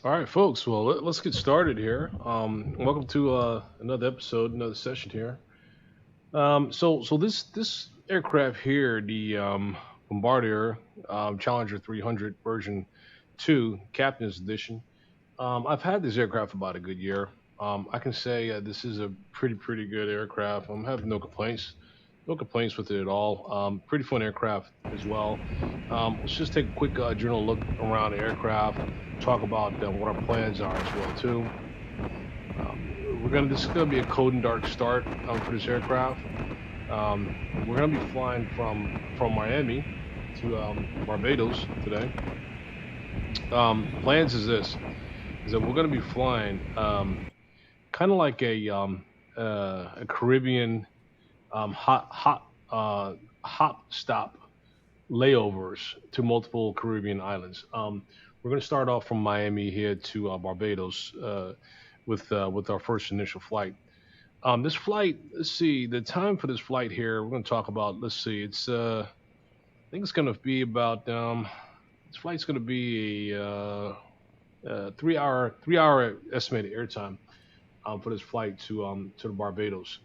All right, folks. Well, let's get started here. Welcome to another episode, another session here. So this aircraft here, the Bombardier Challenger 300 version 2 Captain's Edition. I've had this aircraft about a good year. I can say this is a pretty good aircraft. I'm having no complaints. No complaints with it at all. Pretty fun aircraft as well. Let's just take a quick general look around the aircraft. Talk about what our plans are as well too. This is gonna be a cold and dark start for this aircraft. We're gonna be flying from Miami to Barbados today. Plans is that we're gonna be flying kind of like a Caribbean hop stop layovers to multiple Caribbean islands. We're going to start off from Miami here to Barbados with our first initial flight. This flight, let's see, the time for this flight here, we're going to talk about. Let's see, I think it's going to be about. This flight's going to be a 3 hour estimated airtime for this flight to the Barbados.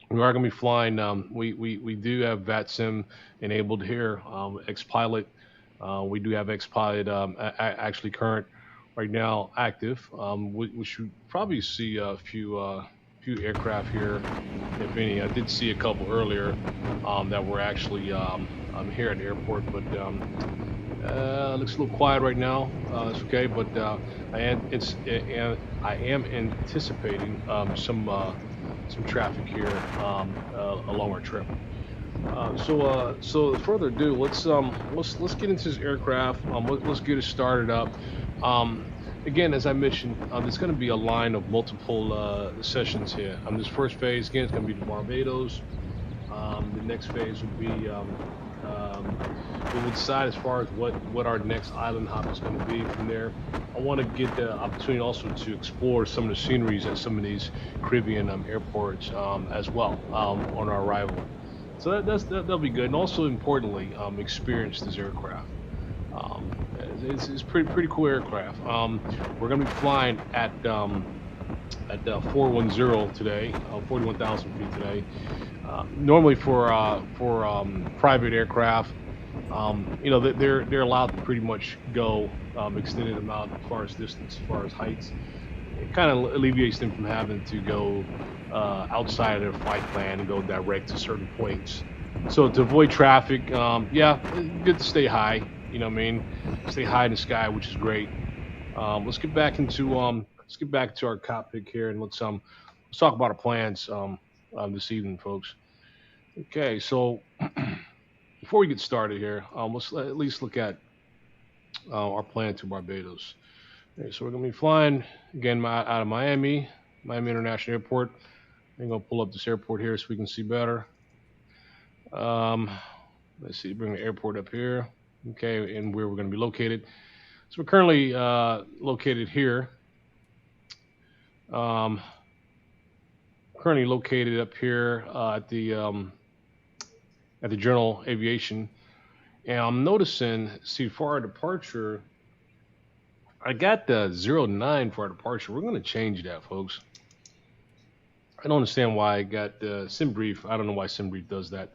We are going to be flying. We do have VATSIM enabled here. Xpilot. We do have Xpilot actually current right now active. We should probably see a few aircraft here, if any. I did see a couple earlier that were actually here at the airport, but looks a little quiet right now. It's okay, but I am anticipating some traffic here along our trip. So further ado, let's get into this aircraft. Let's get it started up. Again, as I mentioned, there's going to be a line of multiple sessions here. This first phase again is going to be the Barbados. The next phase will be we will decide as far as what our next island hop is going to be from there. I want to get the opportunity also to explore some of the sceneries at some of these Caribbean airports as well on our arrival. So that'll be good, and also importantly, experience this aircraft. Um, it's pretty cool aircraft. We're going to be flying at 410 today, 41,000 feet today. Normally for private aircraft, they're allowed to pretty much go extended amount as far as distance, as far as heights. It kind of alleviates them from having to go outside of their flight plan and go direct to certain points. So to avoid traffic, yeah, good to stay high. You know what I mean? Stay high in the sky, which is great. Let's get back to our cockpit here, and let's talk about our plans this evening, folks. Okay, so before we get started here, let's at least look at our plan to Barbados. Okay, so we're gonna be flying again out of Miami International Airport. I'm gonna pull up this airport here so we can see better. Um, let's see, bring the airport up here. Okay, and where we're gonna be located. So we're currently located here. Um, Currently located up here at the Journal Aviation, and I'm noticing, see, for our departure, I got the 09 for our departure. We're going to change that, folks. I don't understand why I got SimBrief. I don't know why SimBrief does that,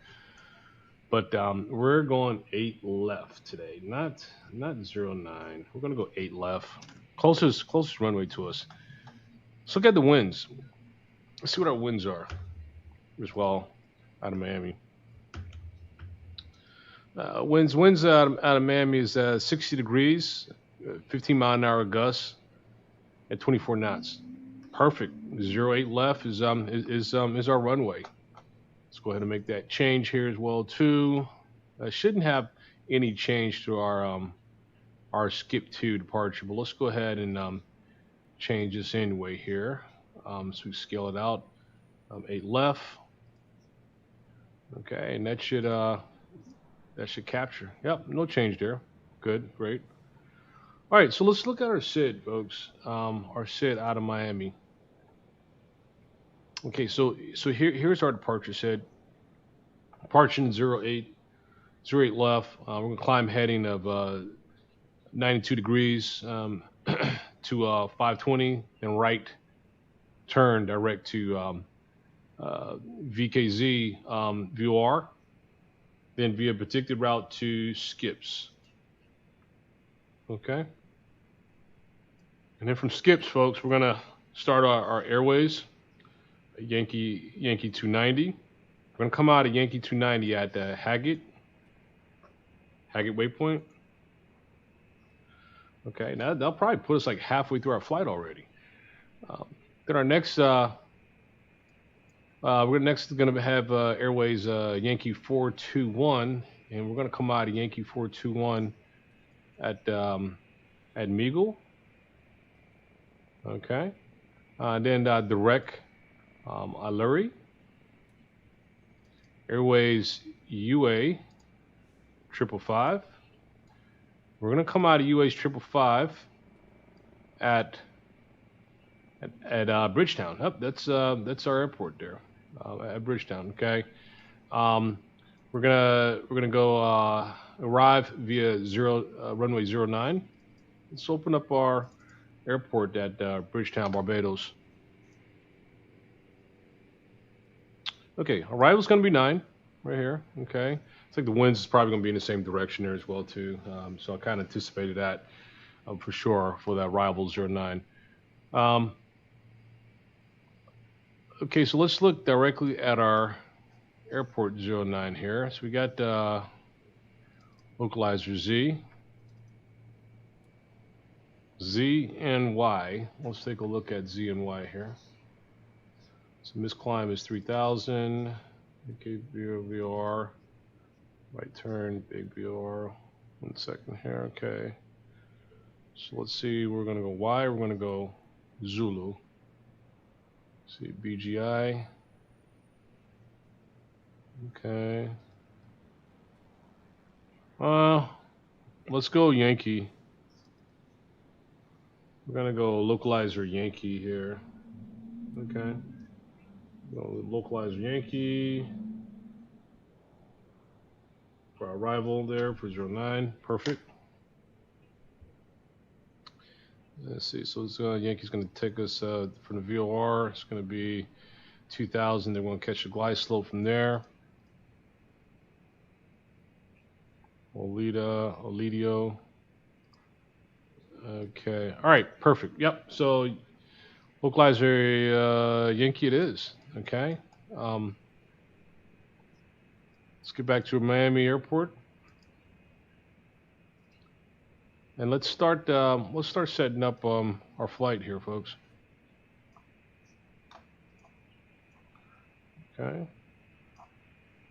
but we're going 8 left today, not 09. We're going to go 8 left, closest runway to us. Let's look at the winds. Let's see what our winds are as well out of Miami. Winds out of Miami is 60 degrees, 15-mile-an-hour gusts at 24 knots. Perfect. 08 left is our runway. Let's go ahead and make that change here as well too. Shouldn't have any change to our skip to departure, but let's go ahead and change this anyway here. So we scale it out. 8 left. Okay, and that should capture. Yep, no change there. Good, great. All right, so let's look at our SID, folks. Our SID out of Miami. Okay, so here's our departure SID. Departure in 08 left. We're gonna climb heading of 92 degrees. to 520, then right turn direct to VKZ VOR, then via predicted route to skips. Okay. And then from skips, folks, we're gonna start our airways. Yankee 290. We're gonna come out of Yankee 290 at Haggett waypoint. Okay, now that'll probably put us like halfway through our flight already. Then our next, we're next gonna have airways Yankee 421, and we're gonna come out of Yankee 421 at Meagle. Okay, then direct Aluri, airways UA 555. We're gonna come out of UA's 555 at Bridgetown. Oh, that's our airport there at Bridgetown. Okay, we're gonna go arrive via runway 09. Let's open up our airport at Bridgetown, Barbados. Okay, arrival's gonna be 9 right here. Okay, I think the winds is probably gonna be in the same direction there as well too. So I kind of anticipated that for sure for that arrival 09. Okay, so let's look directly at our airport 09 here. So we got localizer Z and Y. Let's take a look at Z and Y here. So this climb is 3000. Okay, VOR. Right turn, big VOR. 1 second here. Okay. So let's see. We're gonna go Y. We're gonna go Zulu. See BGI. Okay. Let's go Yankee. We're gonna go localizer Yankee here. Okay. Go localizer Yankee for our arrival there for 09. Perfect. Let's see. So it's, Yankee's gonna take us from the VOR. It's gonna be 2000. They're gonna catch a glide slope from there. Olidio. Okay. All right. Perfect. Yep. So localizer Yankee it is. Okay. Let's get back to Miami Airport, and let's start setting up our flight here, folks. Okay.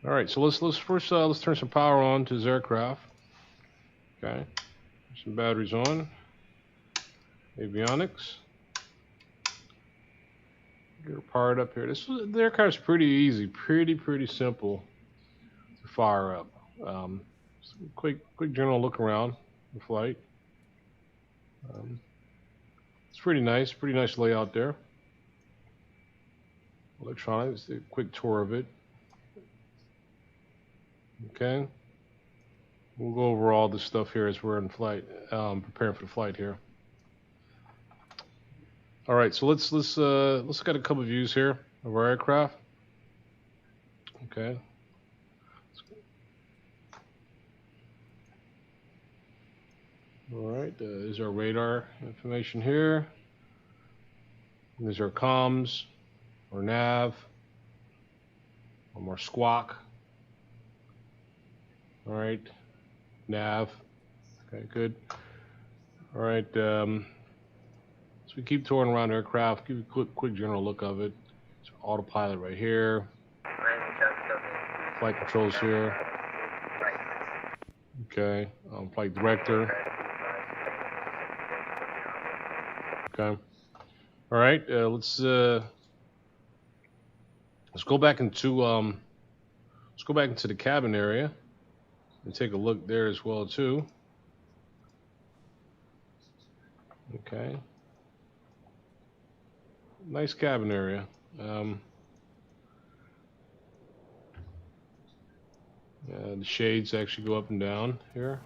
All right. So let's first let's turn some power on to this aircraft. Okay. Some batteries on. Avionics. Get her powered up here. The aircraft's pretty easy, pretty simple to fire up. Quick general look around the flight. It's pretty nice layout there. Electronics, a quick tour of it. Okay. We'll go over all this stuff here as we're in flight, preparing for the flight here. All right, so let's look at a couple of views here of our aircraft. Okay. All right, there's our radar information here. There's our comms, our nav, our squawk. All right, nav. Okay, good. All right. So we keep touring around the aircraft. Give you a quick general look of it. So autopilot right here. Flight controls here. Okay. Flight director. Okay. All right. Let's go back into the cabin area and take a look there as well too. Okay. Nice cabin area. The shades actually go up and down here.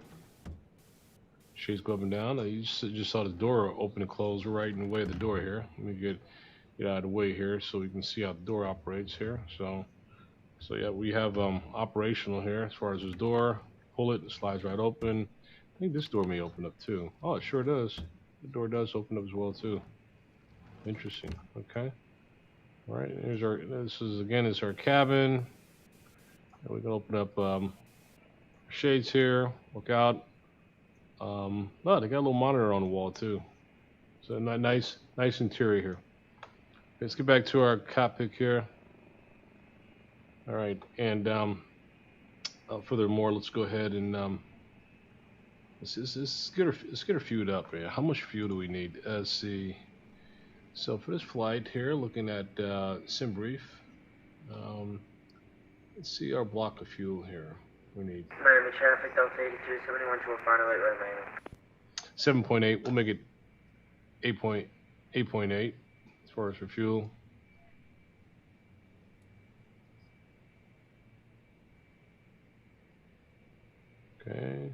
Shades go up and down. You just saw the door open and close right in the way of the door here. Let me get out of the way here so we can see how the door operates here. So yeah, we have operational here as far as this door. Pull it, it slides right open. I think this door may open up too. Oh, it sure does. The door does open up as well too. Interesting. Okay. All right. Here's our. This is again is our cabin. And we can open up shades here. Look out. Oh, they got a little monitor on the wall too. So nice interior here. Let's get back to our cockpit here. All right, and furthermore, let's go ahead and let's get our fuel up here. How much fuel do we need? Let's see. So for this flight here, looking at sim brief, let's see our block of fuel here. We need Miami traffic Delta 82, 71 to a final 8 right Miami. 7.8. We'll make it 8.8 as far as for fuel. Okay.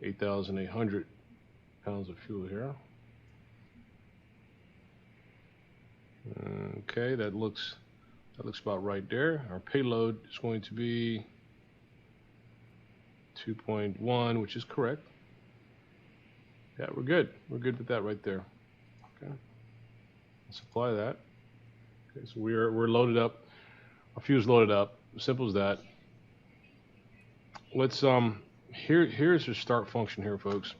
8,800 pounds of fuel here. Okay, that looks about right there. Our payload is going to be 2.1, which is correct. Yeah, we're good. We're good with that right there. Okay. Let's apply that. Okay, so we're loaded up. Our fuel's loaded up. Simple as that. Let's here's the start function here, folks.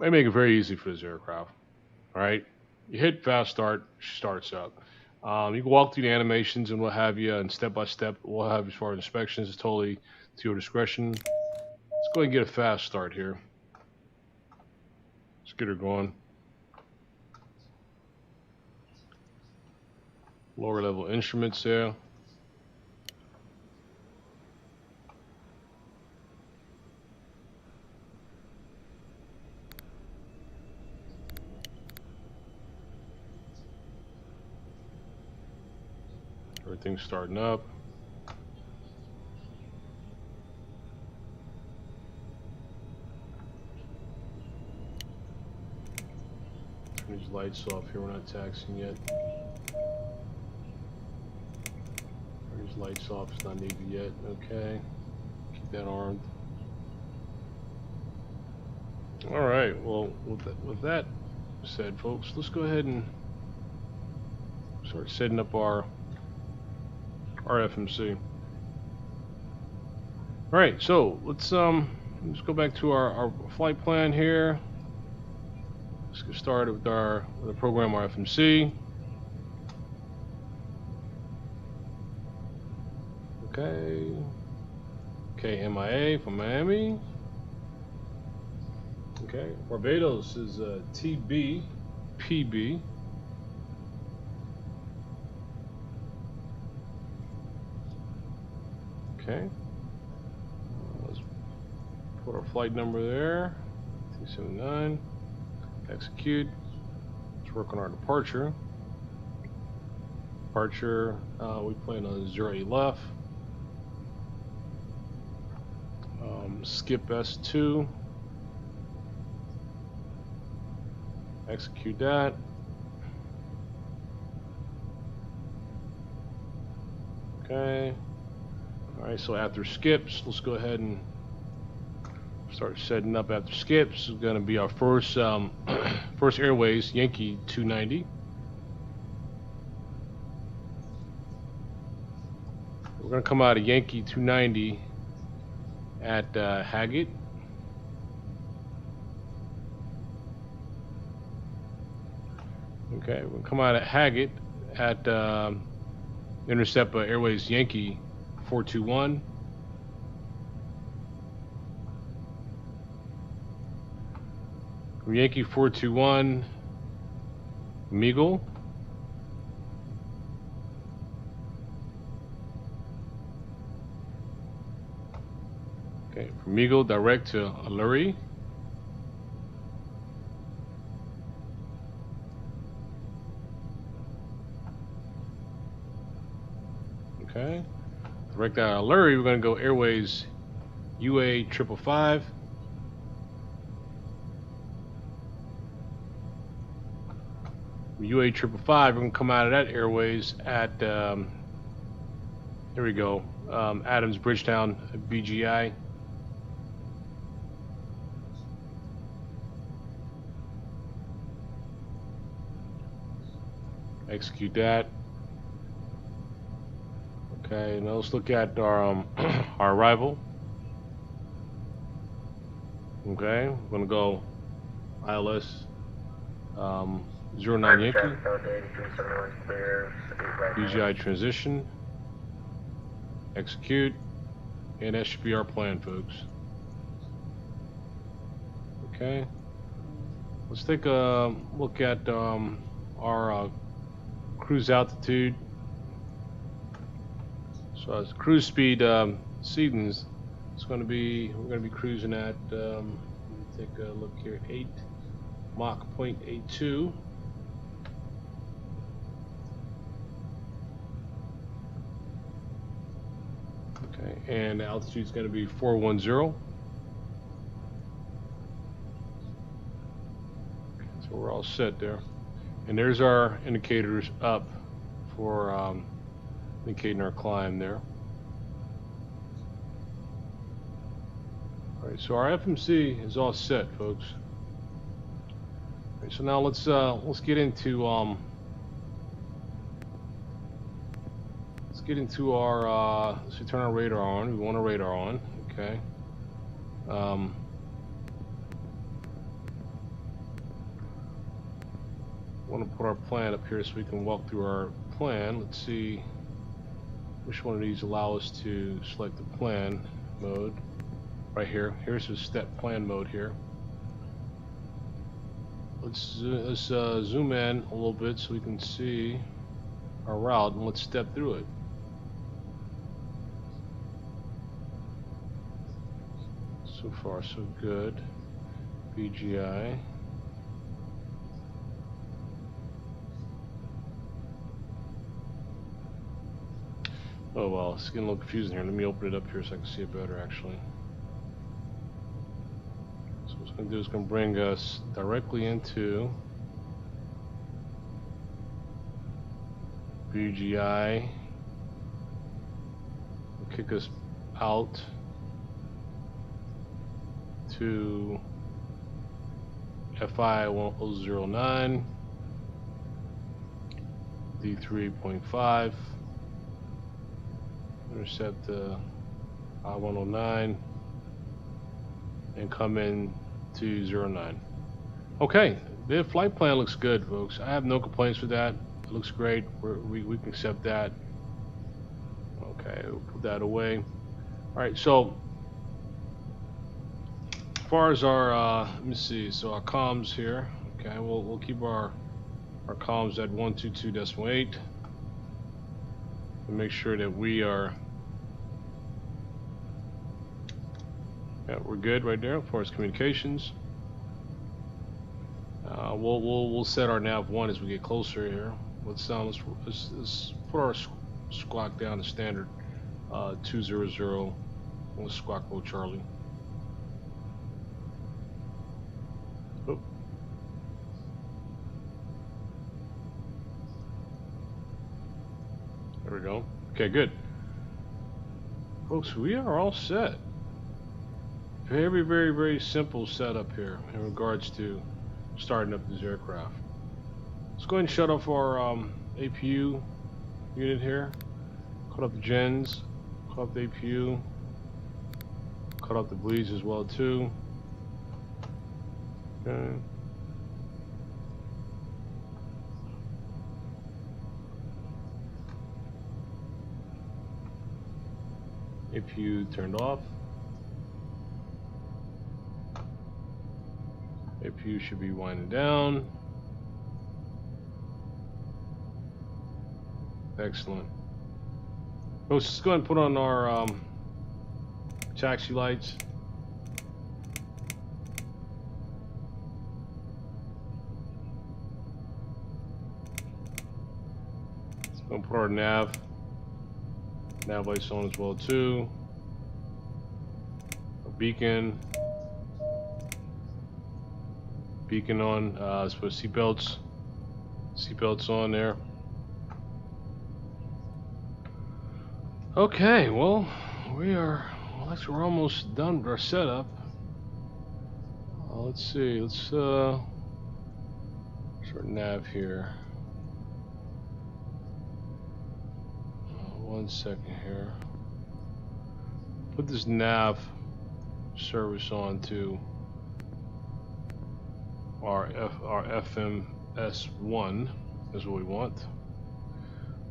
I make it very easy for this aircraft. All right, you hit fast start, starts up. You can walk through the animations and what have you, and step by step, we'll have as far as inspections is totally to your discretion. Let's go ahead and get a fast start here. Let's get her going. Lower level instruments there. Everything's starting up. Turn these lights off here. We're not taxiing yet. Turn these lights off. It's not needed yet. Okay. Keep that armed. All right. Well, with that said, folks, let's go ahead and start setting up our FMC. All right, so let's go back to our flight plan here. Let's get started with the program, our FMC. Okay, KMIA from Miami. Okay, Barbados is TBPB. Okay, let's put our flight number there, 279, execute. Let's work on our departure. We plan on 08 left. Skip S2. Execute that. Okay. All right, so after skips, let's go ahead and start setting up after skips. This is going to be our first first Airways Yankee 290. We're going to come out of Yankee 290 at Haggett. Okay, we're going to come out at Haggett at intercept Airways Yankee 421. Yankee 421, Meagle. Okay, from Meagle direct to Aluri. Okay, direct out of Aluri, we're going to go Airways UA 555. UA 555, we're going to come out of that airways at, here we go, Adams Bridgetown, BGI. Execute that. Okay, now let's look at our our arrival. Okay, we're gonna go ILS 09 Yankee. BGI transition. Execute. And that should be our plan, folks. Okay. Let's take a look at our cruise altitude. So as cruise speed seedings, it's going to be, we're going to be cruising at, let me take a look here, 8 Mach 0.82. Okay, and the altitude is going to be 410. So we're all set there. And there's our indicators up for indicating our climb there. All right, so our FMC is all set, folks. All right, so now let's get into our let's turn our radar on. We want a radar on, okay. Want to put our plan up here so we can walk through our plan. Let's see which one of these allow us to select the plan mode. Right here. Here's the step plan mode here. Let's zoom in a little bit so we can see our route, and let's step through it. So far so good. BGI. Oh well, it's getting a little confusing here. Let me open it up here so I can see it better actually. So what it's going to do is going to bring us directly into BGI. It'll kick us out to FI 1009 D3.5. Intercept I-109 and come in to 09. Okay, the flight plan looks good, folks. I have no complaints with that. It looks great. We can accept that. Okay, we'll put that away. All right, so as far as our let me see. So our comms here. Okay, we'll keep our comms at 122.8 and make sure that we are. Yeah, we're good right there as far as communications. We'll set our nav 1 as we get closer here. Let's put our squawk down to standard 200. We'll squawk mode Charlie. Oh. There we go. Okay, good. Folks, we are all set. Very, very, very simple setup here in regards to starting up this aircraft. Let's go ahead and shut off our APU unit here. Cut off the gens, cut off the APU, cut off the bleeds as well too. Okay. APU turned off. APU should be winding down. Excellent. Let's just go ahead and put on our taxi lights. Let's go and put our nav lights on as well too. beacon. Beacon on. Let's put seatbelts. Seatbelts on there. Okay, well, we're almost done with our setup. Let's see. Let's start nav here. 1 second here. Put this nav service on to our FMS1 is what we want.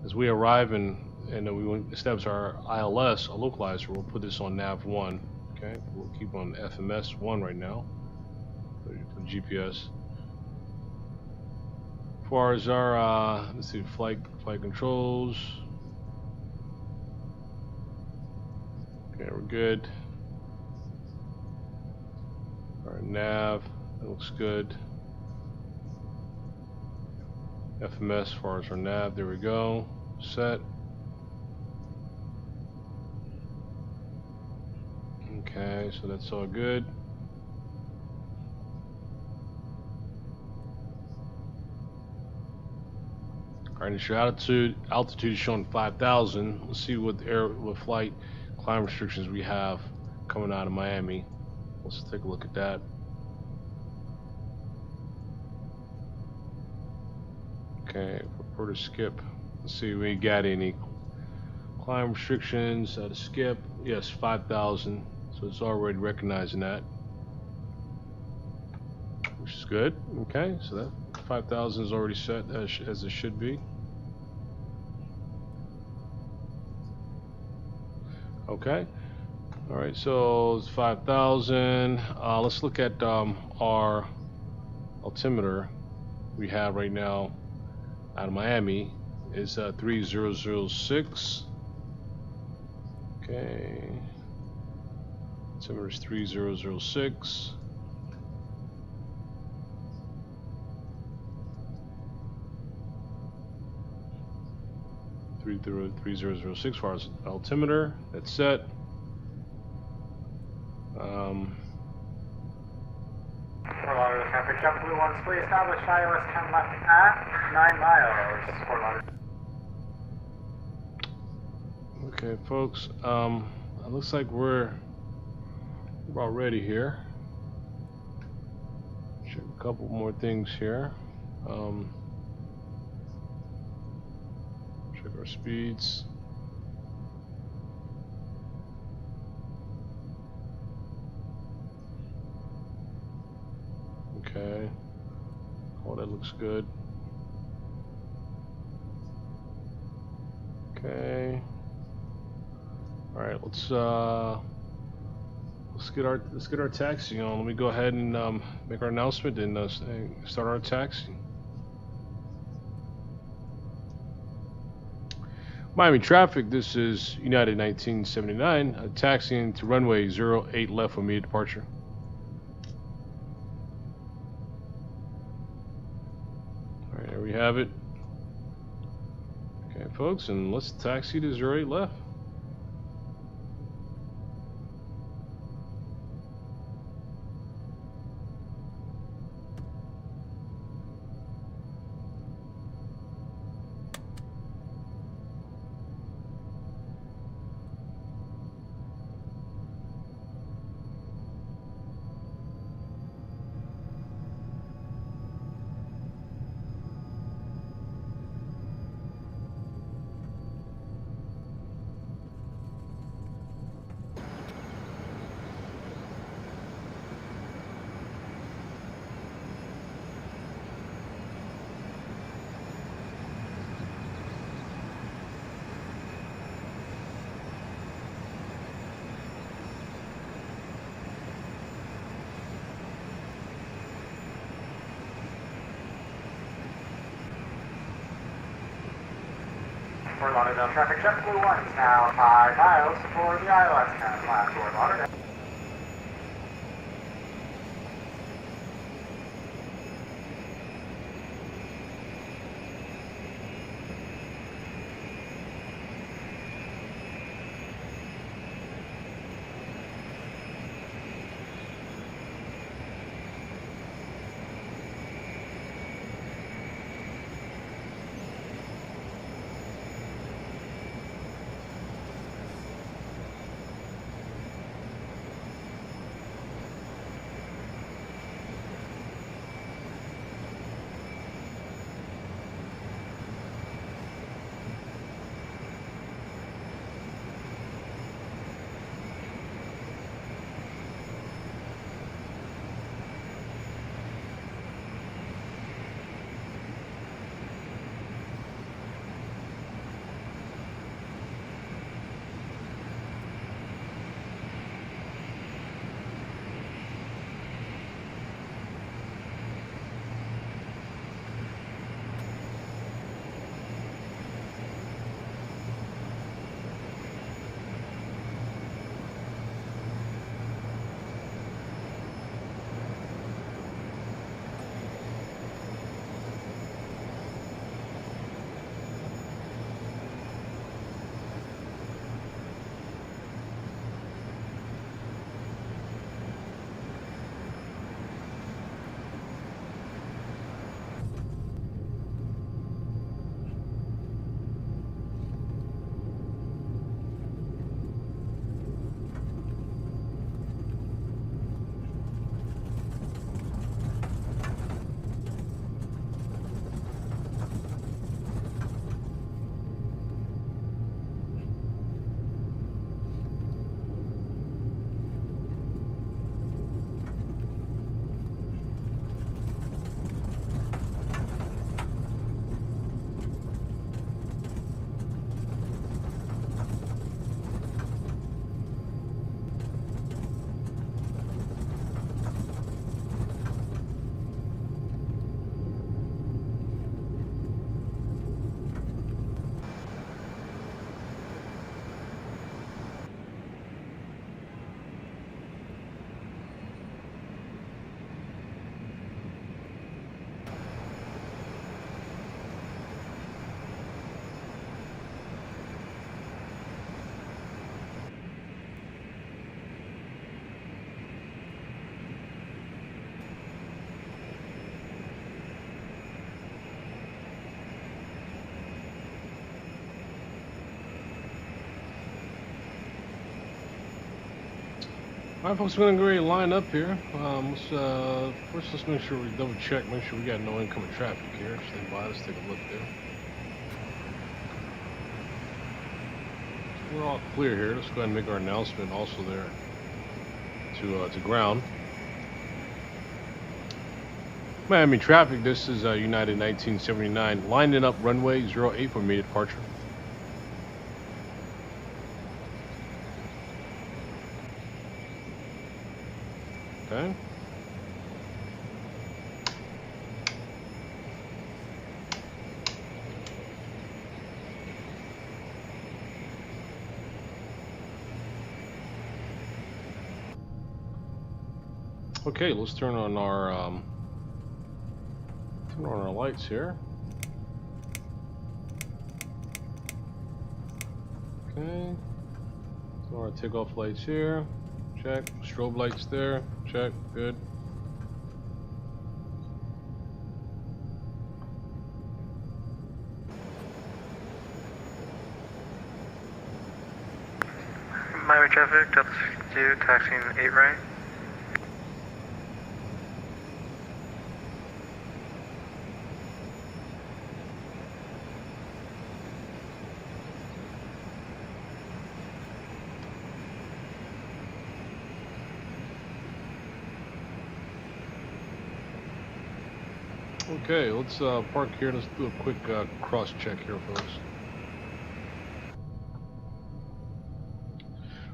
As we arrive and we want to establish our ILS, our localizer, we'll put this on nav 1. Okay, we'll keep on FMS1 right now for GPS. As far as our let's see, flight controls. Okay, we're good. Our nav, that looks good. FMS as far as our nav, there we go. Set. Okay, so that's all good. All right, initial altitude is showing 5,000. Let's see what flight climb restrictions we have coming out of Miami. Let's take a look at that. Okay, prepare to skip. Let's see, we ain't got any climb restrictions to skip. Yes, 5,000. So it's already recognizing that, which is good. Okay, so that 5,000 is already set as it should be. Okay. All right, so it's 5,000. Let's look at our altimeter we have right now out of Miami. Is 3006. Okay. Altimeter is 3006. Three 3006 for our altimeter. That's set. Fort Lauderdale traffic, jump blue ones, please establish ILS 10 left at 9 miles. Fort Lauderdale. Okay, folks. It looks like we're about ready here. Check a couple more things here. Check our speeds. Okay. Oh, that looks good. Okay. All right, let's get our taxi on. Let me go ahead and make our announcement and start our taxi. Miami traffic. This is United 1979 taxiing to runway 08 left for immediate departure. All right, there we have it. Okay, folks, and let's taxi to 08 left. Fort Lauderdale traffic, jet blue ones now 5 miles for the ILS 10 left. Fort Lauderdale. Alright folks, we're gonna go ahead and line up here. First let's make sure we double check, make sure we got no incoming traffic here. Stay by, let's take a look there. So we're all clear here. Let's go ahead and make our announcement also there to ground. Miami traffic, this is United 1979, lining up runway 08 for immediate departure. Okay. Okay, let's turn on our lights here. Okay. So our takeoff lights here. Check. Strobe lights there. Check. Good. Miami traffic, Delta 62, taxiing 8 right. Okay, let's park here. Let's do a quick cross check here, folks.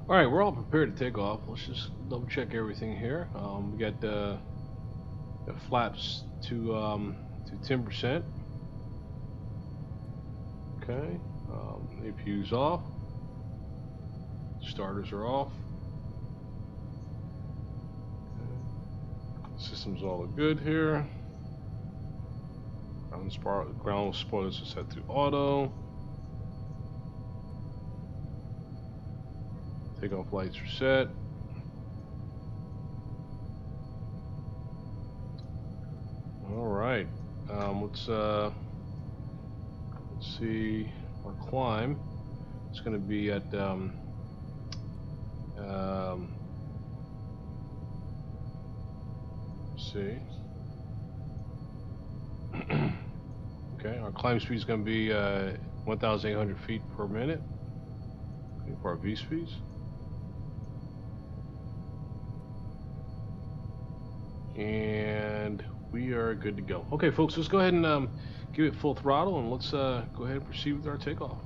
All right, we're all prepared to take off. Let's just double check everything here. We got flaps to 10%. Okay, APU's off. Starters are off. Okay. Systems all look good here. Ground spoilers are set to auto. Takeoff lights are set. All right. Let's see our climb. It's going to be at let's see. Okay, our climb speed is going to be 1,800 feet per minute. Okay, for our V speeds. And we are good to go. Okay, folks, let's go ahead and give it full throttle, and let's go ahead and proceed with our takeoff.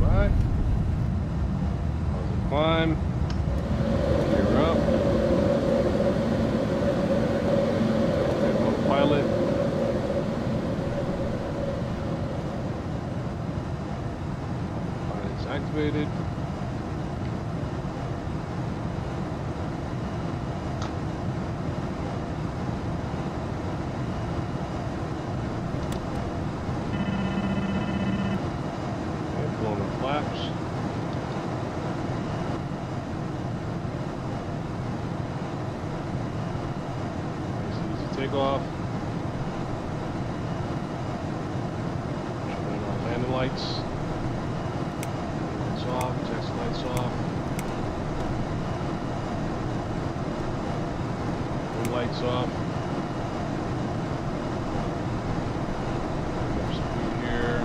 Right. Positive climb. Gear up. Okay, autopilot. Autopilot's activated. Flaps. Nice easy takeoff. Turn on landing lights. Lights off, taxi lights off. Wing lights off. Speed here.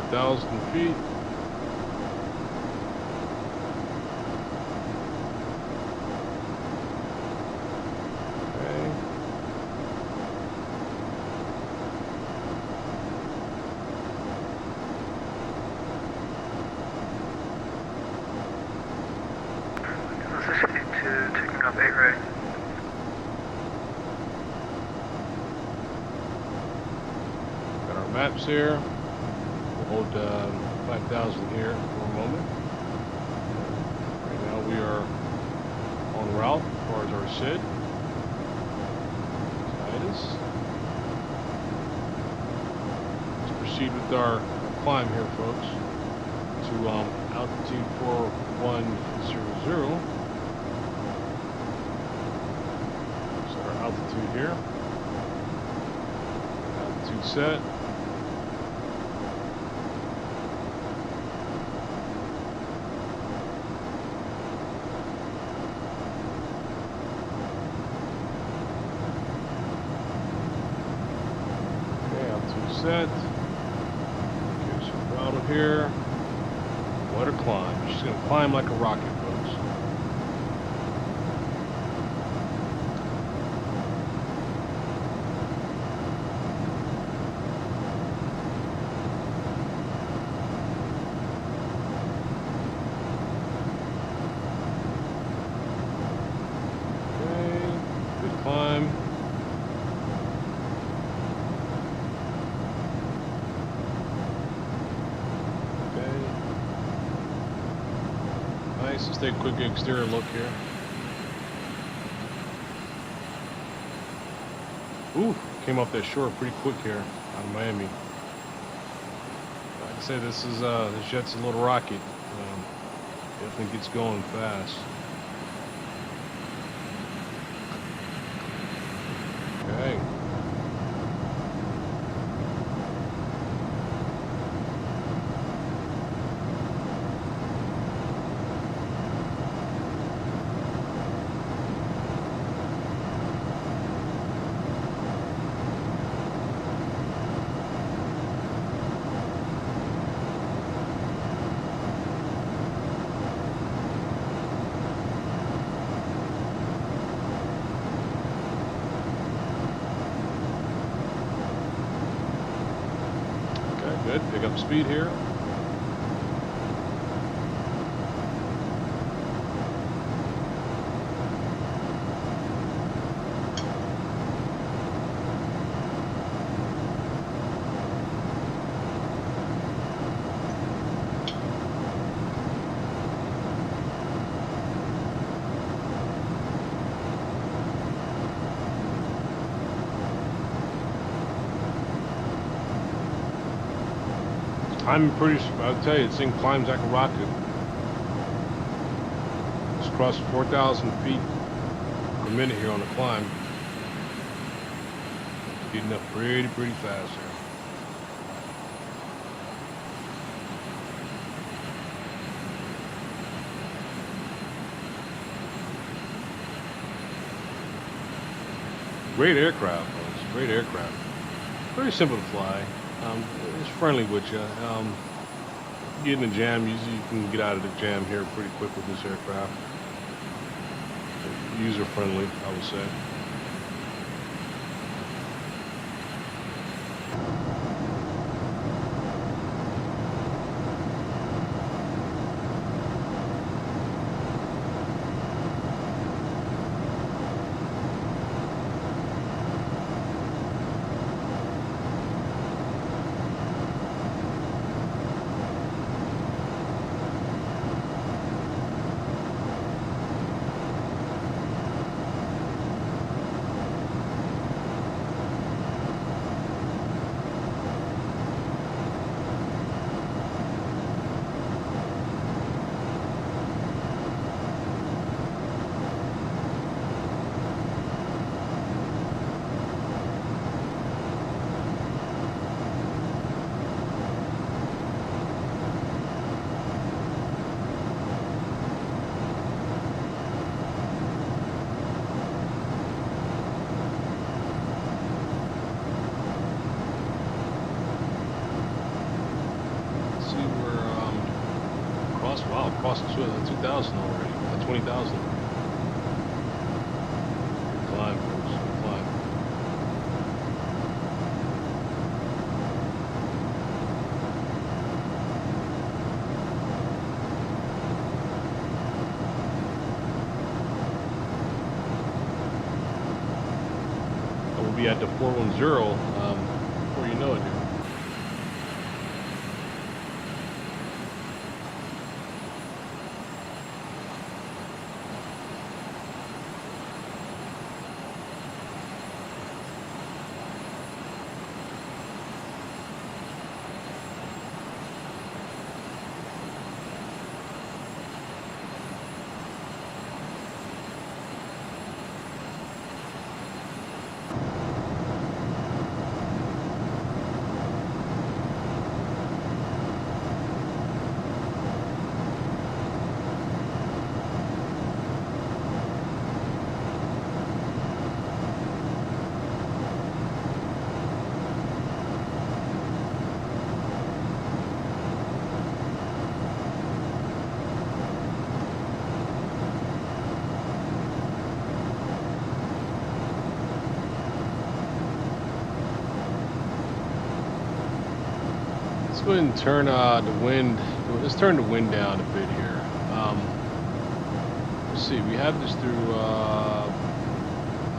5,000 feet. Okay. Transitioning to taking up 8 right. Got our maps here. We'll hold 5,000 here for a moment. Right now we are en route as far as our SID. Sinus. Let's proceed with our climb here, folks, to altitude 4100. Set our altitude here. Altitude set. Set. Okay, so throttle here. Let her climb. She's gonna climb like a rocket, folks. Okay, good climb. Let's take a quick exterior look here. Ooh, came off that shore pretty quick here out of Miami. Like I say, this jet's a little rocket. Definitely gets going fast. Okay. Good, pick up speed here. I'm pretty sure, I'll tell you, this thing climbs like a rocket. It's crossed 4,000 feet per minute here on the climb. Getting up pretty fast here. Great aircraft, folks. Great aircraft. Very simple to fly. It's friendly with you. Get in a jam, usually you can get out of the jam here pretty quick with this aircraft. User friendly, I would say. crossing 2,000 already. 20,000. Good climb, folks. Good climb. We'll be at the 410 before you know it, dude. Let's go ahead and turn the wind. Let's turn the wind down a bit here. Let's see. We have this through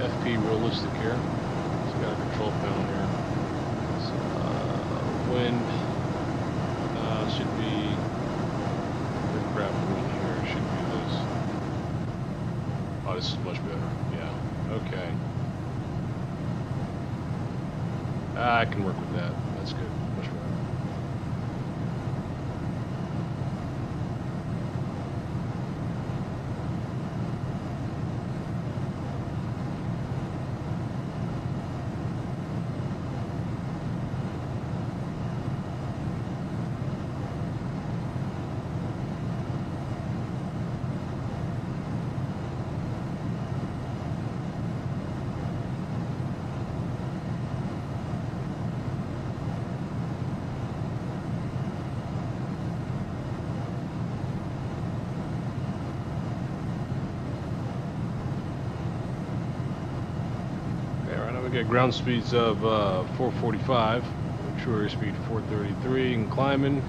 FP realistic here. So we got a control panel here. So, wind should be aircraft wind here. Should be this. Oh, this is much better. Yeah. Okay. I can work with that. That's good. Much better. We got ground speeds of 445, true airspeed 433, and climbing.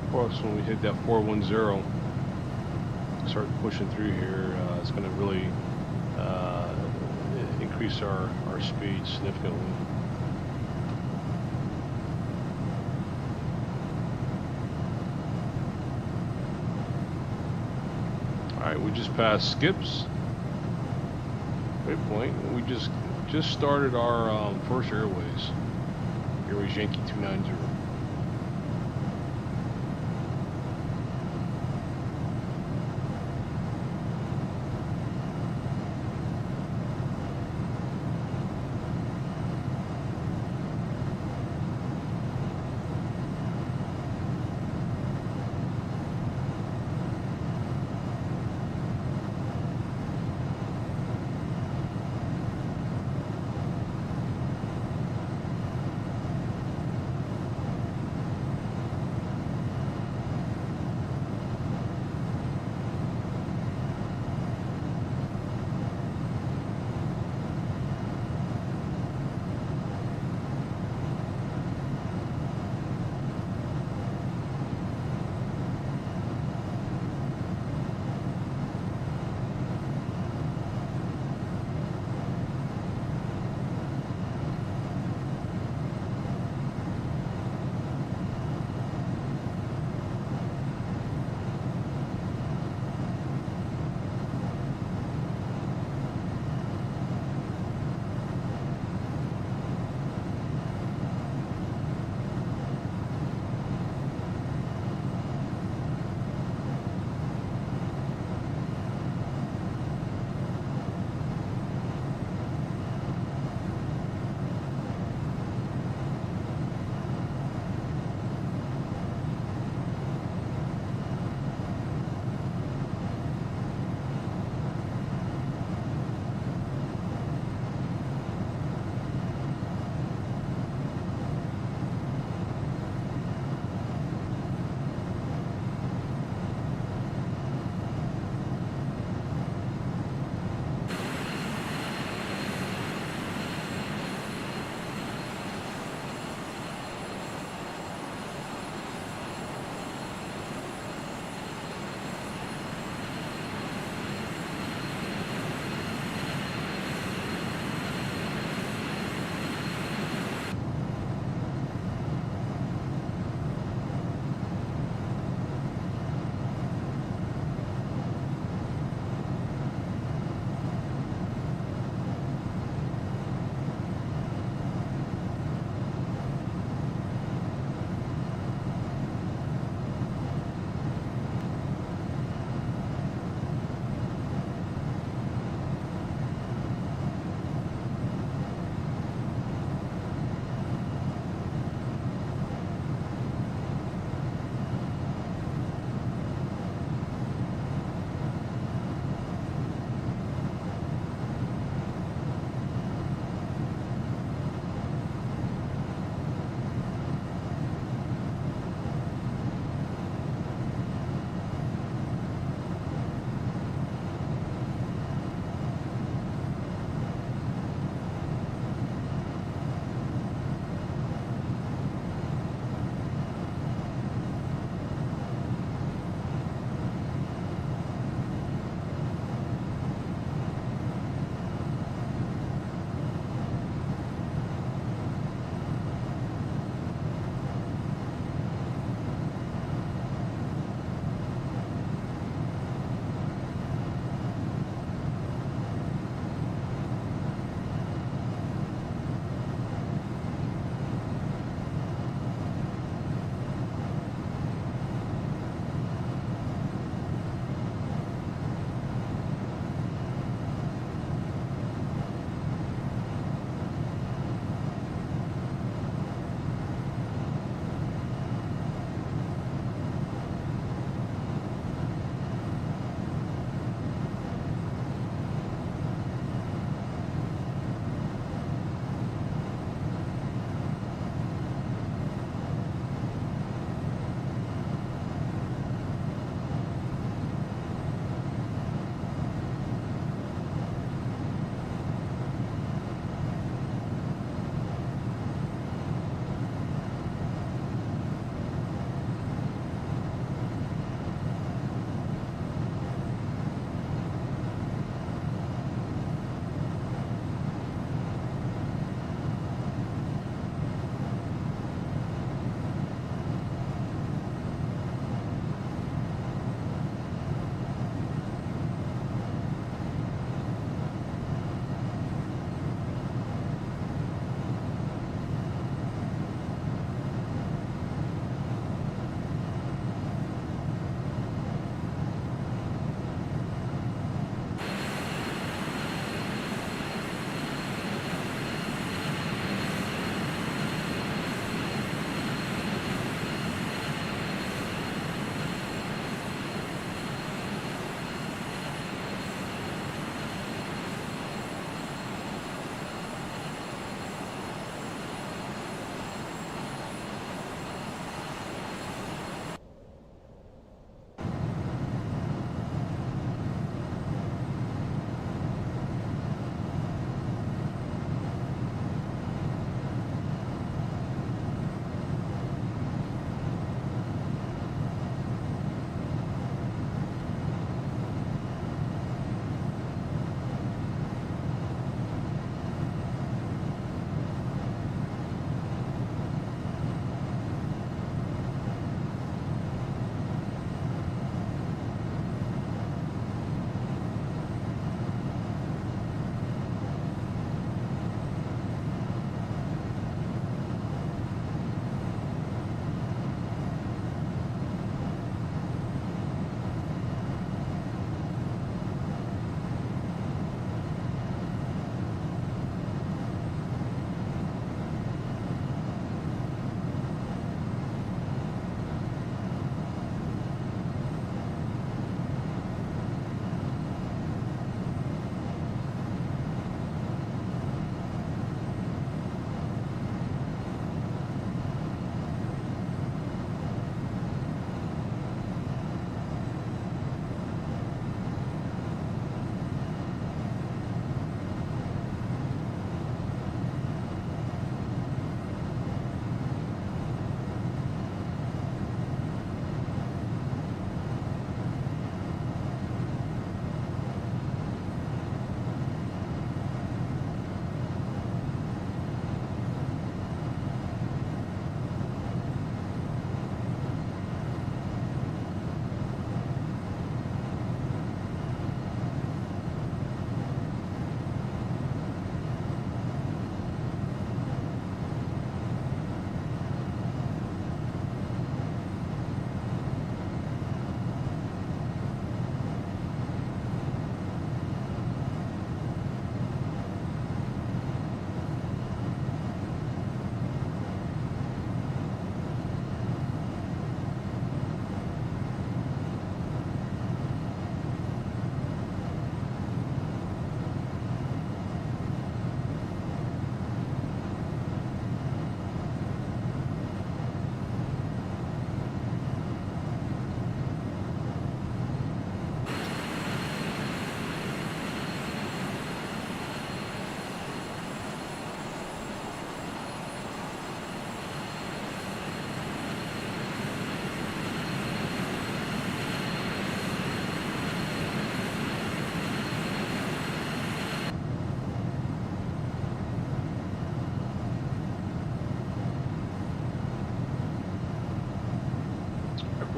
Of course, when we hit that 410, start pushing through here, it's going to really increase our speed significantly. All right, we just passed Skips. Waypoint. We just started our first airways. Airways Yankee 290.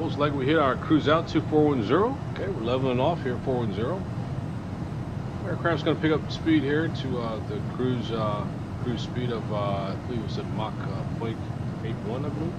Looks like we hit our cruise altitude 410. Okay, we're leveling off here 410. Aircraft's going to pick up speed here to the cruise speed of I believe it was at Mach 0.81, I believe.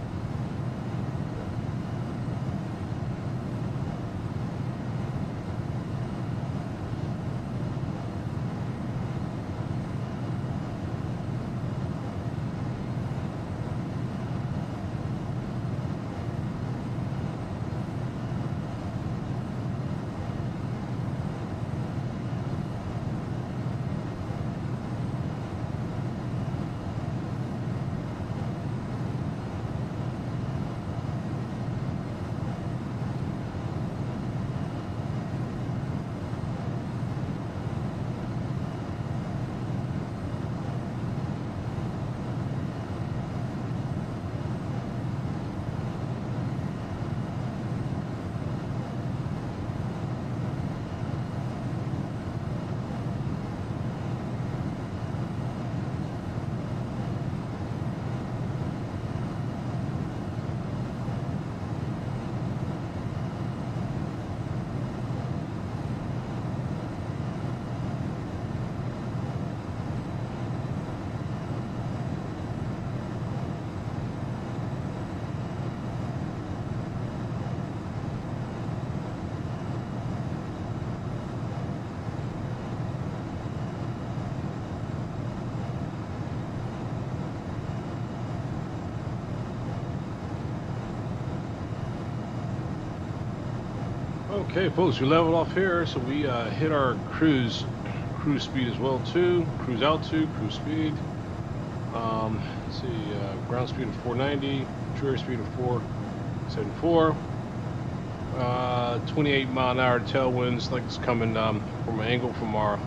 Okay, folks, we leveled off here, so we hit our cruise speed as well too. Cruise altitude, cruise speed. Let's see, ground speed of 490, true air speed of 474. 28 mile an hour tailwinds, like it's coming from an angle from our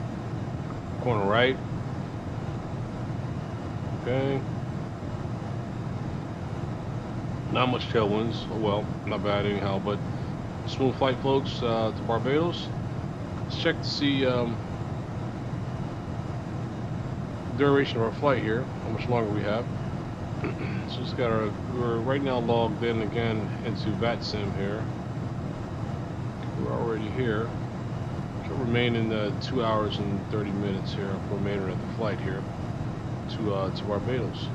corner right. Okay. Not much tailwinds. Oh well, not bad anyhow, but smooth flight, folks, to Barbados. Let's check to see duration of our flight here, how much longer we have. So just got we're right now logged in again into VATSIM here. We're already here. Should remain in the 2 hours and 30 minutes here for remainder of the flight here to Barbados.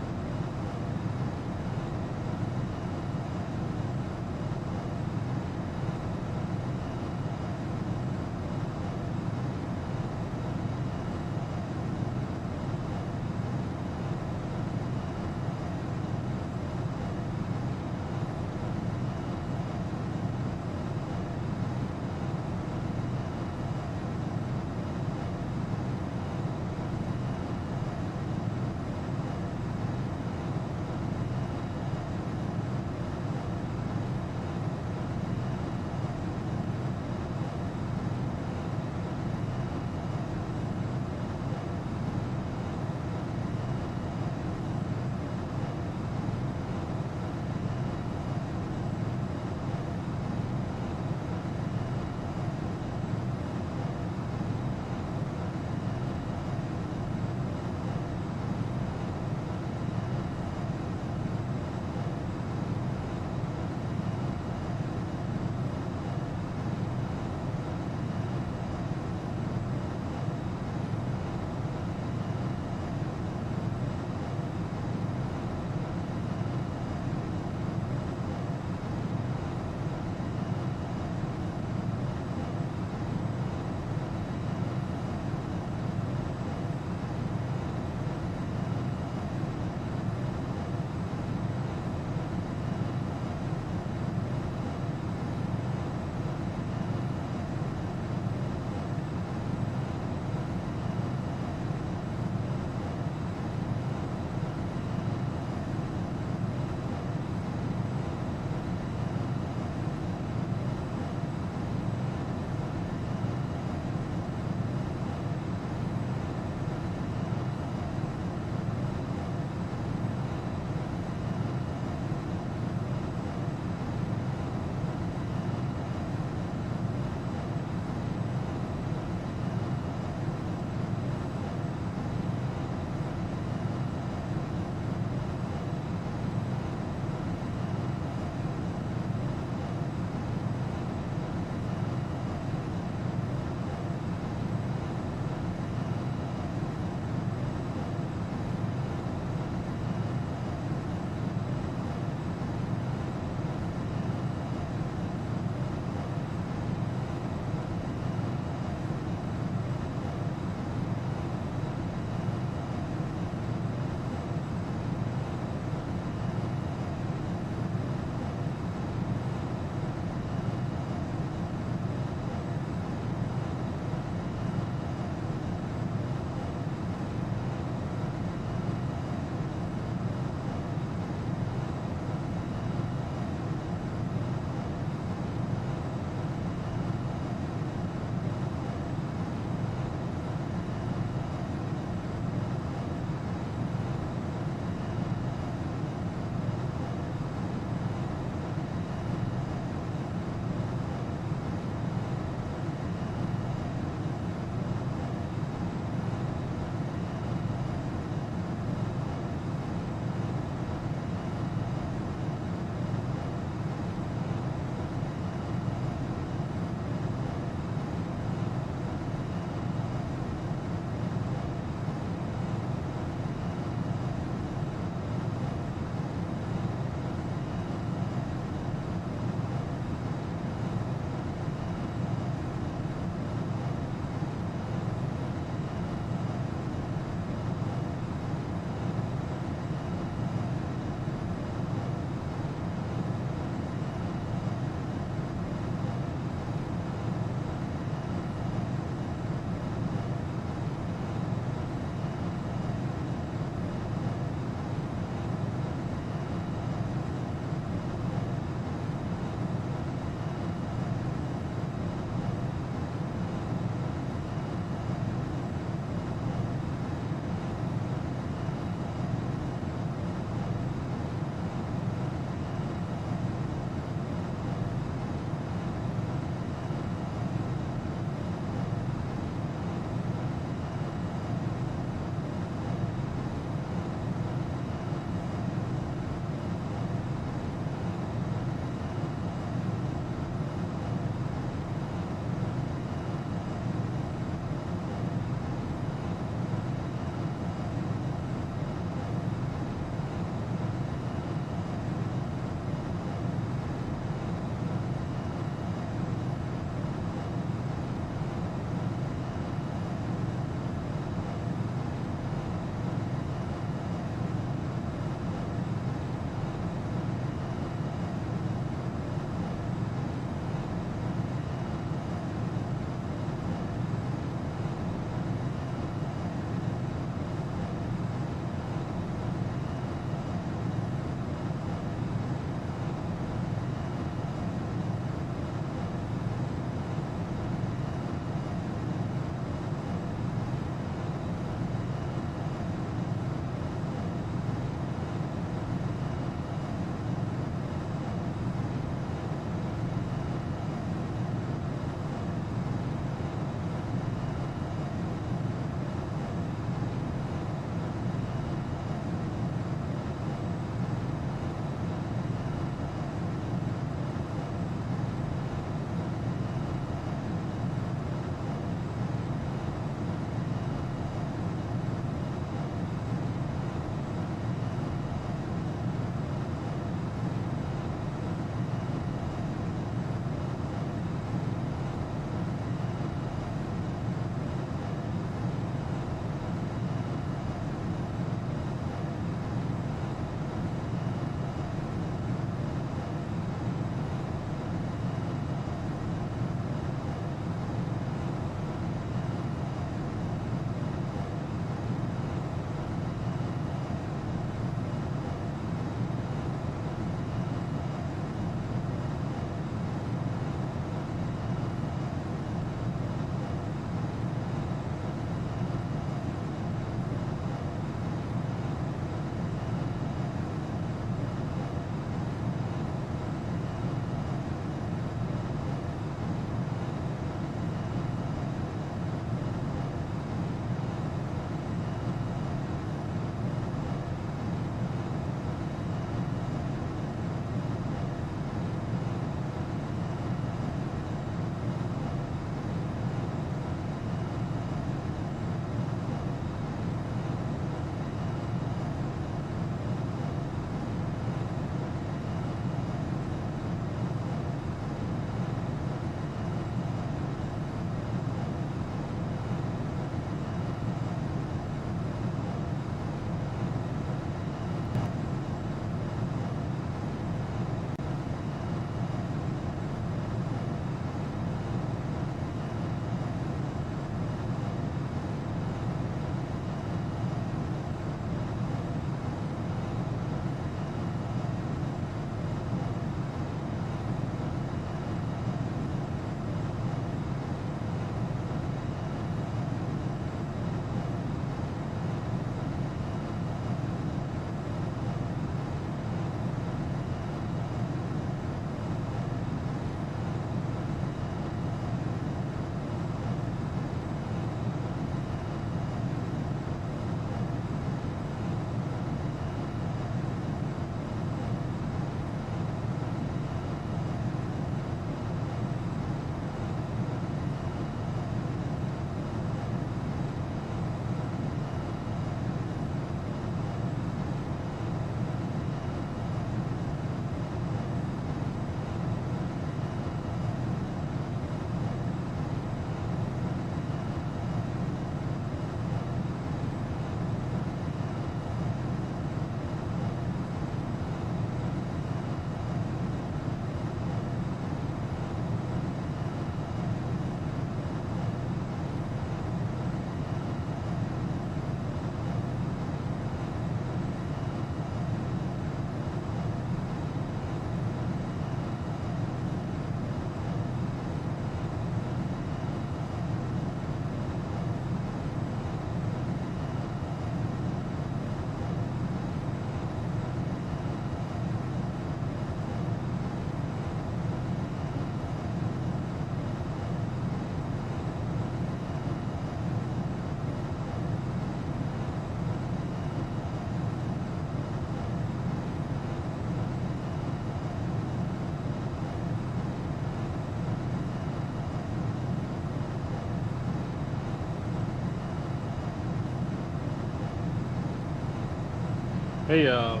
Hey, hey,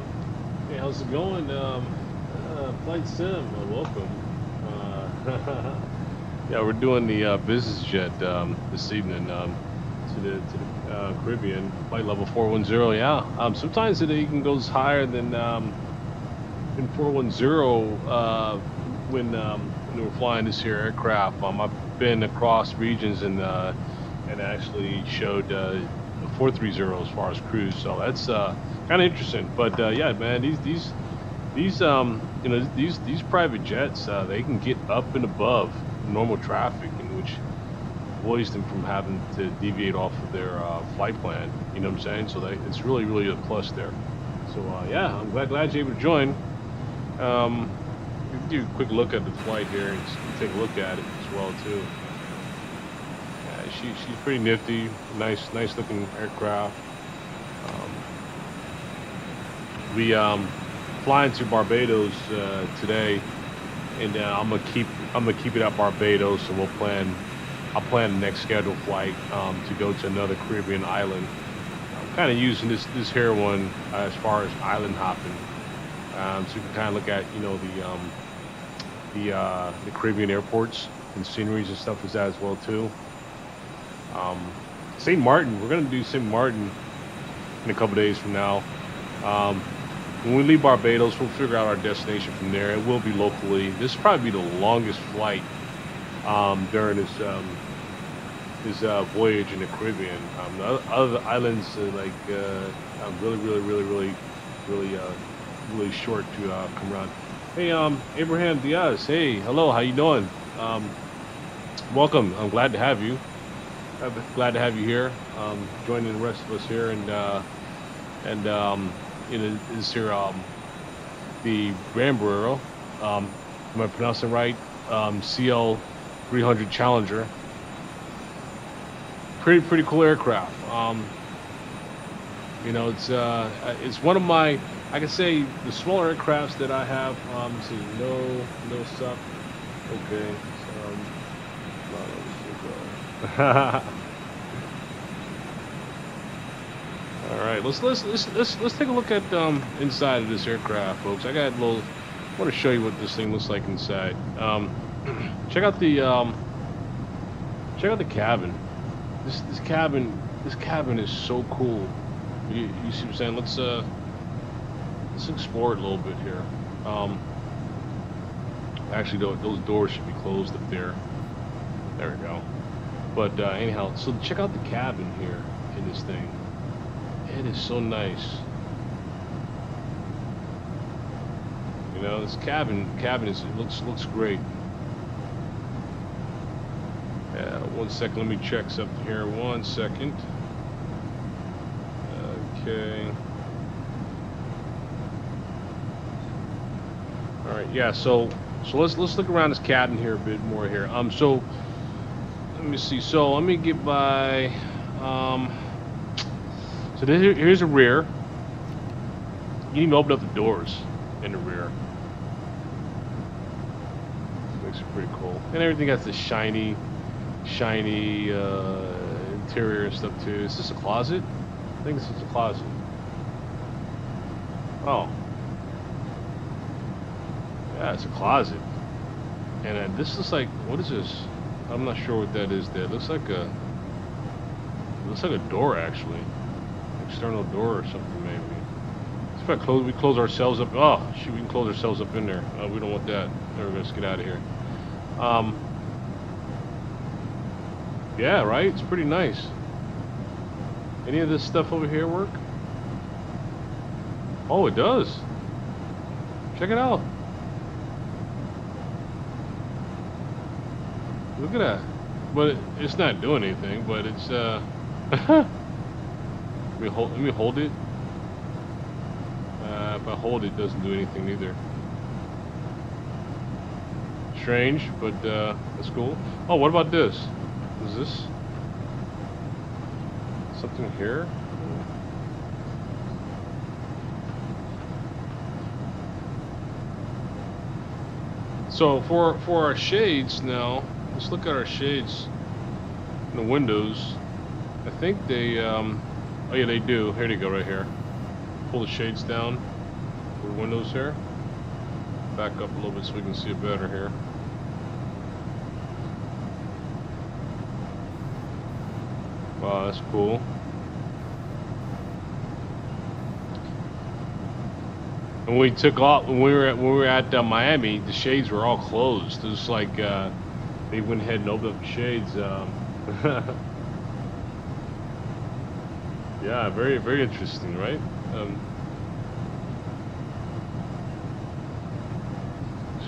how's it going? Flight Sim, welcome. Yeah, we're doing the business jet this evening to the Caribbean, flight level 410. Yeah, sometimes it even goes higher than 410 when we're flying this here aircraft. I've been across regions and actually showed 430 as far as cruise, so that's kind of interesting. But yeah, man, these private jets, they can get up and above normal traffic, in which avoids them from having to deviate off of their flight plan. You know what I'm saying? So it's really a plus there. So yeah, I'm glad you're able to join. We can do a quick look at the flight here and take a look at it as well too. Yeah, she's pretty nifty, nice looking aircraft. Um, we flying to Barbados today, and I'm gonna keep it at Barbados, and I'll plan the next scheduled flight to go to another Caribbean island. I'm kind of using this here one as far as island hopping, so you can kind of look at the Caribbean airports and sceneries and stuff as that as well too. Um, St. Martin, we're gonna do St. Martin in a couple days from now. Um, when we leave Barbados, we'll figure out our destination from there. It will be locally. This will probably be the longest flight during this voyage in the Caribbean. The other islands really short to come around. Hey, Abraham Diaz. Hey, hello. How you doing? Um, Welcome. I'm glad to have you. I'm glad to have you here. Joining the rest of us here, and is here the Bombardier. Am I pronouncing it right? CL 300 Challenger. Pretty cool aircraft. It's one of my, I can say, the smaller aircrafts that I have. Let's see, no suck. Okay. All right, let's take a look at inside of this aircraft, folks. I want to show you what this thing looks like inside. Check out the cabin. This cabin is so cool. You see what I'm saying? Let's explore it a little bit here. Actually, those doors should be closed up there. There we go. But anyhow, so check out the cabin here in this thing. It is so nice. You know, this cabin looks great. Yeah, 1 second. Let me check something here. 1 second. Okay. All right. Yeah. So let's look around this cabin here a bit more here. So let me see. So let me get by. So here's a rear. You can even open up the doors in the rear. Makes it pretty cool. And everything has this shiny interior and stuff too. Is this a closet? I think this is a closet. Oh. Yeah, it's a closet. And this looks like, what is this? I'm not sure what that is there. It looks like a door actually. External door or something maybe. If we close ourselves up. Oh shoot, we can close ourselves up in there. We don't want that. There, let's get out of here. Yeah, right. It's pretty nice. Any of this stuff over here work? Oh, it does. Check it out. Look at that. But it's not doing anything. But it's let me hold it. If I hold it, it doesn't do anything either. Strange, but that's cool. Oh, what about this? Is this something here? So for our shades now, let's look at our shades in the windows. I think they oh yeah, they do. Here they go, right here. pull the shades down for the windows here. Back up a little bit so we can see it better here. Wow, that's cool. And when we took off, when we were at Miami, the shades were all closed. It was like they went ahead and opened up the shades. Yeah, very, very interesting, right?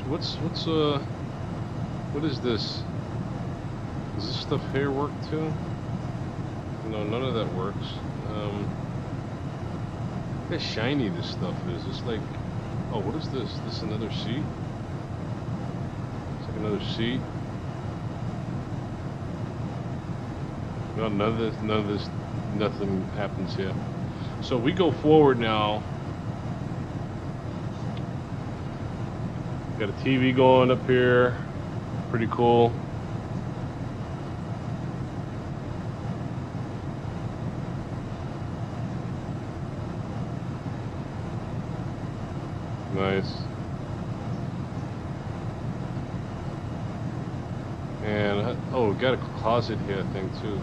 What is this? Does this stuff here work too? No, none of that works. Look how shiny this stuff is. It's like, oh, what is this? This another seat? It's like another seat. No, none of this, nothing happens here. So we go forward now. Got a TV going up here. Pretty cool. Nice. And oh, we got a closet here, I think too.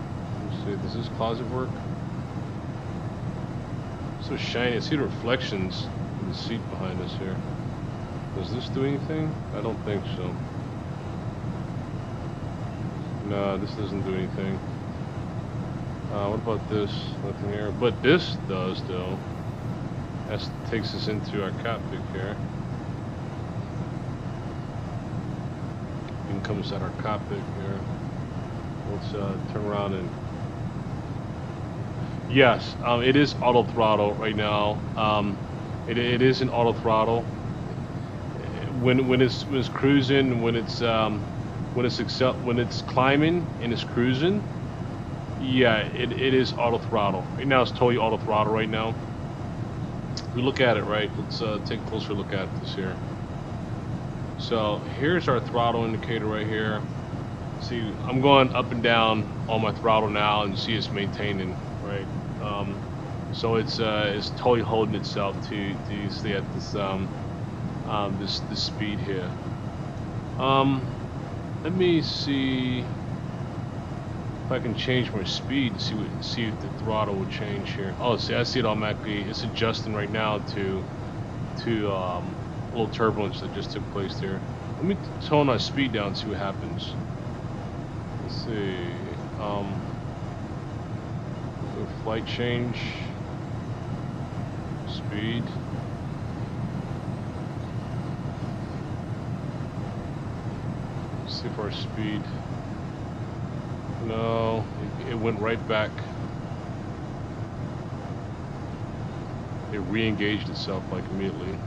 Let's see, does this closet work? So shiny. I see the reflections in the seat behind us here. Does this do anything? I don't think so. No, this doesn't do anything. What about this? Nothing here. But this does, though. That takes us into our cockpit here. And comes out our cockpit here. Let's turn around and. Yes, it is auto throttle right now. It is an auto throttle. When it's cruising, when it's climbing and it's cruising, yeah, it is auto throttle. Right now it's totally auto throttle right now. If we look at it, right, let's take a closer look at this here. So here's our throttle indicator right here. See, I'm going up and down on my throttle now, and see it's maintaining, right? So it's totally holding itself to stay at this this speed here. Let me see if I can change my speed to see if the throttle will change here. Oh, see, I see it automatically. It's adjusting right now to a little turbulence that just took place there. Let me tone our speed down and see what happens. Let's see. Flight change. Speed. Let's see if our speed. No, it went right back. It re-engaged itself like immediately.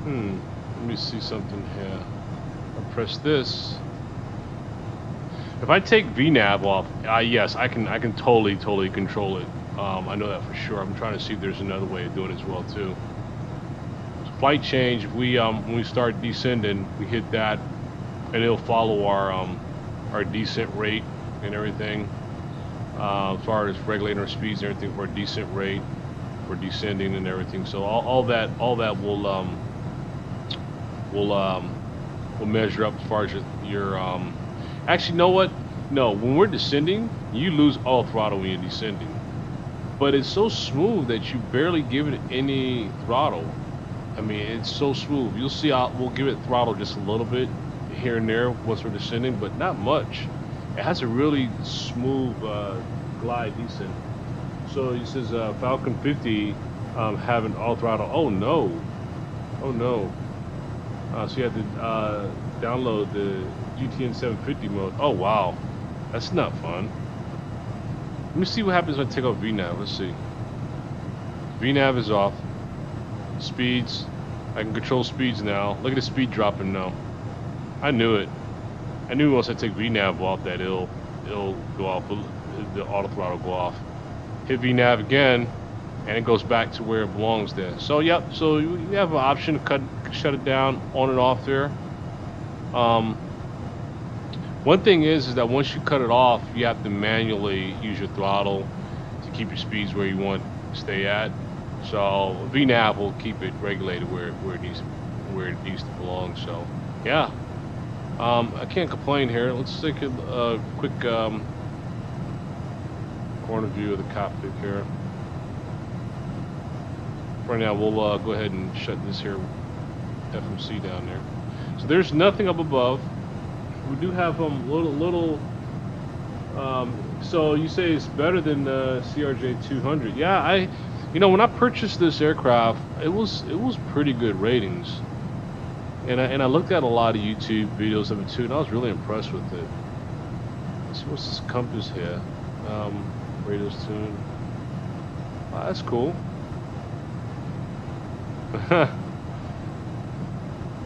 Let me see something here. I press this. If I take VNAV off, yes, I can totally control it. I know that for sure. I'm trying to see if there's another way of doing it as well too. Flight change. If we when we start descending, we hit that, and it'll follow our descent rate and everything. As far as regulating our speeds and everything for our descent rate, for descending and everything. So all that will measure up as far as your actually, you know what? No, when we're descending, you lose all throttle when you're descending. But it's so smooth that you barely give it any throttle. I mean, it's so smooth. You'll see we'll give it throttle just a little bit here and there once we're descending, but not much. It has a really smooth glide descent. So it says Falcon 50 having all throttle. Oh no. Oh no. So you have to download the GTN 750 mode. Oh wow, that's not fun. Let me see what happens when I take off VNAV. Let's see. VNAV is off. Speeds. I can control speeds now. Look at the speed dropping now. I knew it. I knew once I take VNAV off that it'll go off. The auto throttle go off. Hit VNAV again, and it goes back to where it belongs there. So yep. So you have an option to shut it down, on and off there. One thing is that once you cut it off, you have to manually use your throttle to keep your speeds where you want to stay at. So VNAV will keep it regulated where it needs to belong. So yeah, I can't complain here. Let's take a quick corner view of the cockpit here. Right now, we'll go ahead and shut this here FMC down there. So there's nothing up above. We do have little. So you say it's better than CRJ 200? Yeah, when I purchased this aircraft, it was pretty good ratings, and I looked at a lot of YouTube videos of it too, and I was really impressed with it. Let's see, what's this compass here? Radio's tune. Oh, that's cool.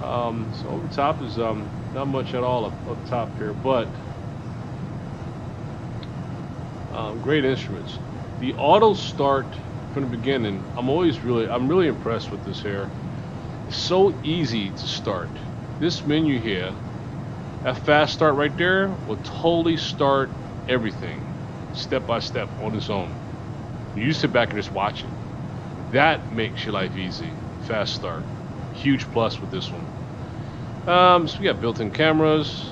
So over top is not much at all up top here, but great instruments. The auto start from the beginning, I'm really impressed with this here. It's so easy to start. This menu here, that fast start right there, will totally start everything step by step on its own. You sit back and just watch it. That makes your life easy. Fast start. Huge plus with this one. So we got built-in cameras,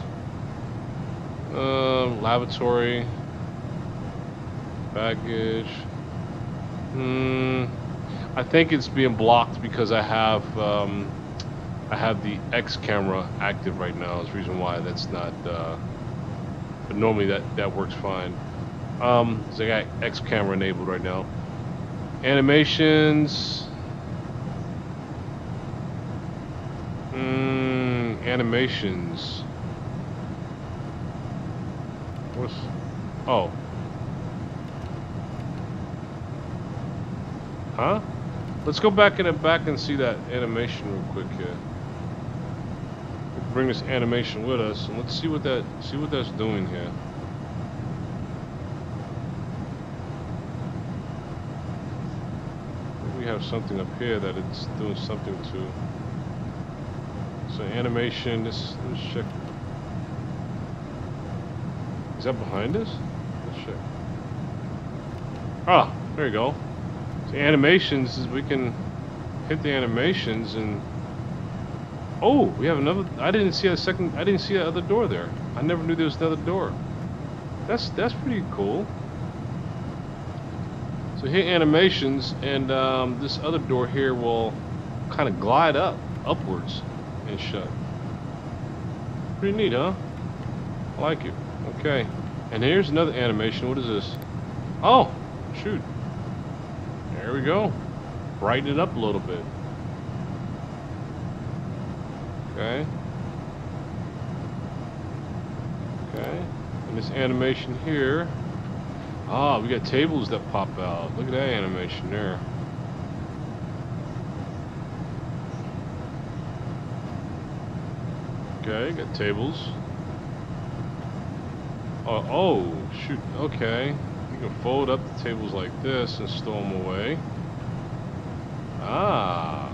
lavatory, baggage. I think it's being blocked because I have the X camera active right now. That's the reason why that's not. But normally that works fine. So I got X camera enabled right now. Animations. Animations. What's? Oh. Huh? Let's go back in the back and see that animation real quick here. We'll bring this animation with us and let's see what that's doing here. We have something up here that it's doing something to. So animation, let's check. Is that behind us? Let's check. Ah, there you go. So animations is we can hit the animations and oh, we have another. I didn't see that other door there. I never knew there was another door. That's pretty cool. So hit animations and this other door here will kind of glide upwards and shut. Pretty neat, huh? I like it. Okay. And here's another animation. What is this? Oh, shoot. There we go. Brighten it up a little bit. Okay. Okay. And this animation here. Ah, we got tables that pop out. Look at that animation there. Okay, got tables. Oh, shoot. Okay. You can fold up the tables like this and stow them away. Ah.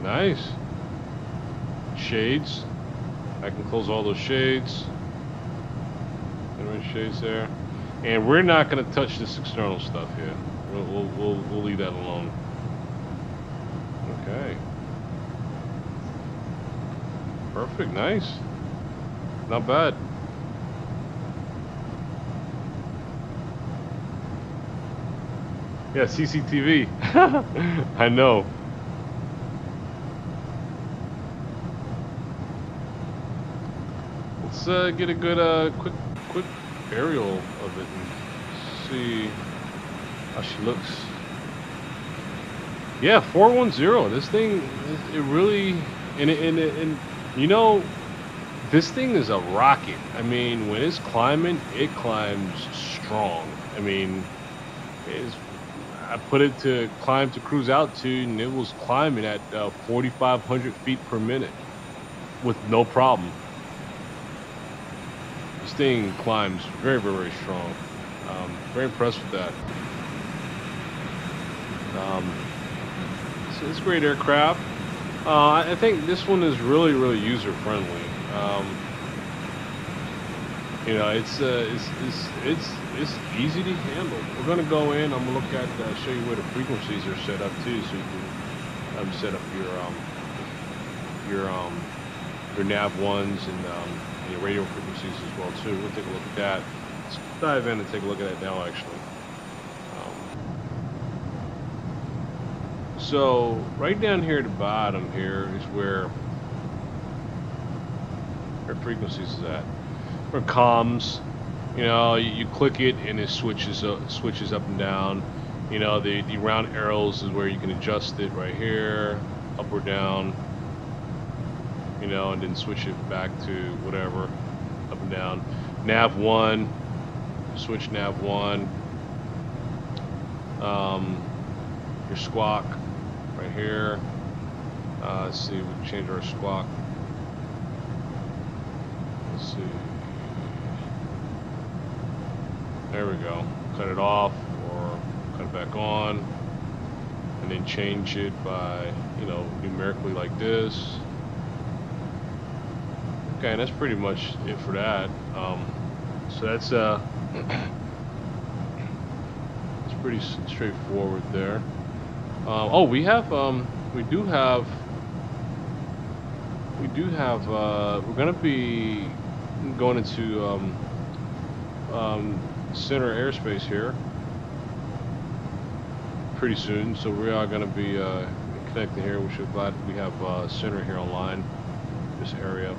Nice. Shades. I can close all those shades. Shades there. And we're not going to touch this external stuff here. We'll leave that alone. Okay. Perfect. Nice. Not bad. Yeah, CCTV. I know. Let's get a good quick aerial of it and see how she looks. Yeah, 410. This thing, it really, and you know, this thing is a rocket. I mean, when it's climbing, it climbs strong. I mean, I put it to climb to cruise altitude, and it was climbing at 4,500 feet per minute with no problem. This thing climbs very, very, very strong. Very impressed with that. So it's a great aircraft. I think this one is really, really user friendly. You know, it's easy to handle. We're gonna go in. I'm gonna look at show you where the frequencies are set up too, so you can set up your um your nav ones and your radio frequencies as well too. We'll take a look at that. Let's dive in and take a look at it now actually. So right down here at the bottom here is where our frequencies is at. For comms, you know, you click it and it switches up and down. You know, the round arrows is where you can adjust it right here, up or down. You know, and then switch it back to whatever, up and down. Nav 1, switch nav 1. Your squawk right here. Let's see, we can change our squawk. Let's see. There we go. Cut it off or cut it back on, and then change it by, you know, numerically like this. Okay, and that's pretty much it for that. So that's it's pretty straightforward there. Oh, we do have. We're gonna be going into center airspace here pretty soon, so we are gonna be connecting here. We should glad we have center here online. This area.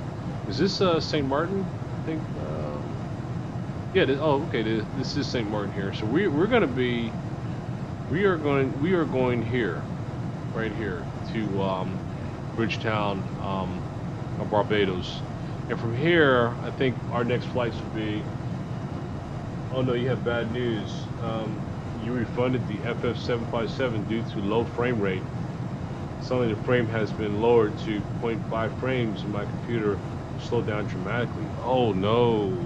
Is this St. Martin? I think. Yeah. Oh, okay. This is St. Martin here. So we're going to be. We are going here, right here to Bridgetown, Barbados, and from here I think our next flights will be. Oh no, you have bad news. You refunded the FF757 due to low frame rate. Suddenly the frame has been lowered to 0.5 frames and my computer slowed down dramatically. Oh no.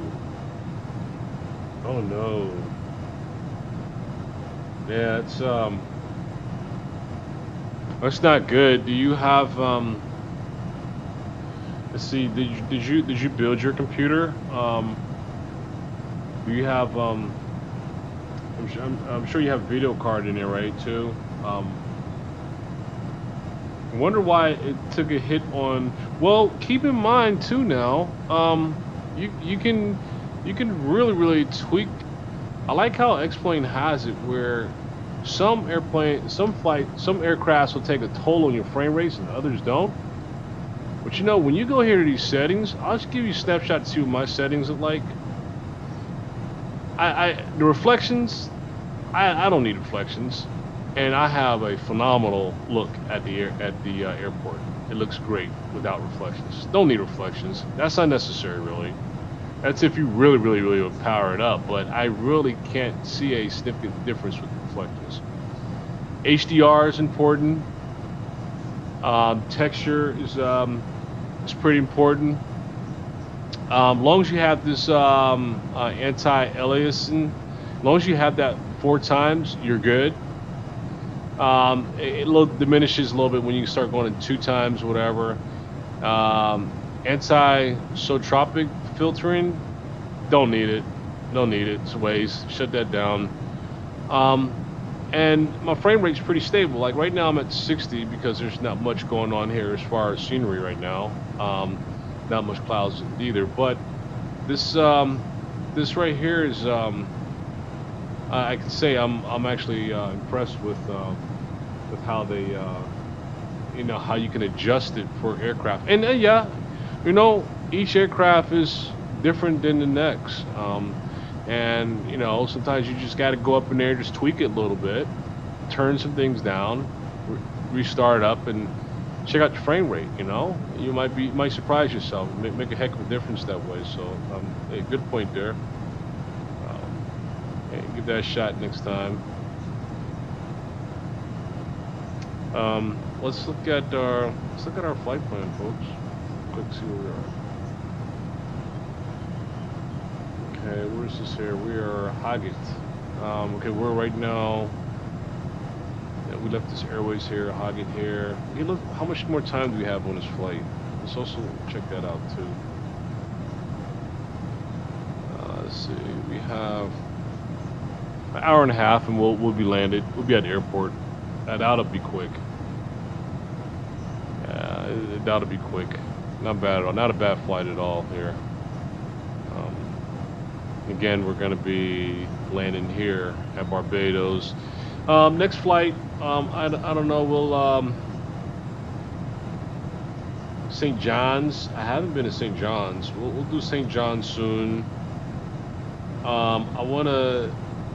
Oh no. Yeah, that's not good. Do you have let's see, did you build your computer? Do you have I'm sure you have video card in there, right, too? I wonder why it took a hit on. Well, keep in mind too now. You can really tweak. I like how X-Plane has it where some aircrafts will take a toll on your frame rates and others don't. But you know, when you go here to these settings, I'll just give you a snapshot to see what my settings look like. The reflections, I don't need reflections. And I have a phenomenal look at the airport. It looks great without reflections. Don't need reflections. That's unnecessary, really. That's if you really would power it up. But I really can't see a significant difference with reflections. HDR is important. Texture is pretty important. Long as you have this anti-aliasing, as long as you have that 4 times, you're good. It diminishes a little bit when you start going to 2 times, whatever. Anti-sotropic filtering, don't need it. It's a waste. Shut that down. And my frame rate's pretty stable. Like right now, I'm at 60 because there's not much going on here as far as scenery right now. Not much clouds either. But this right here is. I can say I'm actually impressed with how they how you can adjust it for aircraft. And yeah, you know, each aircraft is different than the next. And you know, sometimes you just got to go up in there, just tweak it a little bit, turn some things down, restart up, and check out your frame rate. You know, you might surprise yourself, make a heck of a difference that way. So, hey, good point there. Hey, give that a shot next time. Let's look at our flight plan, folks. Quick, see where we are. Okay, where's this here? We are Haggett. Okay, we're right now. Yeah, we left this airways here, Haggett here. Hey, look, how much more time do we have on this flight? Let's also check that out too. let's see. We have an hour and a half, and we'll be landed. We'll be at the airport. That'll be quick. That'll be quick. Not bad at all. Not a bad flight at all here. Again, we're going to be landing here at Barbados. Next flight, I don't know. We'll St. John's. I haven't been to St. John's. We'll do St. John's soon. I want to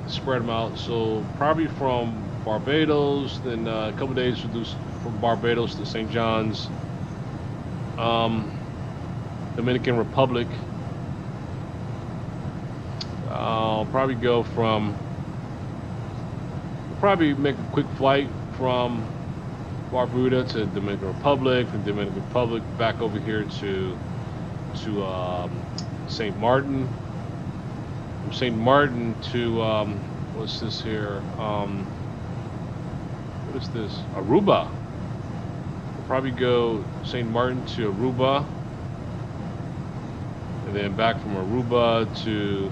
spread them out. So probably from Barbados, then a couple days we'll do from Barbados to St. John's. Dominican Republic. I'll probably go from. We'll probably make a quick flight from Barbuda to Dominican Republic, from Dominican Republic back over here to St. Martin. From St. Martin to what's this here? What is this? Aruba. We'll probably go St. Martin to Aruba, and then back from Aruba to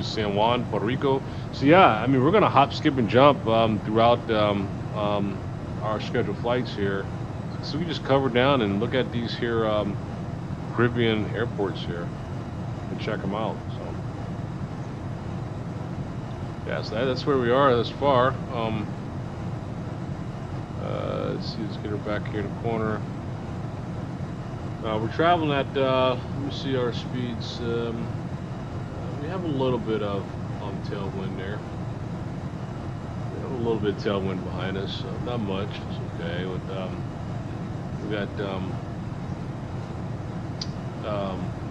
San Juan, Puerto Rico. So yeah, I mean we're gonna hop, skip, and jump throughout our scheduled flights here. So we just cover down and look at these here Caribbean airports here and check them out. So yeah, so that's where we are thus far. Let's see, let's get her back here in the corner. We're traveling at, let me see our speeds. We have a little bit of tailwind there. We have a little bit of tailwind behind us, so not much. It's okay. With, we got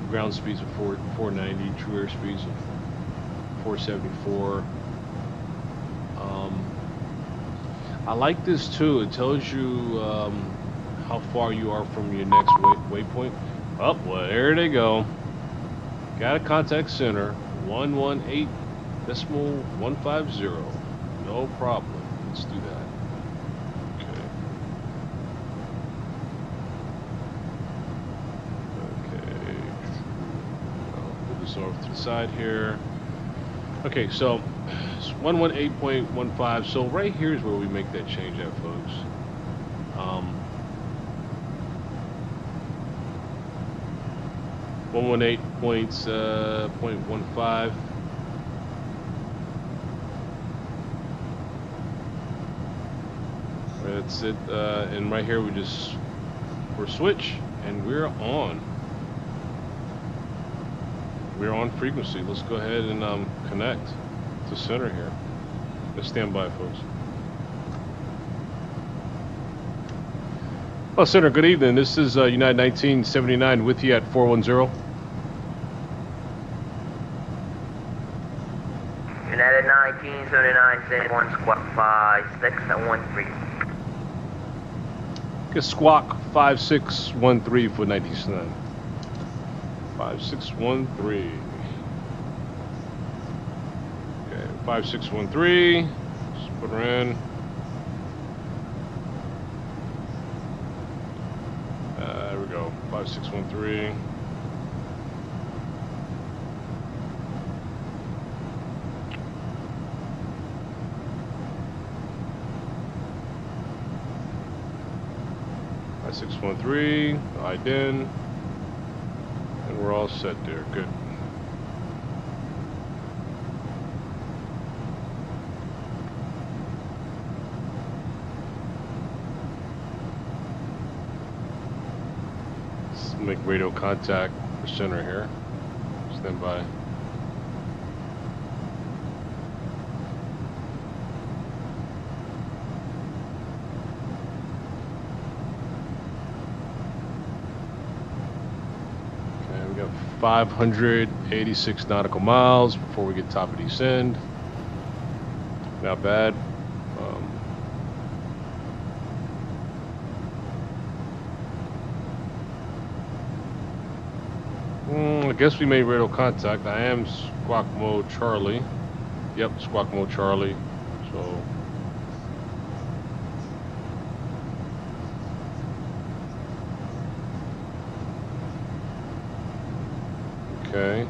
ground speeds of 490, true air speeds of 474. I like this too. It tells you how far you are from your next waypoint. Oh, well, there they go. Got a contact center, 118.150. No problem. Let's do that. Okay. I'll move this over to the side here. Okay, so it's 118.15. So right here is where we make that change at, folks. 118.15. That's it. And right here we're switch, and we're on. We're on frequency. Let's go ahead and connect to center here. Let's stand by, folks. Oh, center, good evening. This is United 1979 with you at 410. United 1979, say 1 squawk 56 and 13. Get squawk 5613 for 99. 5613. Okay, 5613. Let's put her in. There we go. 5613. By 613, IDEN, and we're all set there. Good. Let's make radio contact for center here. Stand by. Okay, we got 586 nautical miles before we get top of descend. Not bad. I guess we made radio contact. I am squawk mode Charlie. Yep, squawk mode Charlie. So Okay.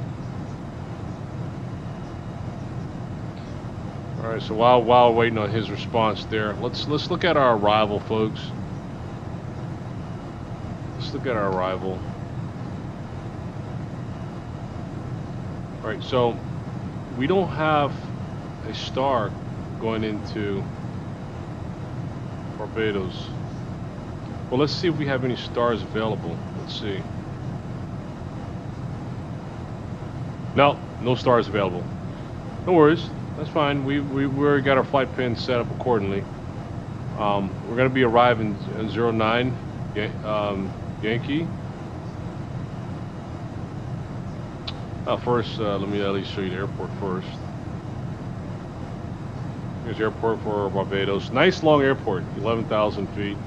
All right. So while waiting on his response there, let's look at our arrival, folks. Let's look at our arrival. All right. So we don't have a star going into Barbados. Well, let's see if we have any stars available. Let's see. No, no stars available. No worries. That's fine. We already got our flight plan set up accordingly. We're gonna be arriving in 09 Yankee. First, let me at least show you the airport first. Here's the airport for Barbados. Nice long airport, 11,000 feet.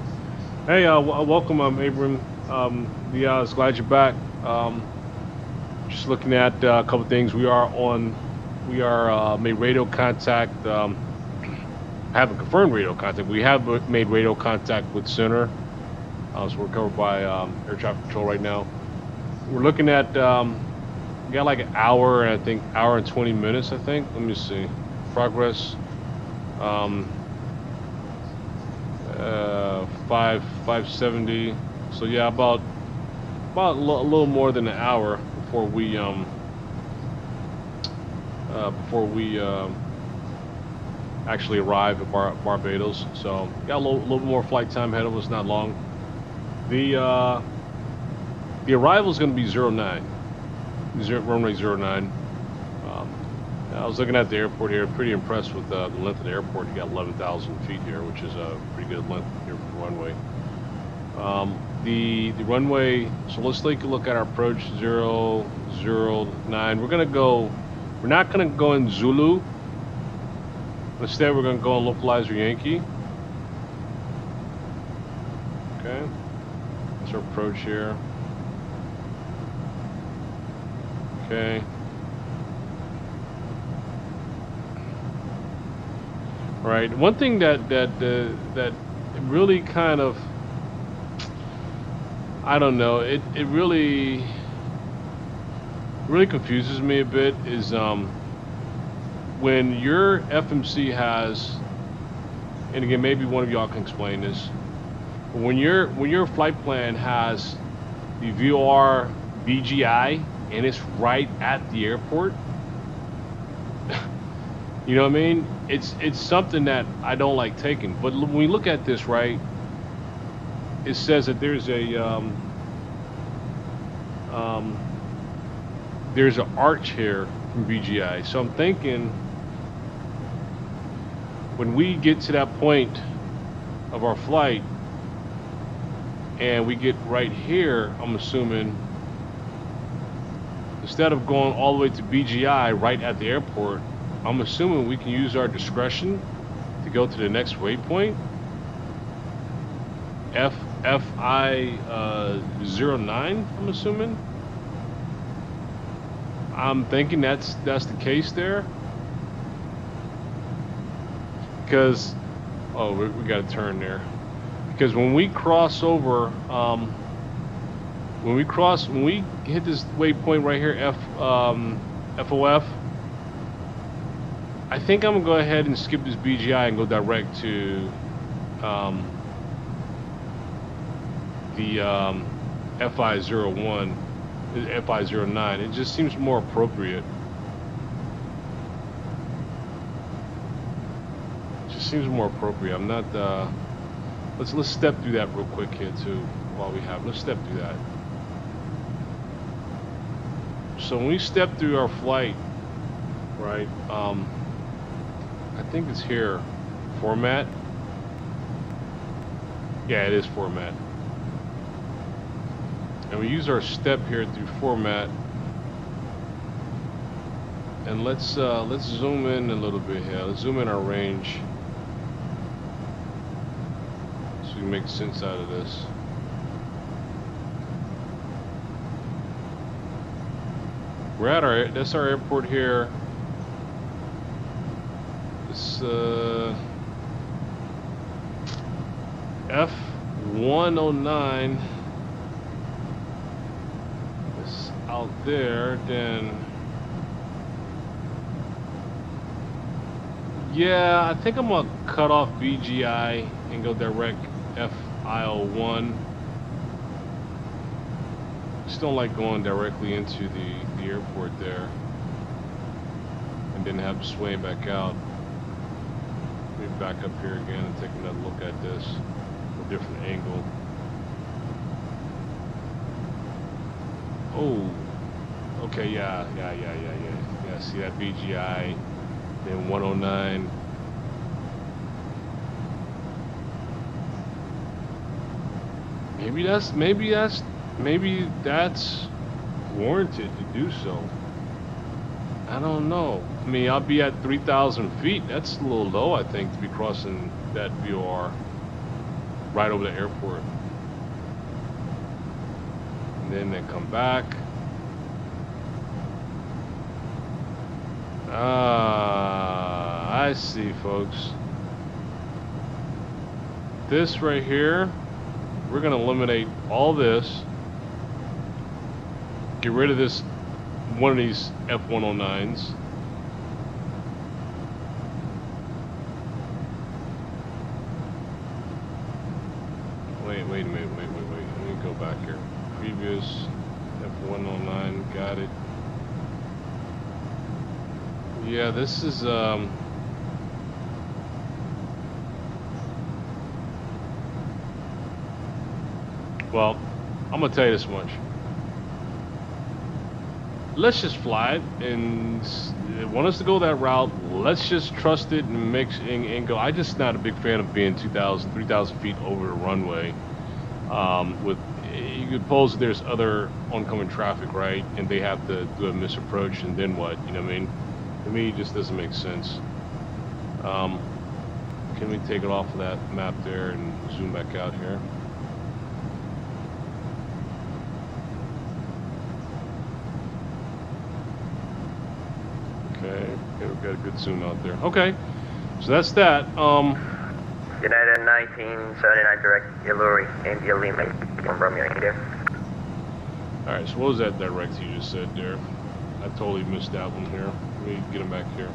Hey, welcome, Abram. Diaz, glad you're back. Just looking at a couple things. We made radio contact. Haven't confirmed radio contact. We have made radio contact with center. So we're covered by air traffic control right now. We're looking at we got like an hour, and I think hour and 20 minutes. I think. Let me see. Progress. 570. So yeah, about a little more than an hour before we actually arrive at Barbados. So got a little more flight time ahead of us, not long. The arrival is going to be 09, runway 09. I was looking at the airport here, pretty impressed with the length of the airport. You got 11,000 feet here, which is a pretty good length here for the runway. The runway, so let's take a look at our approach 009. We're not gonna go in Zulu. Instead, we're gonna go in localizer Yankee. Okay, that's our approach here. Okay. All right. One thing that really kind of, I don't know, it really confuses me a bit is when your FMC has, and again maybe one of y'all can explain this, but when your flight plan has the VOR BGI and it's right at the airport, you know what I mean? It's something that I don't like taking. But when we look at this, right, it says that there's an arch here from BGI. So I'm thinking when we get to that point of our flight and we get right here, I'm assuming instead of going all the way to BGI right at the airport, I'm assuming we can use our discretion to go to the next waypoint, FI 09. I'm assuming. I'm thinking that's the case there, because we got to turn there, because when we cross over, when we hit this waypoint right here, FOF. I think I'm gonna go ahead and skip this BGI and go direct to the FI 01, FI 09. It just seems more appropriate. It just seems more appropriate. I'm not. Let's step through that real quick here too, while we have. Let's step through that. So when we step through our flight, right? I think it's here, format. Yeah, it is format. And we use our step here through format. And let's zoom in a little bit here. Let's zoom in our range, so we can make sense out of this. We're at that's our airport here. It's F109. This out there, then yeah, I think I'm gonna cut off BGI and go direct FIO1. Just don't like going directly into the airport there and then have to sway back out. Let me back up here again and take another look at this from a different angle. Oh, okay, yeah, see that BGI, then 109. Maybe that's warranted to do so. I don't know. I mean, I'll be at 3,000 feet. That's a little low, I think, to be crossing that VOR right over the airport. And then come back. I see, folks. This right here, we're gonna eliminate all this. Get rid of this, one of these F-109s. Wait a minute, wait. Let me go back here. Previous F-109, got it. Yeah, this is, well, I'm gonna tell you this much. Let's just fly it, and they want us to go that route. Let's just trust it and mix and go. I'm just not a big fan of being 2,000, 3,000 feet over the runway. With, you could pose that there's other oncoming traffic, right? And they have to do a misapproach, and then what? You know what I mean? To me, it just doesn't make sense. Can we take it off of that map there and zoom back out here? Okay, we've got a good zoom out there. Okay, so that's that. United 1979 direct Iluri, India Lima, from Romeo India. Alright, so what was that direct you just said there? I totally missed that one here. Let me get him back here.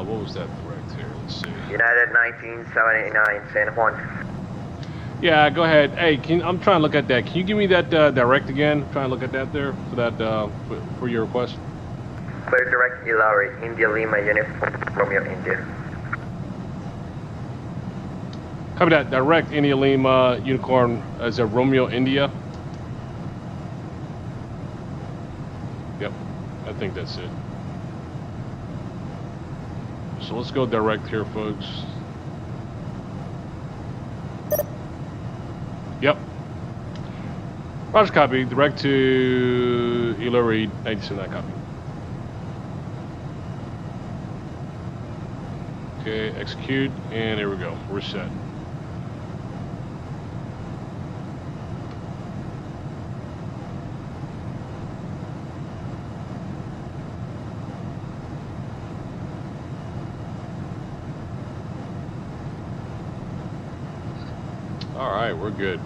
What was that direct here? Let's see. United 1979 San Juan. Yeah, go ahead. Hey, I'm trying to look at that. Can you give me that direct again? I'm trying to look at that there for that for your request. Clear direct Iluri, India Lima, uniform Romeo India. Copy that. Direct India Lima, Unicorn as a Romeo India. Yep, I think that's it. So let's go direct here, folks. Yep. Roger, copy. Direct to Iluri, 1979, copy. Okay, execute, and there we go. We're set. All right, we're good.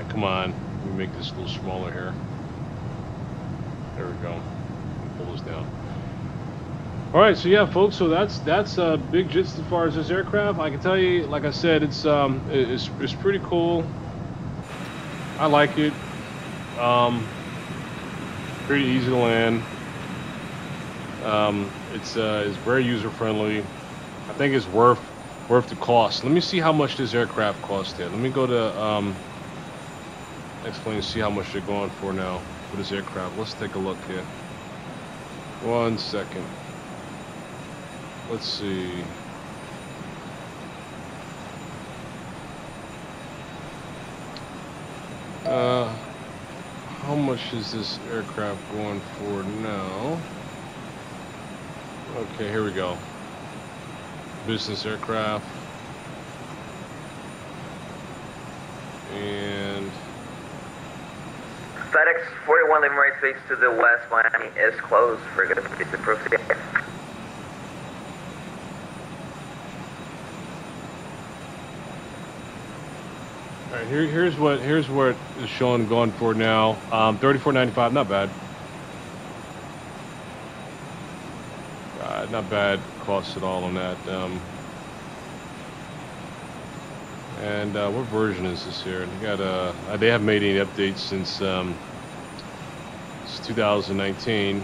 Come on, let me make this a little smaller here. There we go. Pull this down. All right, so yeah, folks. So that's big jits as far as this aircraft. I can tell you, like I said, it's pretty cool. I like it. Pretty easy to land. It's very user friendly. I think it's worth the cost. Let me see how much this aircraft cost here. Let me go to explain and see how much they're going for now for this aircraft. Let's take a look here. 1 second. Let's see. How much is this aircraft going for now? Okay, here we go. Business aircraft. And FedEx 41 Lima right space to the west, Miami is closed for good to proceed. all right, here's what is showing going for now. 34.95, not bad. Not bad cost at all on that. And what version is this here? They got they haven't made any updates since 2019.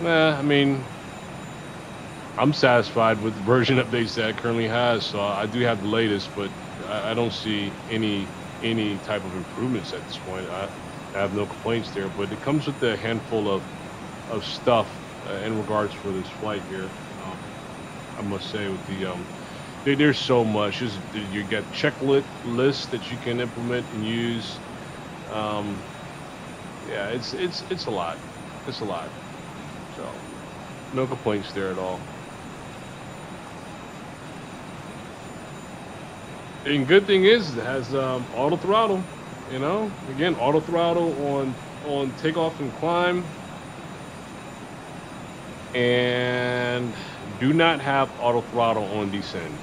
I mean, I'm satisfied with the version updates that it currently has. So I do have the latest, but I don't see any type of improvements at this point. I have no complaints there, but it comes with a handful of stuff in regards for this flight here. I must say with the there's so much. You get checklists that you can implement and use. Yeah, it's a lot. It's a lot. So no complaints there at all. And good thing is it has auto throttle. You know, again, auto throttle on takeoff and climb. And do not have auto throttle on descend.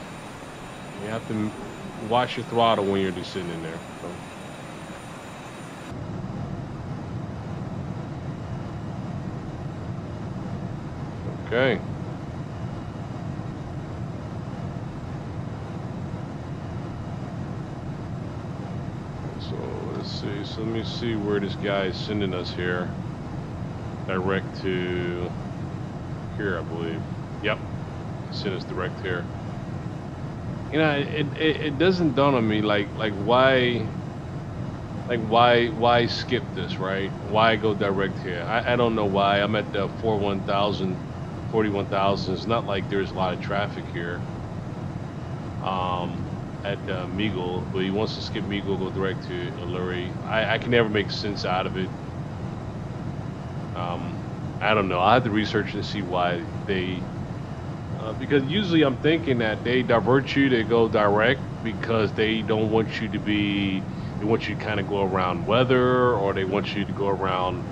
You have to watch your throttle when you're descending there. So. Okay. So let's see. So let me see where this guy is sending us here. Direct to here, I believe. Yep. Send us direct here. You know, it doesn't dawn on me like why skip this, right? Why go direct here? I don't know why. I'm at the 41,000. It's not like there's a lot of traffic here at Meagle, but he wants to skip Meagle, go direct to Iluri. I can never make sense out of it. I don't know. I have to research and see why they because usually I'm thinking that they divert you to go direct because they don't want you to be, they want you to kind of go around weather, or they want you to go around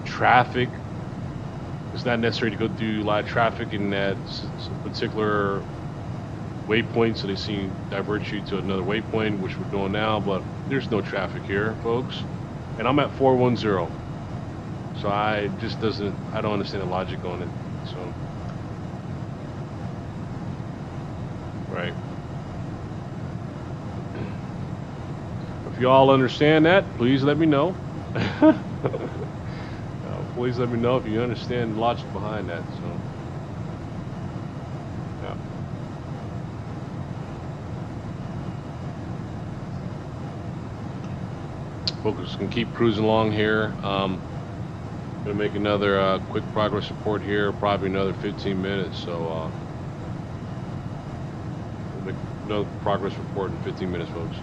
traffic. It's not necessary to go through a lot of traffic in that particular waypoint, so they seem to divert you to another waypoint, which we're doing now, but there's no traffic here, folks. And I'm at 410. So I don't understand the logic on it. So, right. If y'all understand that, please let me know. Please let me know if you understand the logic behind that. So, yeah. Focus can keep cruising along here. Gonna make another quick progress report here, probably another 15 minutes. So, we'll make another progress report in 15 minutes, folks.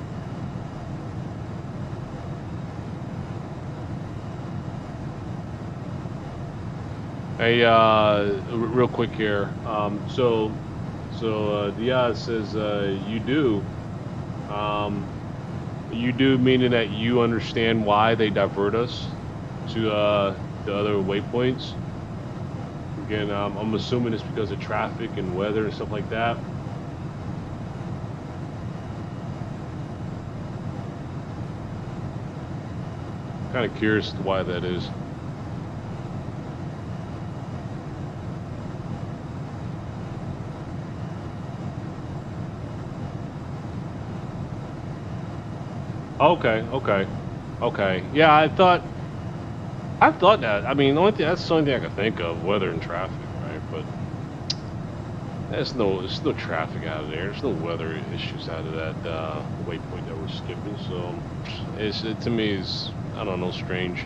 Hey, real quick here. So Diaz says you do meaning that you understand why they divert us to the other waypoints. Again, I'm assuming it's because of traffic and weather and stuff like that. Kind of curious why that is. Okay. Yeah, I thought that. I mean, that's the only thing I could think of, weather and traffic, right? But there's no traffic out of there. There's no weather issues out of that waypoint that we're skipping. So to me is, I don't know, strange,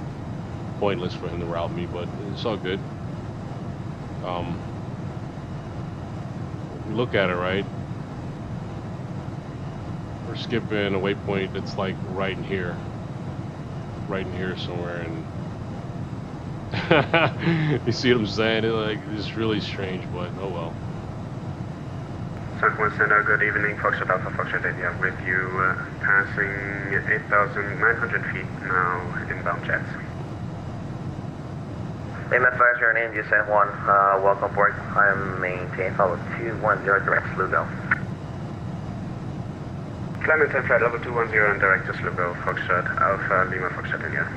pointless for him to route me, but it's all good. Look at it, right? We're skipping a waypoint that's like right in here somewhere, and you see what I'm saying? It's really strange, but oh well. Transcontinental, good evening, Foxtrot Alpha, Foxtrot India, with you passing 8,900 feet now, inbound jets. Name advisor and India San Juan, welcome aboard. I'm maintain follow 210 direct Slugo. Climate and flight level 210 and direct to Slugo, Foxtrot Alpha, Lima, Foxtrot India.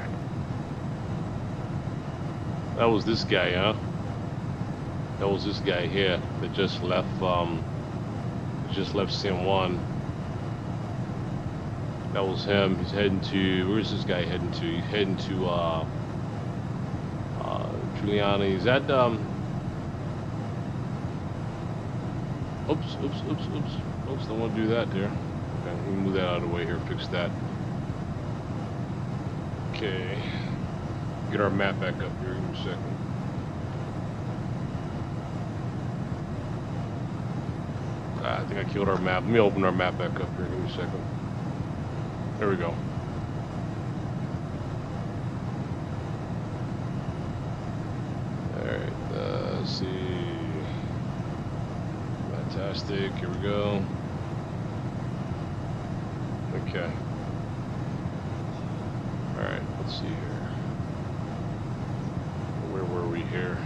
That was this guy, huh? That was this guy here that just left San Juan. That was him. He's heading to, where's this guy heading to? He's heading to Juliana. Is that oops, don't want to do that there. Okay, let me move that out of the way here, fix that. Okay. Get our map back up here in a second. I think I killed our map. Let me open our map back up here. Give me a second. There we go. Alright, let's see. Fantastic. Here we go. Okay. Alright, let's see here. Where were we here?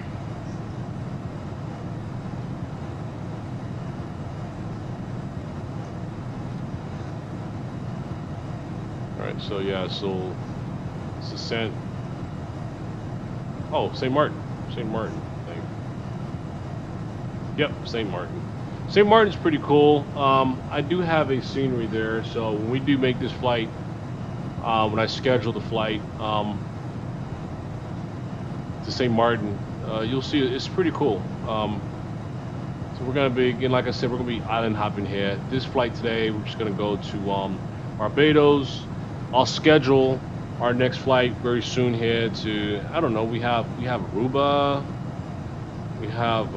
Alright, so yeah, so it's the St. Martin. St. Martin thing. Yep, St. Martin. St. Martin's pretty cool. I do have a scenery there, so when we do make this flight, when I schedule the flight to St. Martin, you'll see it's pretty cool. So we're gonna be, again, like I said, we're gonna be island hopping here. This flight today, we're just gonna go to Barbados. I'll schedule our next flight very soon here to, I don't know, we have Aruba, we have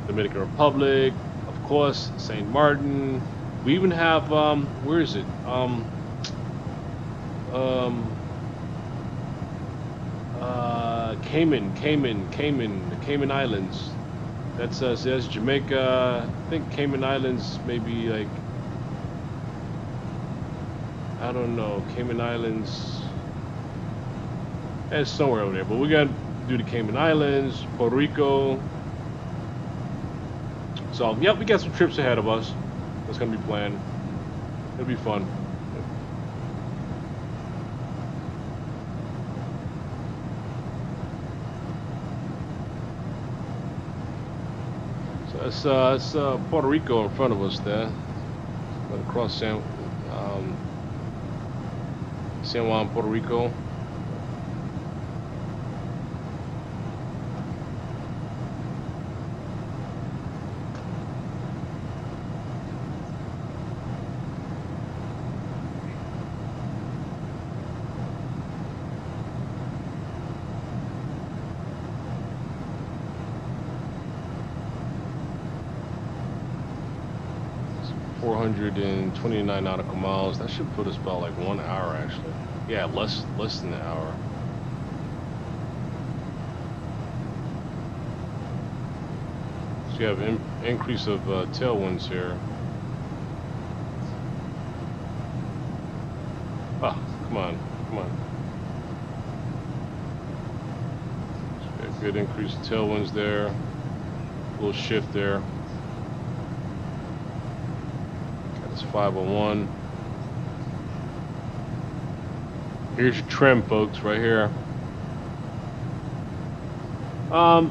Dominican Republic, of course, St. Martin. We even have where is it? the Cayman Islands. That's that's Jamaica. I think Cayman Islands maybe like, I don't know, Cayman Islands. It's somewhere over there, but we're gonna do the Cayman Islands, Puerto Rico. So yep, we got some trips ahead of us. That's gonna be planned. It'll be fun. So that's Puerto Rico in front of us there. Right across San Juan, Puerto Rico. It's 429 nautical miles. That should put us about like 1 hour actually. Yeah, less than an hour. So you have increase of tailwinds here. Ah, come on. So we have good increase of tailwinds there. A little shift there. That's 501. Here's your trim, folks, right here.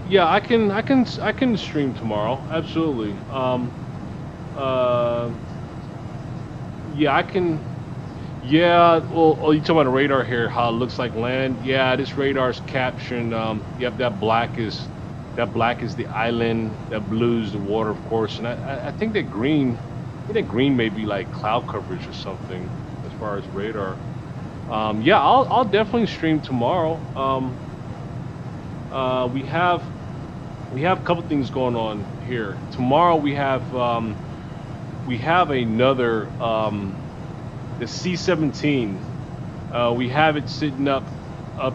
Yeah, I can stream tomorrow, absolutely. Yeah, I can. Yeah, well, you talking about the radar here? How it looks like land? Yeah, this radar's capturing. Yep, that black is the island. That blue is the water, of course. And I think that green, may be like cloud coverage or something as far as radar. Yeah, I'll definitely stream tomorrow. We have a couple things going on here. Tomorrow we have another the C-17. We have it sitting up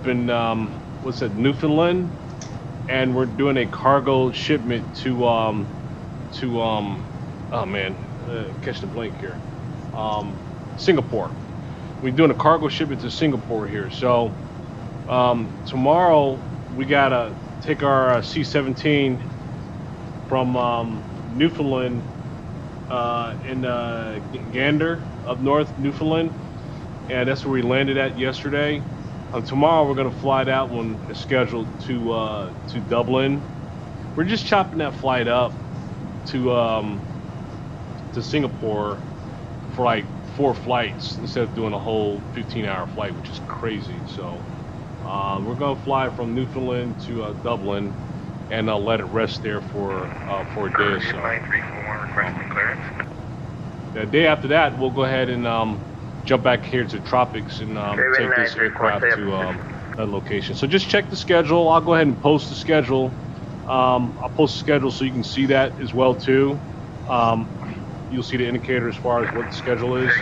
in what's that, Newfoundland, and we're doing a cargo shipment to to oh man, catch the blank here. Singapore. We're doing a cargo shipment to Singapore here. So tomorrow we gotta take our C-17 from Newfoundland in Gander up north, Newfoundland, and that's where we landed at yesterday. Tomorrow we're gonna fly that one scheduled to Dublin. We're just chopping that flight up to Singapore for like 4 flights instead of doing a whole 15-hour flight, which is crazy. So we're gonna fly from Newfoundland to Dublin, and I'll let it rest there for a day or so. 9341 requesting clearance. The day after that, we'll go ahead and jump back here to Tropics and take this aircraft to that location. So just check the schedule. I'll go ahead and post the schedule. I'll post the schedule so you can see that as well too. You'll see the indicator as far as what the schedule is.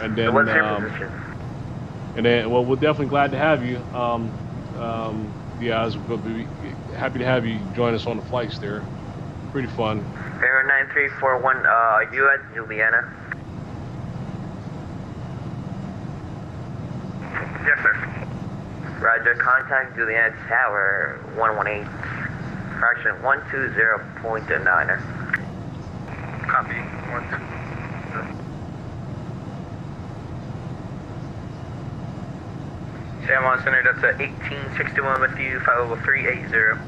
And then, What's your position? and then, well, we're definitely glad to have you. Yeah, we'll be happy to have you join us on the flights there. Pretty fun. Air 9341, are you at Juliana? Yes, sir. Roger, contact Juliana Tower 118, fraction 120.9er. Copy. 120. San Juan Center, that's at 1861 with you, 50380.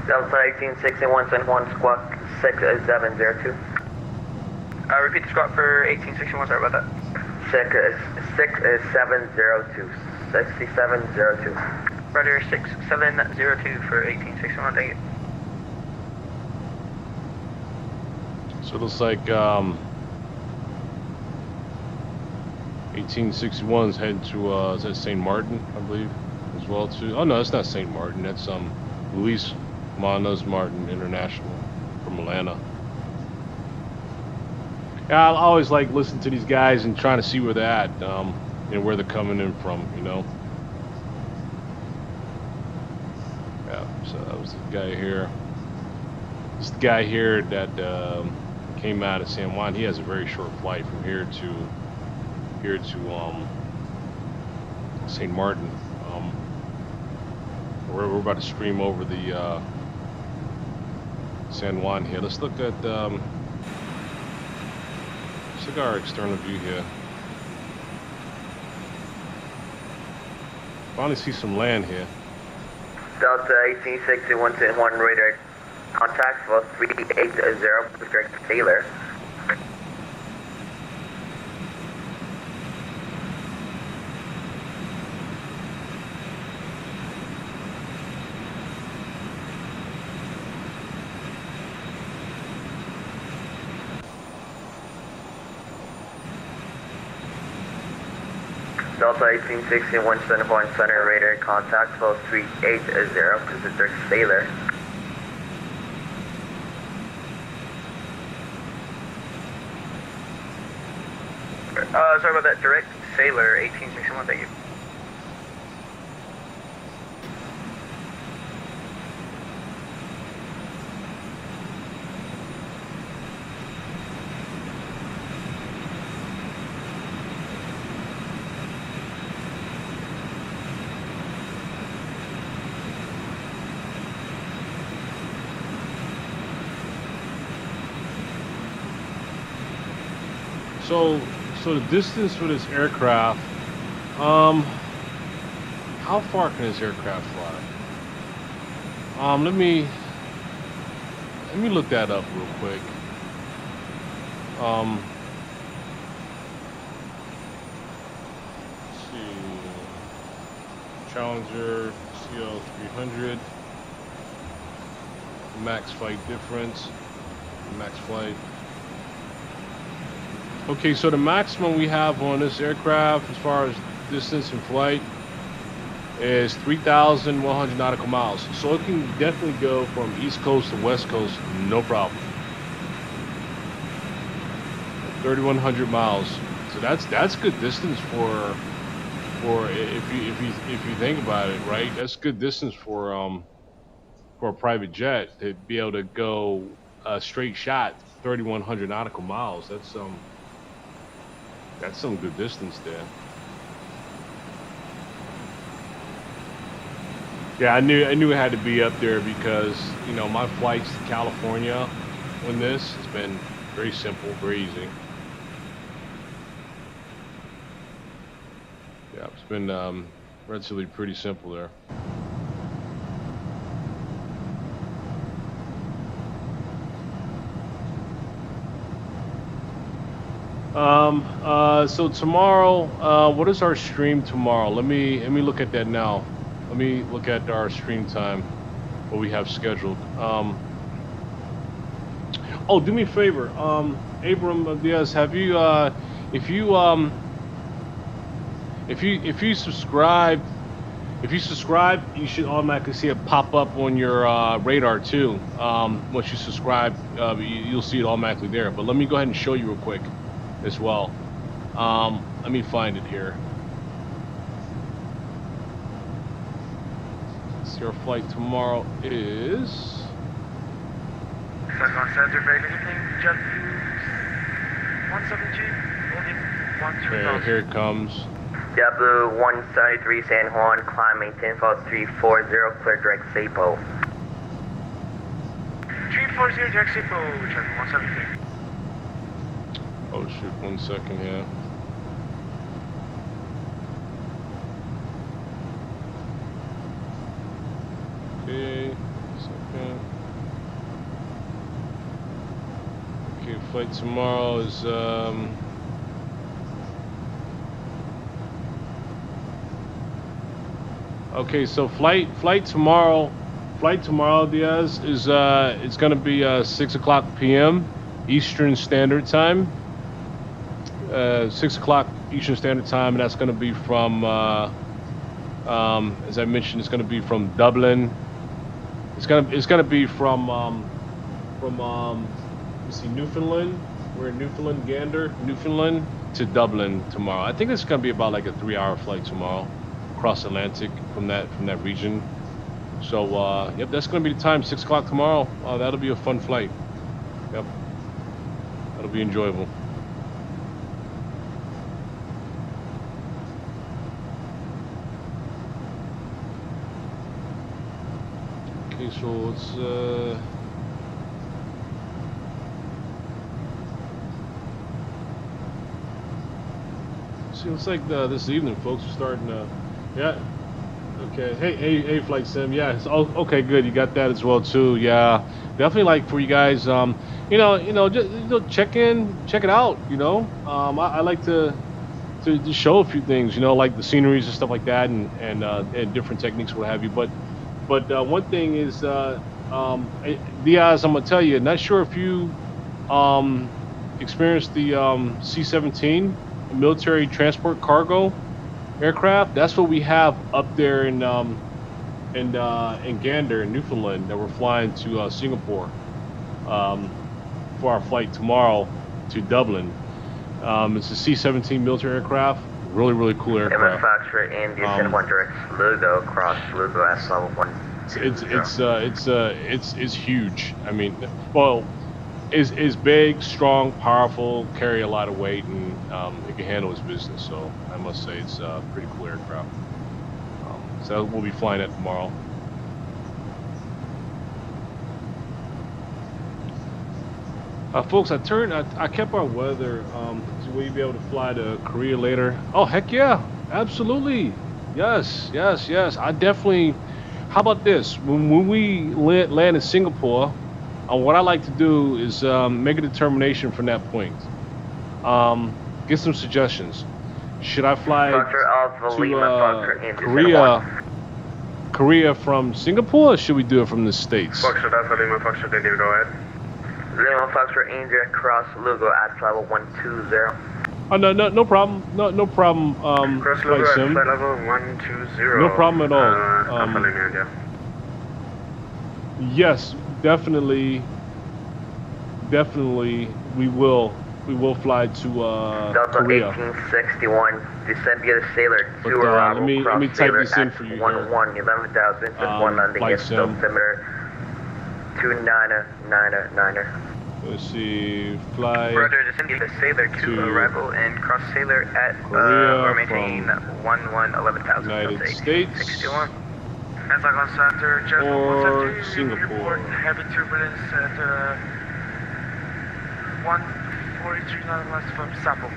Delta 1861, San Juan, squawk 6702. Repeat the squawk for 1861, sorry about that. 6702. 6702. Roger, 6702 for 1861, thank you. So it looks like 1861 is heading to is that St. Martin, I believe, as well too. Oh no, that's not St. Martin. That's Luis Manos Martin International from Atlanta. Yeah, I always like listening to these guys and trying to see where they're at, and where they're coming in from, you know. Yeah, so that was the guy here. This is the guy here that came out of San Juan. He has a very short flight from here to St. Martin. We're about to stream over the San Juan here. Let's look at our external view here. Finally see some land here. Delta 1861, San Juan radar, contact for 380, Patrick Taylor. Delta 1861, San Juan Center radar, contact for 380, Pacific Sailor. Sorry about that, direct Sailor, 1861, thank you. So the distance for this aircraft, how far can this aircraft fly? Let me look that up real quick. Let's see, Challenger CL 300, max flight difference, max flight. Okay, so the maximum we have on this aircraft as far as distance and flight is 3,100 nautical miles. So it can definitely go from East Coast to West Coast, no problem. 3,100 miles. So that's good distance for if you think about it, right? That's good distance for a private jet to be able to go a straight shot, 3,100 nautical miles. That's some good distance there. Yeah, I knew it had to be up there because, you know, my flights to California on this has been very simple, very easy. Yeah, it's been relatively pretty simple there. So tomorrow, what is our stream tomorrow? Let me look at that now. Let me look at our stream time, what we have scheduled. Oh, do me a favor, Abram Diaz, have you, if you subscribe, you should automatically see it pop up on your radar too. Once you subscribe, you'll see it automatically there. But let me go ahead and show you real quick as well. Let me find it here. So your flight tomorrow is... Saigon Center, very limiting, jet 170G, holding 120. Okay, here it comes. JetBlue 173 San Juan, climb maintain false 340, clear direct SAPO. 340 direct SAPO, jet 173. Oh shoot, 1 second here. Okay, second. Okay, flight tomorrow is okay, so flight tomorrow, Diaz, is it's gonna be 6 o'clock p.m. Eastern Standard Time. 6 o'clock Eastern Standard Time, and that's gonna be from as I mentioned, it's gonna be from Dublin. It's gonna be from let's see, Newfoundland. We're in Newfoundland to Dublin tomorrow. I think it's gonna be about like a 3-hour flight tomorrow, across Atlantic from that region. So yep, that's gonna be the time, 6 o'clock tomorrow. That'll be a fun flight. Yep, that'll be enjoyable. Okay, so let's see. Looks like this evening, folks are starting to. Yeah. Okay. Hey, Flight Sim. Yeah. Oh, okay. Good. You got that as well too. Yeah. Definitely like for you guys. Just check it out. I like to show a few things. Like the sceneries and stuff like that, and different techniques, what have you. But one thing is, Diaz, I'm gonna tell you. Not sure if you experienced the C-17 military transport cargo aircraft. That's what we have up there in Gander, in Newfoundland, that we're flying to Singapore for our flight tomorrow to Dublin. It's a C-17 military aircraft. Really, really cool aircraft. Manufacturer India San Juan direct Lugo across Lugo at level 1. It's huge. I mean, well, is big, strong, powerful, carry a lot of weight, and it can handle its business. So I must say it's a pretty cool aircraft. So we'll be flying that tomorrow. Folks, I kept our weather. Will you be able to fly to Korea later? Oh, heck yeah, absolutely. Yes. I definitely. How about this? When we land in Singapore, what I like to do is make a determination from that point. Get some suggestions. Should I fly to Korea from Singapore, or should we do it from the States? Foxtrot Alpha Lima, Foxtrot India, go ahead. Lima Foxtrot India cross Lugo at level 120. Oh no problem. No problem. Cross Lugo at flight level 120. No problem at all. Alpha Lima, India. Yes, definitely. We will fly to Delta Korea. 1861, descend via the Sailor 2 let me type this in for you. 11,000, one landing Flight is sim. altimeter 29er. Let's see, fly Roger, descending the Sailor 2 to arrival and cross Sailor at Korea or maintain from 11,000. United States 61. Pentagon Center, Jet or 172, Singapore. report heavy turbulence at 143 knots west from Sapo.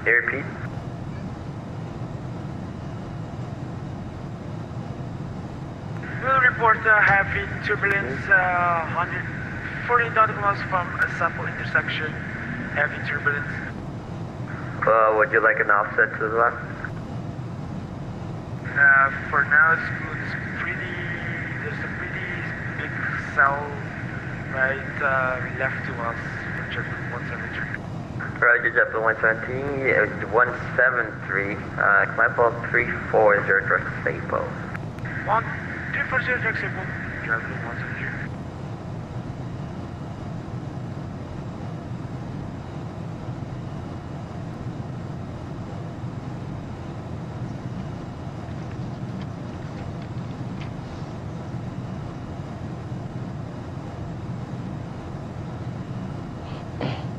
Repeat. We'll report heavy turbulence 140 nautical miles from Sapo intersection. Heavy turbulence. Would you like an offset to the left? For now, it's good. There's a pretty big cell right left to us for Jetblue 173. Roger, JetBlue 173, climb up 340 direct Sapo. 340 direct Sapo, Jetblue 173.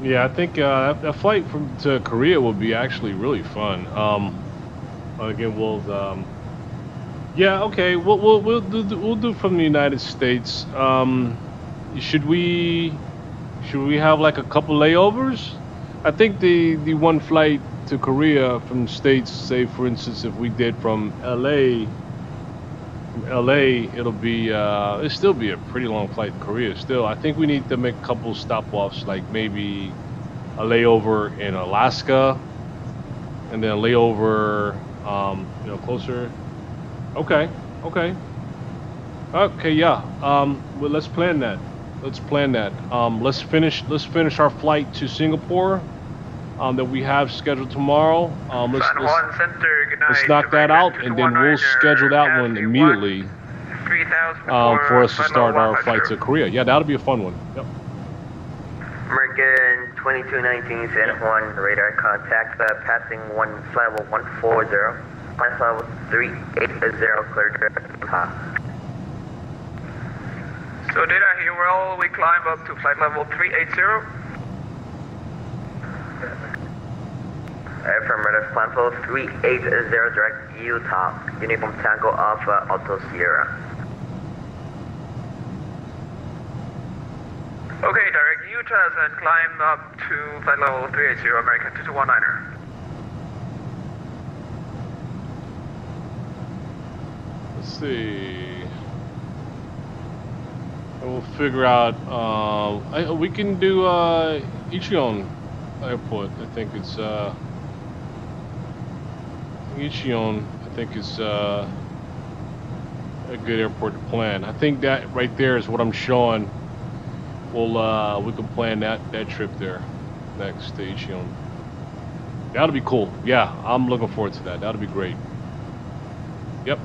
Yeah, I think that flight to Korea will be actually really fun. Again, yeah, okay, we'll do from the United States. Should we have like a couple layovers? I think the one flight to Korea from the States, say for instance, if we did from LA, it'll still be a pretty long flight to Korea still. I think we need to make a couple stop-offs, like maybe a layover in Alaska and then a layover closer. Okay, yeah. Well, let's plan that. Let's finish our flight to Singapore that we have scheduled tomorrow. San Juan Center, good night. Let's knock that out, and then we'll schedule that one immediately 3000 for us to start our flight to Korea. Yeah, that'll be a fun one. Yep. American 2219 San Juan radar contact passing flight level 140. Flight level 380 clear direct. So did I hear well? We climb up to flight level 380. Affirmative, climb level 380 direct Utah. Uniform Tango Alpha Alto Sierra. Okay, direct Utah and climb up to flight level 380, American 2219er. Let's see. We'll figure out. We can do Icheon Airport. I think it's Icheon. I think it's a good airport to plan. I think that right there is what I'm showing. We can plan that trip there next to Icheon. That'll be cool. Yeah, I'm looking forward to that. That'll be great. Yep.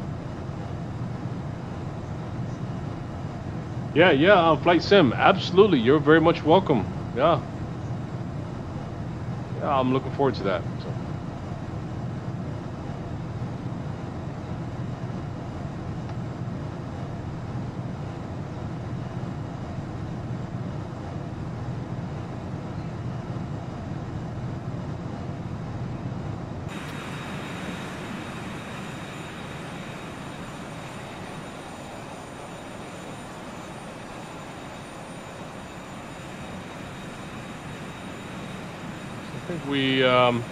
Yeah, Flight Sim, absolutely. You're very much welcome. Yeah, I'm looking forward to that. So. I think we, let's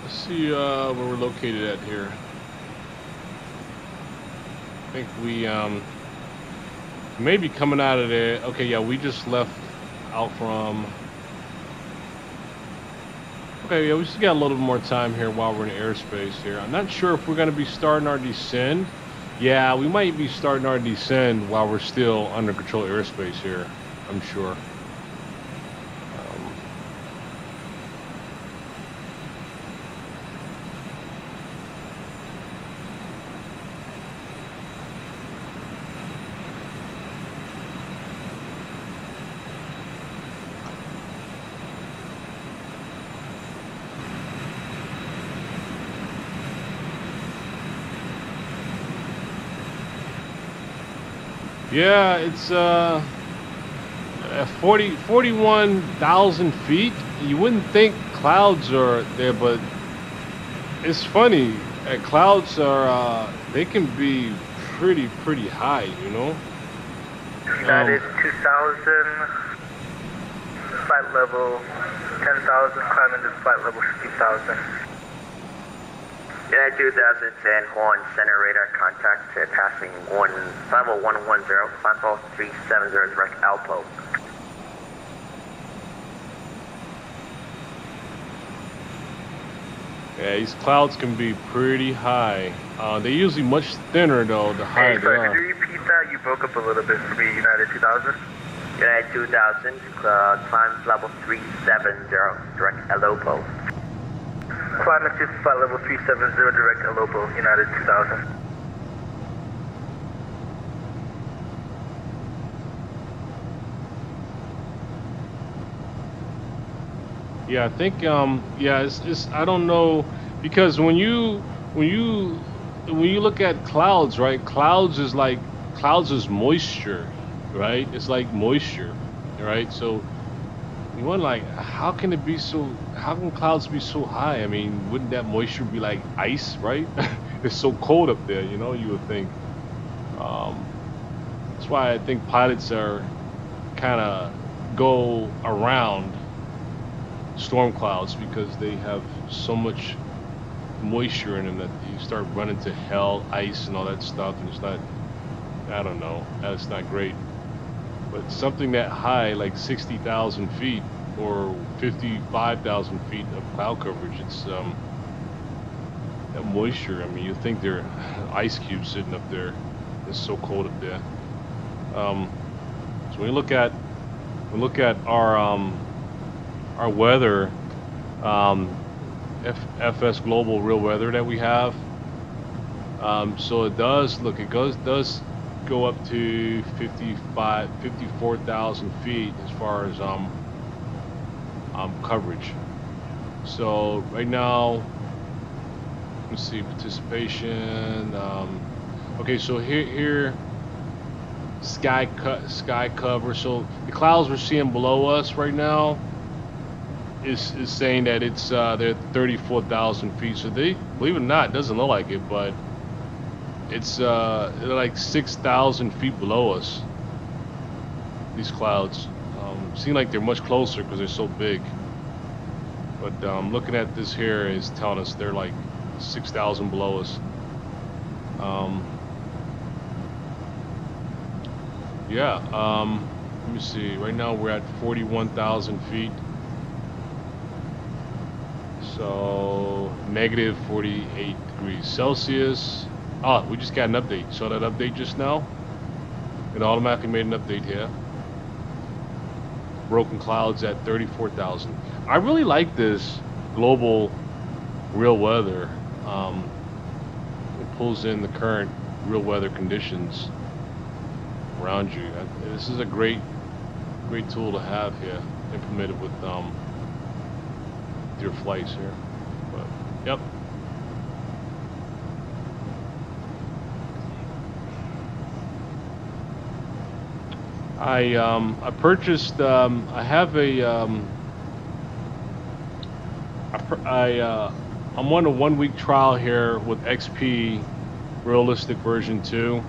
see where we're located at here. I think we may be coming out of there. Okay, yeah, we just left out from, okay, yeah, we still got a little bit more time here while we're in airspace here. I'm not sure if we're going to be starting our descend. Yeah, we might be starting our descend while we're still under control airspace here, I'm sure. Yeah, it's at 41,000 feet. You wouldn't think clouds are there, but it's funny. Clouds are they can be pretty high, you know. United 2000, flight level 10,000, climbing to flight level 50,000. United 2000, San Juan Center radar contact to passing 110, flight level 370 direct Alpo. Yeah, these clouds can be pretty high. They're usually much thinner though, the higher Hey, they sorry, are. could you repeat that? You broke up a little bit for me, United 2000. United 2000, climb level 370 direct Alopo. Climbing to flight level 370, direct Alopo, United 2000. Yeah, I think yeah, it's I don't know because when you look at clouds, right? Clouds is moisture, right? It's like moisture, right? So you wonder like how can clouds be so high? I mean, wouldn't that moisture be like ice, right? It's so cold up there, you would think. Um, that's why I think pilots are kind of go around storm clouds because they have so much moisture in them that you start running to hell, ice, and all that stuff, and it's not. I don't know. That's not great. But something that high, like 60,000 feet or 55,000 feet of cloud coverage, it's that moisture. I mean, you think they're ice cubes sitting up there. It's so cold up there. So when you look at our weather, FS Global real weather that we have. So it does does go up to 54,000 feet as far as coverage. So right now, let's see participation. Okay, so here sky cover. So the clouds we're seeing below us right now is saying that it's they're 34,000 feet. So they, believe it or not, it doesn't look like it, but it's they're like 6,000 feet below us. These clouds seem like they're much closer because they're so big. But looking at this here is telling us they're like 6,000 below us. Yeah. Let me see. Right now we're at 41,000 feet. So negative 48 degrees Celsius. Oh, we just got an update. Saw that update just now? It automatically made an update here. Broken clouds at 34,000. I really like this global real weather. It pulls in the current real weather conditions around you. This is a great tool to have here, implemented with your flights here. But yep. I purchased I have a I'm on a 1-week trial here with XP Realistic version 2.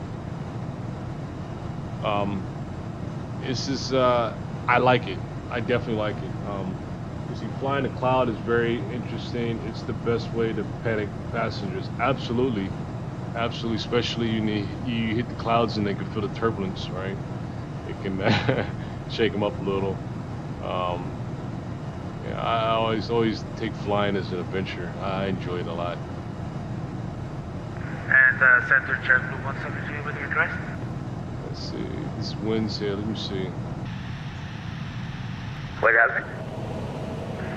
This is I like it. I definitely like it. You see, flying a cloud is very interesting. It's the best way to panic passengers. Absolutely, absolutely. Especially you hit the clouds and they can feel the turbulence, right? It can shake them up a little. Yeah, I always take flying as an adventure. I enjoy it a lot. And Center JetBlue 173 with your address. Let's see. This wind's here. Let me see. What happened?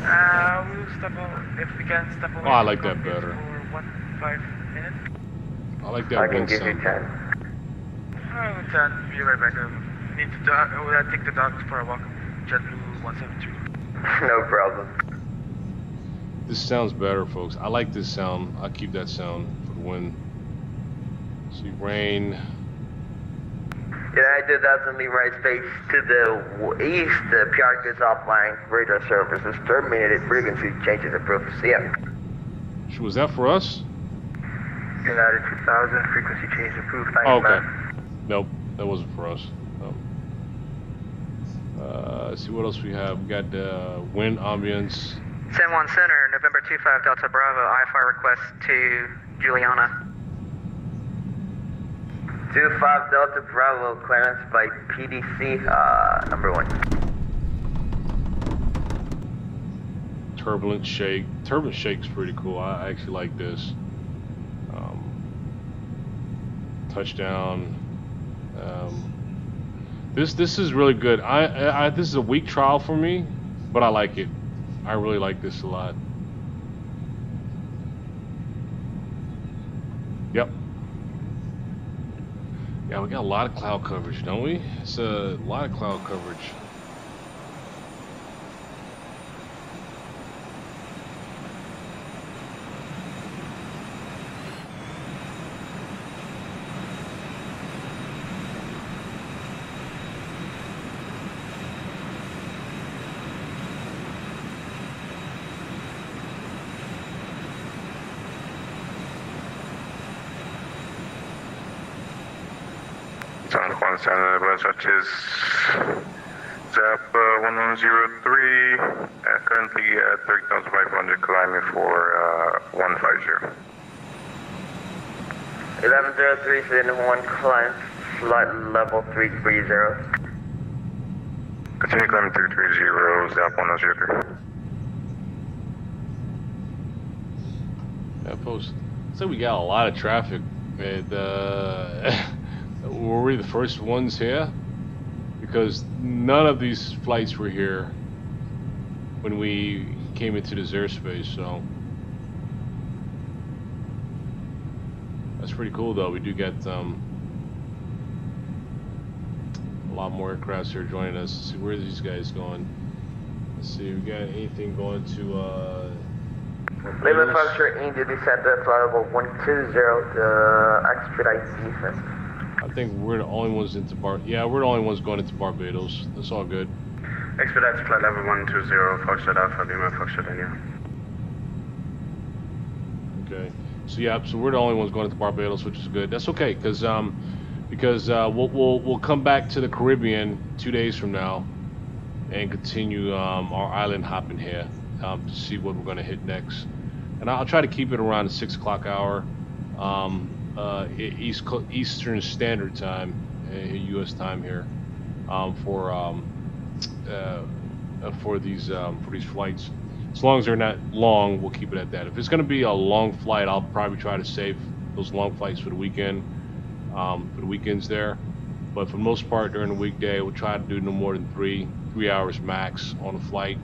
We'll step over, if we can step over. Oh, I like that better. For 5 minutes. I like that I can wind give you sound. 10. Alright, 10. Be right back. Need to take the dogs for a walk. JetBlue 173. No problem. This sounds better, folks. I like this sound. I'll keep that sound for the wind. See, rain. United 2000 Lima Aerospace to the east, the PR is offline. Radar services terminated. Frequency changes approved. See ya. Was that for us? United 2000, frequency change approved. Thanks, Oh, okay. man. Nope, that wasn't for us. Let's see what else we have. We got wind ambience. San Juan Center, November 25 Delta Bravo, IFR request to Juliana. 25 Delta Bravo, clearance by PDC, number 1. Turbulent shake. Turbulent shake's pretty cool. I actually like this. Touchdown. This is really good. This is a weak trial for me, but I like it. I really like this a lot. Yep. Yeah, we got a lot of cloud coverage, don't we? It's a lot of cloud coverage. San Juan Center, buenas noches. Zap 1103, currently at 30,500, climbing for 150. 1103, San Juan, climb, flight level 330. Continue climbing 330, Zap 1003. Yeah, post. So we got a lot of traffic. And, were we the first ones here? Because none of these flights were here when we came into this airspace, so that's pretty cool though. We do get a lot more aircrafts here joining us. Let's see where are these guys going. Let's see, we got anything going to Lima Foxtrot India descent to flight level 120 to expedite defense. I think we're the only ones into yeah, we're the only ones going into Barbados. That's all good. Expedite flight level 120, Foxtrot Alpha, Lima Foxtrot India. Okay. So yeah, so we're the only ones going into Barbados, which is good. That's okay, because we'll come back to the Caribbean 2 days from now, and continue our island hopping here to see what we're going to hit next. And I'll try to keep it around the 6 o'clock hour, Eastern Standard Time, U.S. time here, for these flights. As long as they're not long, we'll keep it at that. If it's going to be a long flight, I'll probably try to save those long flights for the weekend, for the weekends there. But for the most part, during the weekday, we'll try to do no more than three hours max on a flight.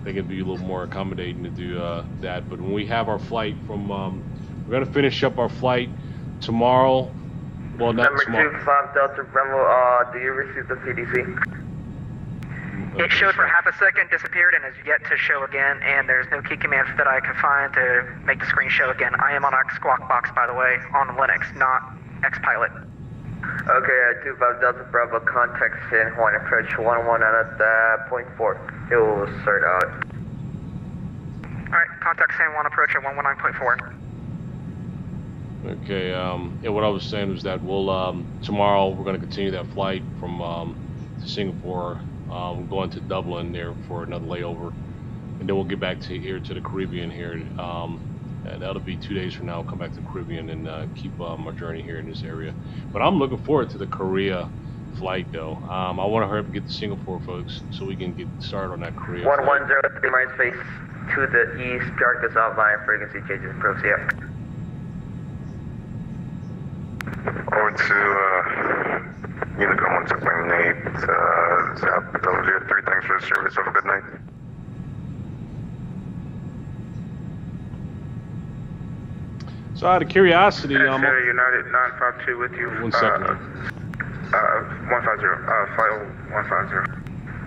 They can be a little more accommodating to do that. But when we have our flight from, we're going to finish up our flight tomorrow. Well, not Number tomorrow. 25 Delta Bravo, do you receive the PDC? It showed for half a second, disappeared, and has yet to show again, and there's no key commands that I can find to make the screen show again. I am on X Squawk Box, by the way, on Linux, not X-Pilot. Okay, 25 Delta Bravo, contact San Juan, approach 11 at .4. It will start out. Alright, contact San Juan, approach at 119.4. Okay, yeah, what I was saying was that we'll, tomorrow we're going to continue that flight from to Singapore. We're going to Dublin there for another layover, and then we'll get back to here to the Caribbean here, and that'll be 2 days from now. We'll come back to the Caribbean and keep our journey here in this area. But I'm looking forward to the Korea flight though. I want to hurry up and get to Singapore, folks, so we can get started on that Korea flight. 1103 minus space to the east, Jarkus outline, frequency changes, proceed. Over to Unicom 16.8, Zap 003, thanks for the service, have a good night. So out of curiosity, United 952 with you. 1 second. 150, flight 150.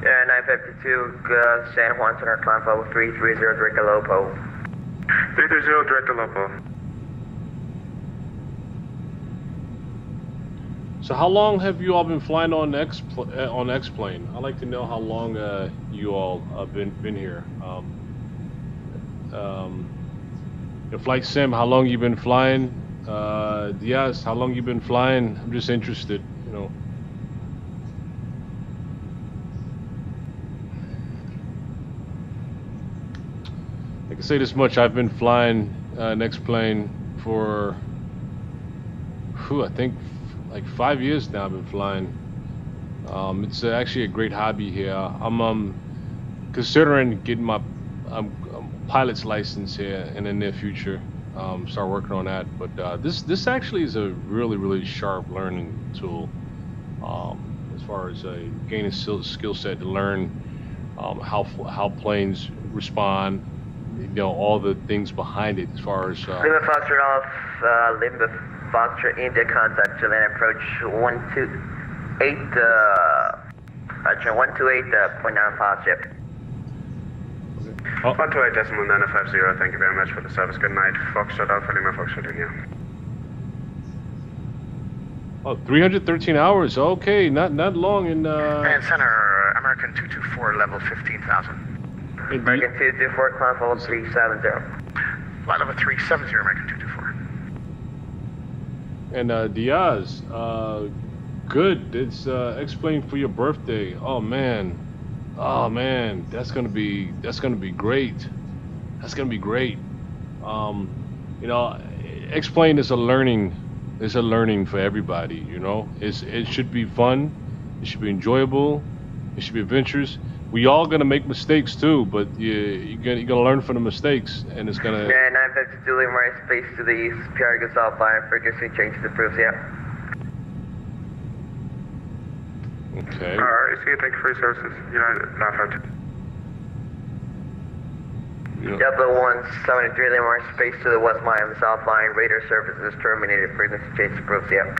Yeah, 952, San Juan Center, climb level 330, direct to Lopo. 330, direct to Lopo. So how long have you all been flying on X-plane? I'd like to know how long you all have been here. Your flight sim, how long you been flying? Diaz, how long you been flying? I'm just interested, you know. I can say this much: I've been flying an X-plane for, I think, like 5 years now. I've been flying. It's actually a great hobby here. I'm considering getting my pilot's license here in the near future. Start working on that. But this actually is a really sharp learning tool. As far as gaining skill set to learn how planes respond. You know, all the things behind it as far as Lima Foxtrot off, Lima Foxtrot India contact to land approach 128, Roger, 128.9 positive. Oh. 128.950, thank you very much for the service. Good night. Foxtrot Alpha Lima Foxtrot India. Oh, 313 hours. Okay, not long in And center, American 224, level 15,000. American 224, climb level 370. Flight level 370, American 224. And Diaz, good. It's explained for your birthday. Oh man, that's gonna be great. That's gonna be great. You know, explain is a learning. It's a learning for everybody. You know, it should be fun. It should be enjoyable. It should be adventurous. We all gonna make mistakes too, but you're gonna learn from the mistakes, and it's gonna. Yeah, 952 Lima Aerospace to the east, PR goes offline, frequency change to approves, yeah. Okay. RAC, thank you for your services. United 952. Double 173 Lima Aerospace to the west, Miami is offline, radar services terminated, frequency change to approves, yeah.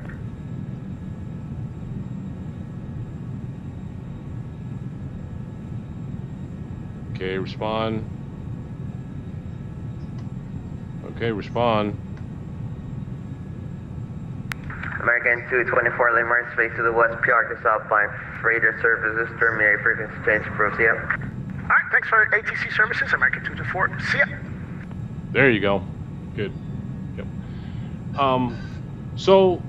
Okay, respond. Okay, respond. American 224 Lima Aerospace to the west, PR goes offline, radar services terminated, frequency change to approves, yeah. Alright, thanks for ATC services, American 224. See ya. There you go. Good. Yep. So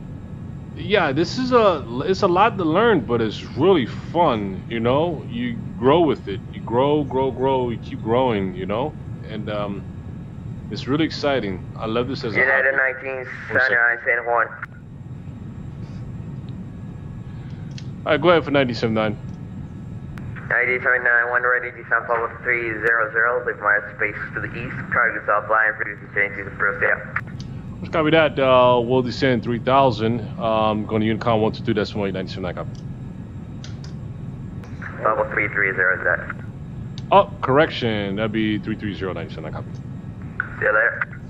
yeah, this is it's a lot to learn, but it's really fun, you know. You grow with it. You grow, you keep growing, you know. And it's really exciting. I love this as a United hobby. 1979 San Juan. All right, go ahead for 97.9. 9079, 1 ready, descent level 300, leave my space to the east, target is offline, frequency change to the first, yeah. Let's copy that. We'll descend 3,000. Going to Unicom 122, that's 187.9, copy. Level 330 is that. Oh, correction. That'd be 330, 97.9, copy. See you later.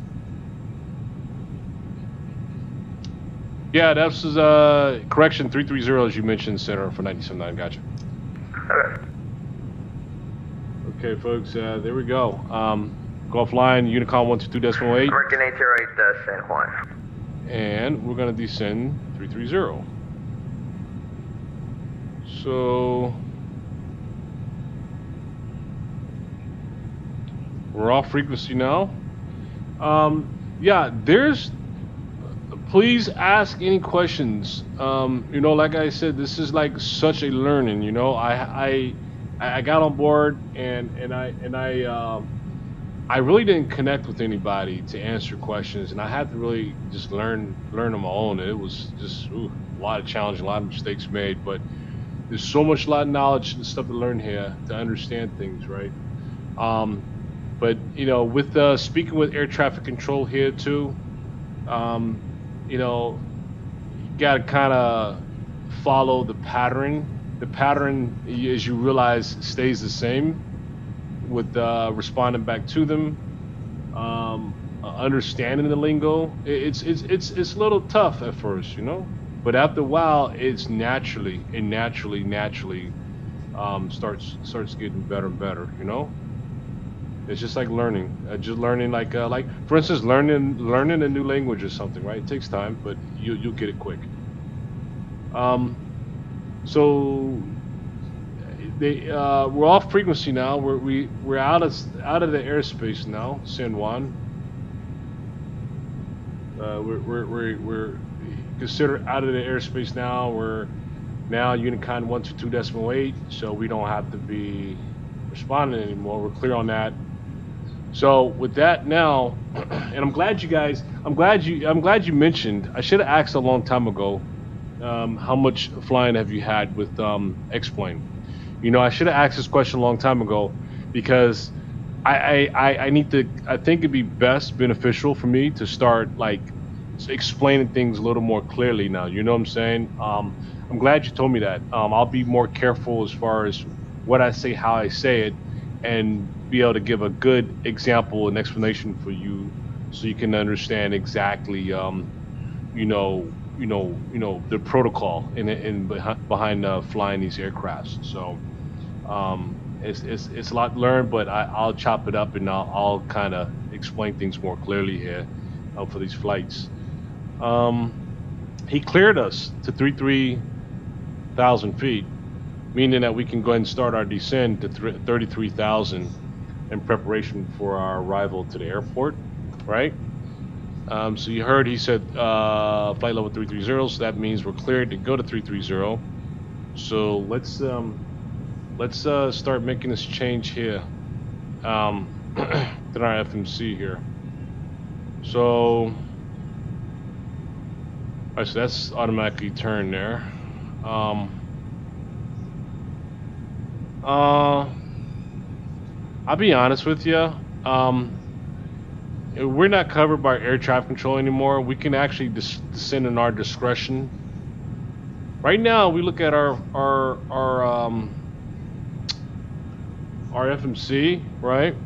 Yeah, that's correction 330 as you mentioned, center for 97.9, gotcha. Okay. Okay, folks, there we go. Go offline, Unicom 122.8. American 808 San Juan. And we're going to descend 330. So we're off frequency now. Yeah, please ask any questions. You know, like I said, this is like such a learning, you know. I got on board and I really didn't connect with anybody to answer questions, and I had to really just learn on my own. And it was just a lot of challenges, a lot of mistakes made, but there's so much, a lot of knowledge and stuff to learn here to understand things, right? But you know, with speaking with air traffic control here too, you know, you gotta kind of follow the pattern. The pattern, as you realize, stays the same with responding back to them, understanding the lingo. It's a little tough at first, you know, but after a while, it's naturally starts getting better and better, you know. It's just like learning, like for instance, learning a new language or something, right? It takes time, but you'll get it quick. So we're off frequency now. We're out of the airspace now, San Juan. We're considered out of the airspace now. We're now Unicon 122.8, so we don't have to be responding anymore. We're clear on that. So with that now, and I'm glad you mentioned. I should have asked a long time ago. How much flying have you had with X-Plane? You know, I should have asked this question a long time ago because I need to. I think it'd be beneficial for me to start like explaining things a little more clearly now. You know what I'm saying? I'm glad you told me that. I'll be more careful as far as what I say, how I say it, and be able to give a good example and explanation for you, so you can understand exactly, the protocol behind flying these aircrafts. So it's a lot to learn, but I'll chop it up and I'll kind of explain things more clearly here for these flights. He cleared us to 33,000 feet, meaning that we can go ahead and start our descent to 33,000 in preparation for our arrival to the airport, right? So you heard he said flight level 330, so that means we're cleared to go to 330. So let's start making this change here to our FMC here. So, all right, so that's automatically turned there. I'll be honest with you. We're not covered by air traffic control anymore. We can actually descend in our discretion. Right now, we look at our FMC, right?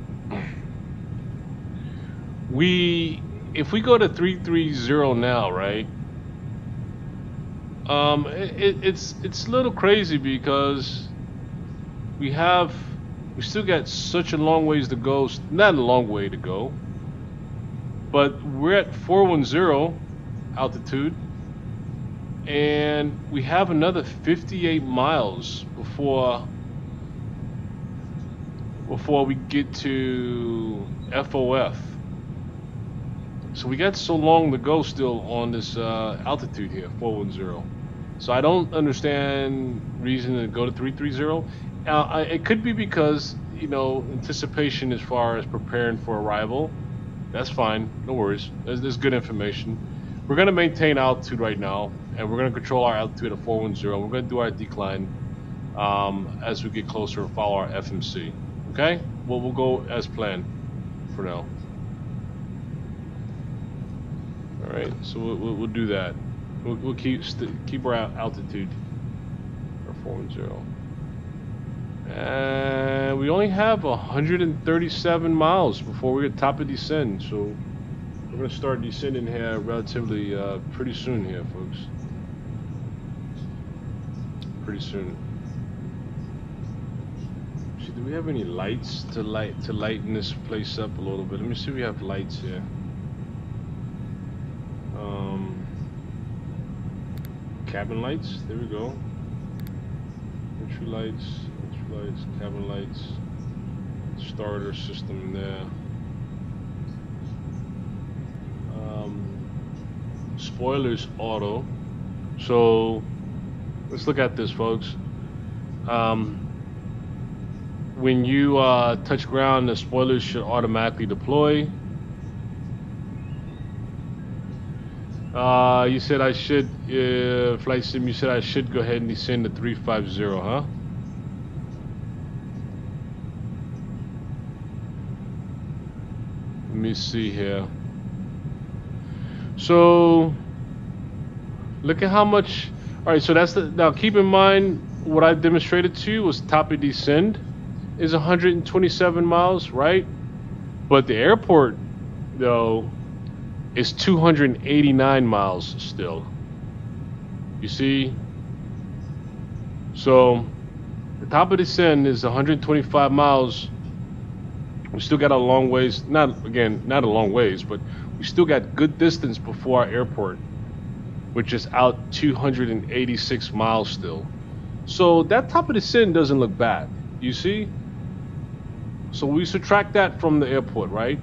If we go to 330 now, right? It's a little crazy because we still got such a long ways to go. Not a long way to go, but we're at 410 altitude, and we have another 58 miles before we get to FOF. So we got so long to go still on this altitude here, 410. So I don't understand reason to go to 330. It could be because, anticipation as far as preparing for arrival. That's fine, no worries. There's good information. We're gonna maintain altitude right now, and we're gonna control our altitude at 410. We're gonna do our decline as we get closer and follow our FMC. Okay? Well, we'll go as planned for now. All right, so we'll do that. We'll keep our altitude, our 410. And we only have 137 miles before we get top of descend, so we're gonna start descending here relatively pretty soon here, folks. Pretty soon. See, do we have any lights to lighten this place up a little bit? Let me see if we have lights here. Cabin lights, there we go. Entry lights, cabin lights, starter system there. Spoilers auto. So let's look at this, folks. When you touch ground, the spoilers should automatically deploy. You said I should, flight sim, you said I should go ahead and descend to 350, huh? Let me see here. So, look at how much, all right, so that's now keep in mind what I demonstrated to you was top of descend is 127 miles, right? But the airport, though, is 289 miles still. You see? So the top of the descent is 125 miles. We still got a long ways, not a long ways, but we still got good distance before our airport. We're just out 286 miles still. So that top of the descent doesn't look bad. You see? So we subtract that from the airport, right?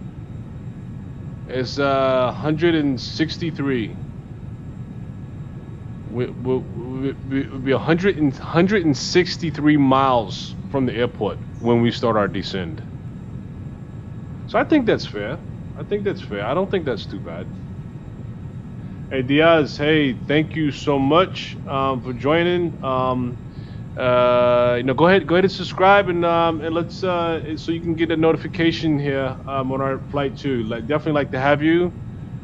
It's 163. We'll be 163 miles from the airport when we start our descent. So I think that's fair. I think that's fair. I don't think that's too bad. Hey Diaz, hey, thank you so much for joining. You know, go ahead and subscribe and let's so you can get a notification here on our flight too. Definitely like to have you.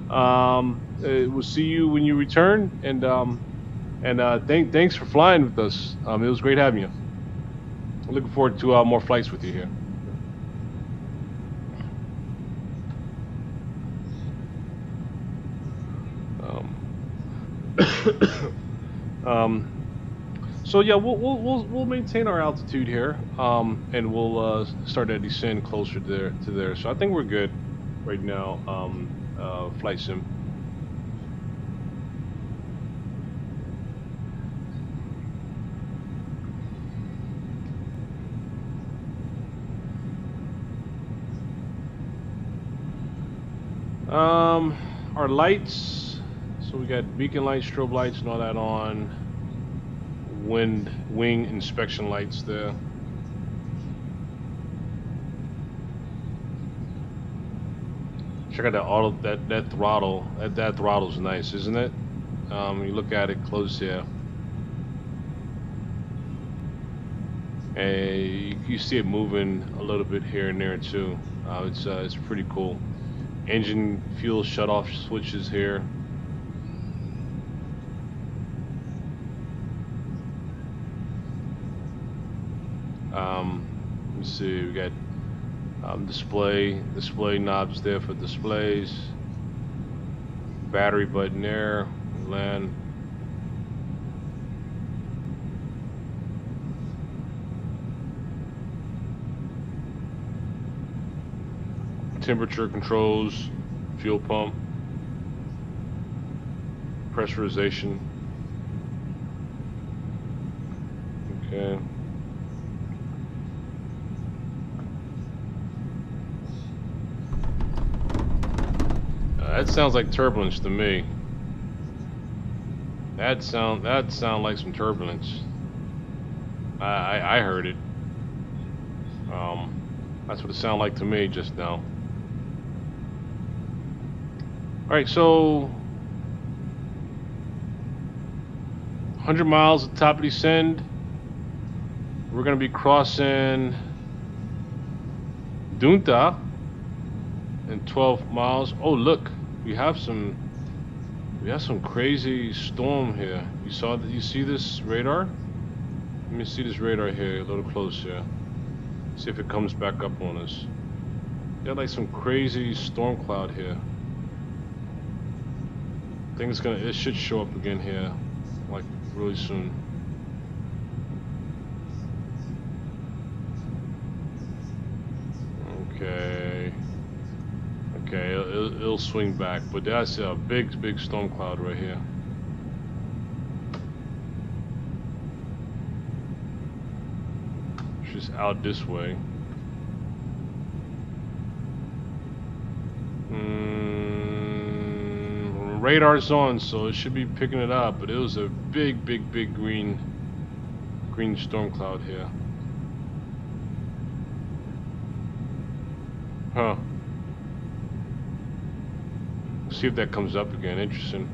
We'll see you when you return, and thanks for flying with us. It was great having you. I'm looking forward to more flights with you here. So yeah, we'll maintain our altitude here, and we'll start that descent closer to there. So I think we're good right now. Flight sim. Our lights. So we got beacon lights, strobe lights, and all that on. Wing inspection lights there. Check out that auto, that throttle. That throttle's nice, isn't it? You look at it close here, and you see it moving a little bit here and there too. It's pretty cool. Engine fuel shutoff switches here. Let me see, we got display knobs there for displays. Battery button there. Land. Temperature controls, fuel pump, pressurization. Okay. That sounds like turbulence to me. That sound like some turbulence. I heard it. That's what it sounded like to me just now. Alright, so 100 miles at the top of descend. We're gonna be crossing Dunta in 12 miles. Oh look, we have some crazy storm here. You see this radar? Let me see this radar here a little closer. See if it comes back up on us. Got like some crazy storm cloud here. I think it should show up again here, like really soon. Okay. Okay, it'll swing back, but that's a big storm cloud right here. It's just out this way. Radar's on, so it should be picking it up, but it was a big green storm cloud here. Huh. See if that comes up again. Interesting.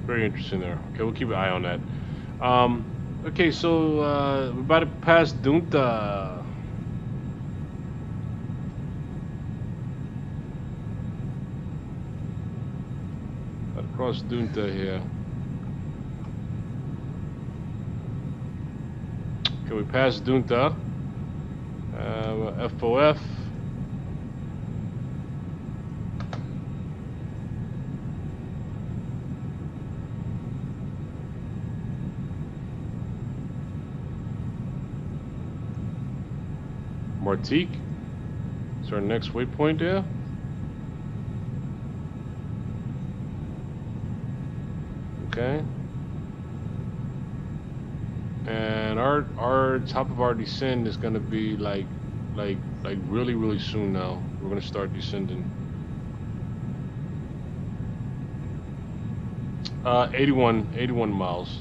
Very interesting there. Okay, we'll keep an eye on that. Okay, so we're about to pass Dunta. Across Dunta here. Okay, we passed Dunta. FOF. Martinique. Is our next waypoint there? Okay. And our top of our descent is gonna be like really soon now. We're gonna start descending. 81 miles.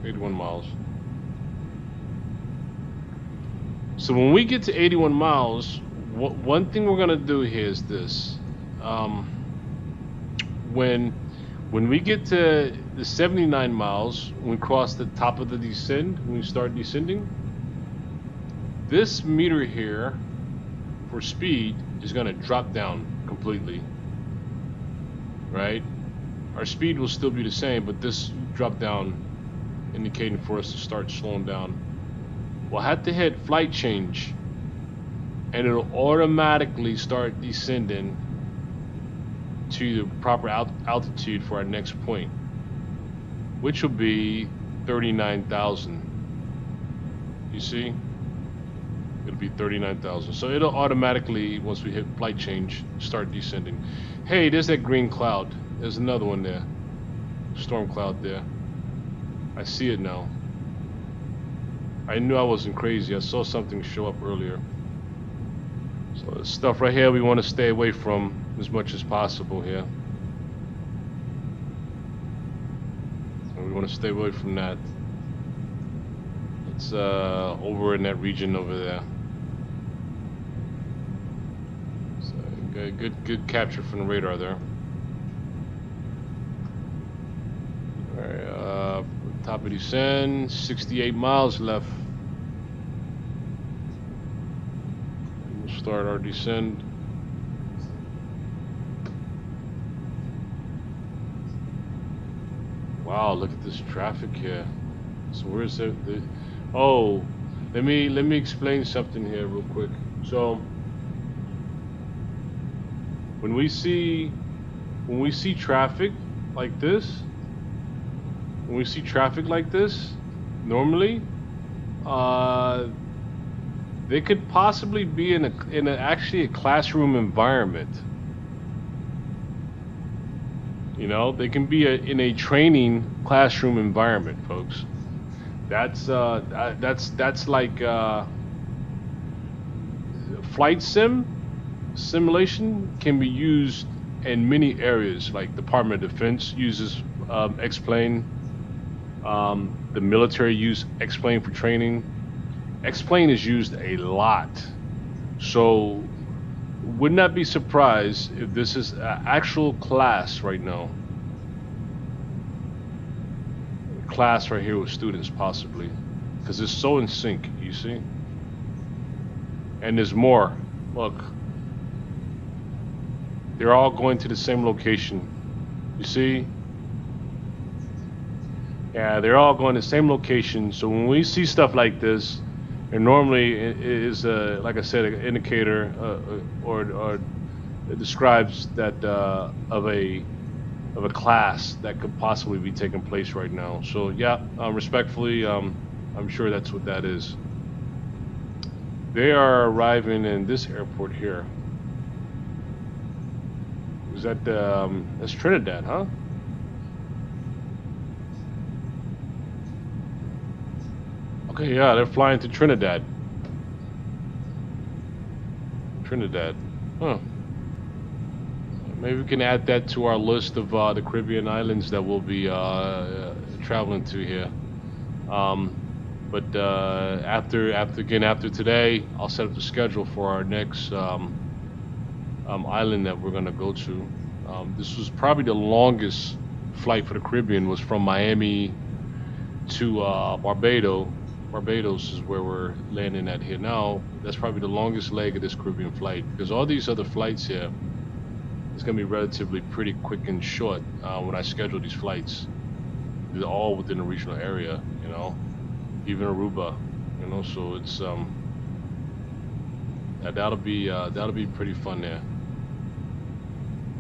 81 miles. So when we get to 81 miles, one thing we're gonna do here is this. When we get to the 79 miles, when we cross the top of the descent, when we start descending, this meter here for speed is gonna drop down completely, right? Our speed will still be the same, but this drop down indicating for us to start slowing down. We'll have to hit flight change, and it'll automatically start descending to the proper altitude for our next point, which will be 39,000. You see? It'll be 39,000. So it'll automatically, once we hit flight change, start descending. Hey, there's that green cloud. There's another one there. Storm cloud there. I see it now. I knew I wasn't crazy. I saw something show up earlier. So this stuff right here we want to stay away from as much as possible here. So we want to stay away from that. It's over in that region over there. So good capture from the radar there. Alright, top of descent, 68 miles left. We'll start our descent. Wow, look at this traffic here. So where's the oh, let me explain something here real quick. So when we see traffic like this, normally they could possibly be in actually a classroom environment. You know, they can be in a training classroom environment, folks. That's like flight simulation can be used in many areas. Like Department of Defense uses X-plane. The military use X-plane for training. X-plane is used a lot. So would not be surprised if this is an actual class right now. Class right here with students possibly, because it's so in sync, you see. And there's more. Look, they're all going to the same location. You see? Yeah, they're all going to the same location. So when we see stuff like this, and normally it is, like I said, an indicator or it describes that of a class that could possibly be taking place right now. So yeah, respectfully, I'm sure that's what that is. They are arriving in this airport here. Is that that's Trinidad, huh? Okay, yeah, they're flying to Trinidad. Huh. Maybe we can add that to our list of the Caribbean islands that we'll be traveling to here. But after today, I'll set up the schedule for our next island that we're gonna go to. This was probably the longest flight for the Caribbean, was from Miami to Barbados. Barbados is where we're landing at here now. That's probably the longest leg of this Caribbean flight, because all these other flights here, it's gonna be relatively pretty quick and short when I schedule these flights. They're all within the regional area, you know, even Aruba, you know. So it's that'll be pretty fun there.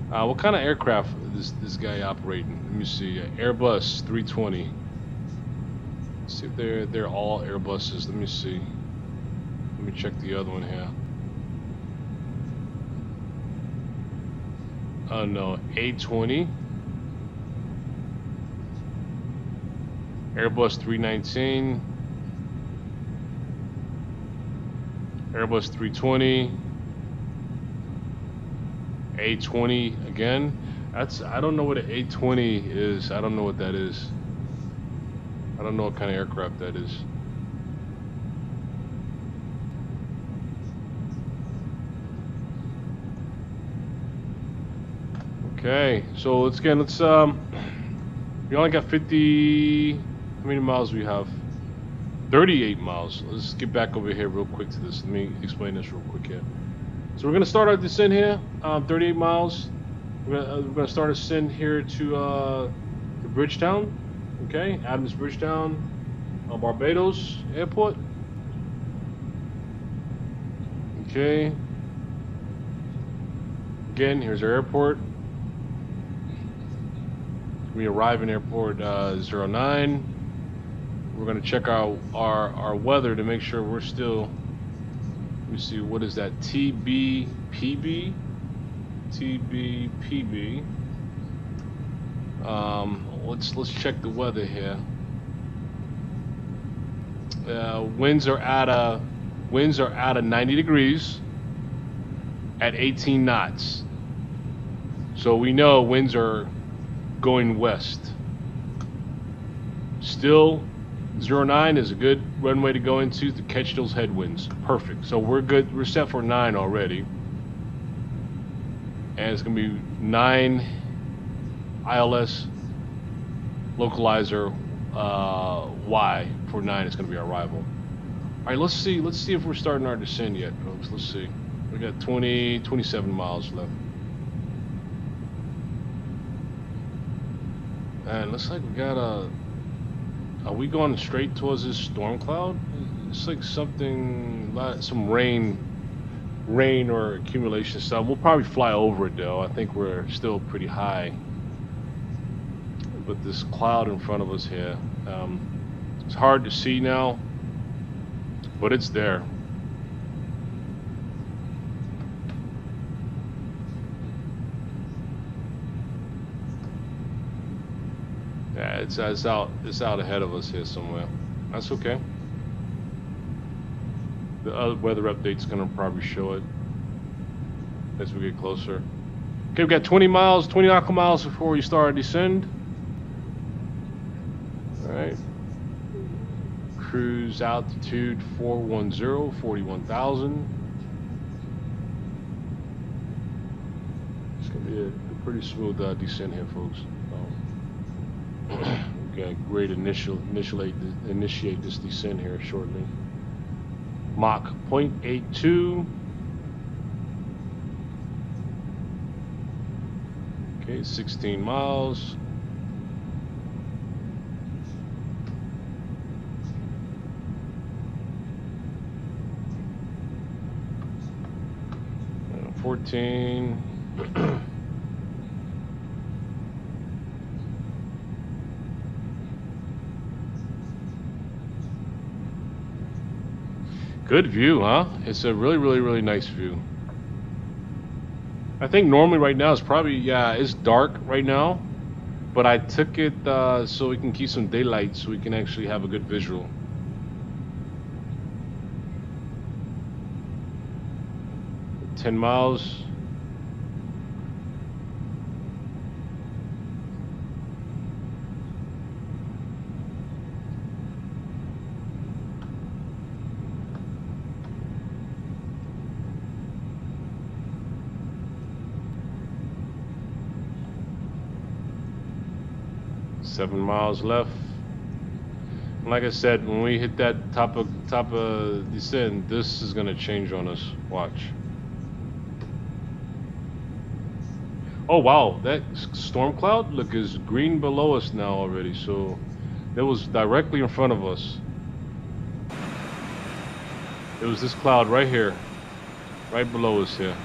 What kind of aircraft is this guy operating? Let me see. Airbus 320. Let's see if they're all Airbuses. Let me see. Let me check the other one here. Oh no, A20. Airbus 319. Airbus 320. A20 again. I don't know what an A20 is. I don't know what that is. I don't know what kind of aircraft that is. Okay, so let's we only got 50, how many miles we have? 38 miles. Let's get back over here real quick to this. Let me explain this real quick here. So we're gonna start our descent here, 38 miles. We're gonna start a descent here to Bridgetown, okay? Adams Bridgetown, Barbados Airport. Okay. Again, here's our airport. We arrive in airport 09. We're gonna check our weather to make sure we're still. Let me see, what is that? TBPB. TBPB. Let's check the weather here. Winds are at a 90 degrees at 18 knots. So we know winds are going west. Still, 09 is a good runway to go into to catch those headwinds. Perfect. So we're good. We're set for 9 already. And it's going to be 9 ILS localizer Y for 9 is going to be our arrival. All right, let's see if we're starting our descent yet, folks. Let's see. We got 27 miles left. And looks like we got are we going straight towards this storm cloud? It's like some rain or accumulation stuff. We'll probably fly over it though. I think we're still pretty high. But this cloud in front of us here, it's hard to see now, but it's there. Yeah, it's out ahead of us here somewhere. That's okay. The other weather update's gonna probably show it as we get closer. Okay, we've got 20 nautical miles before we start our descend. All right. Cruise altitude 410, 41,000. It's gonna be a pretty smooth descent here, folks. Okay, great. Initiate this descent here shortly. Mach 0.82. Okay, 16 miles. And 14. Good view, huh? It's a really nice view. I think normally right now it's probably, yeah, it's dark right now, but I took it so we can keep some daylight so we can actually have a good visual. $10 miles. $7 miles left. And like I said, when we hit that top of descent, this is gonna change on us. Watch. Oh wow, that storm cloud look is green below us now already. So it was directly in front of us. It was this cloud right here, right below us here.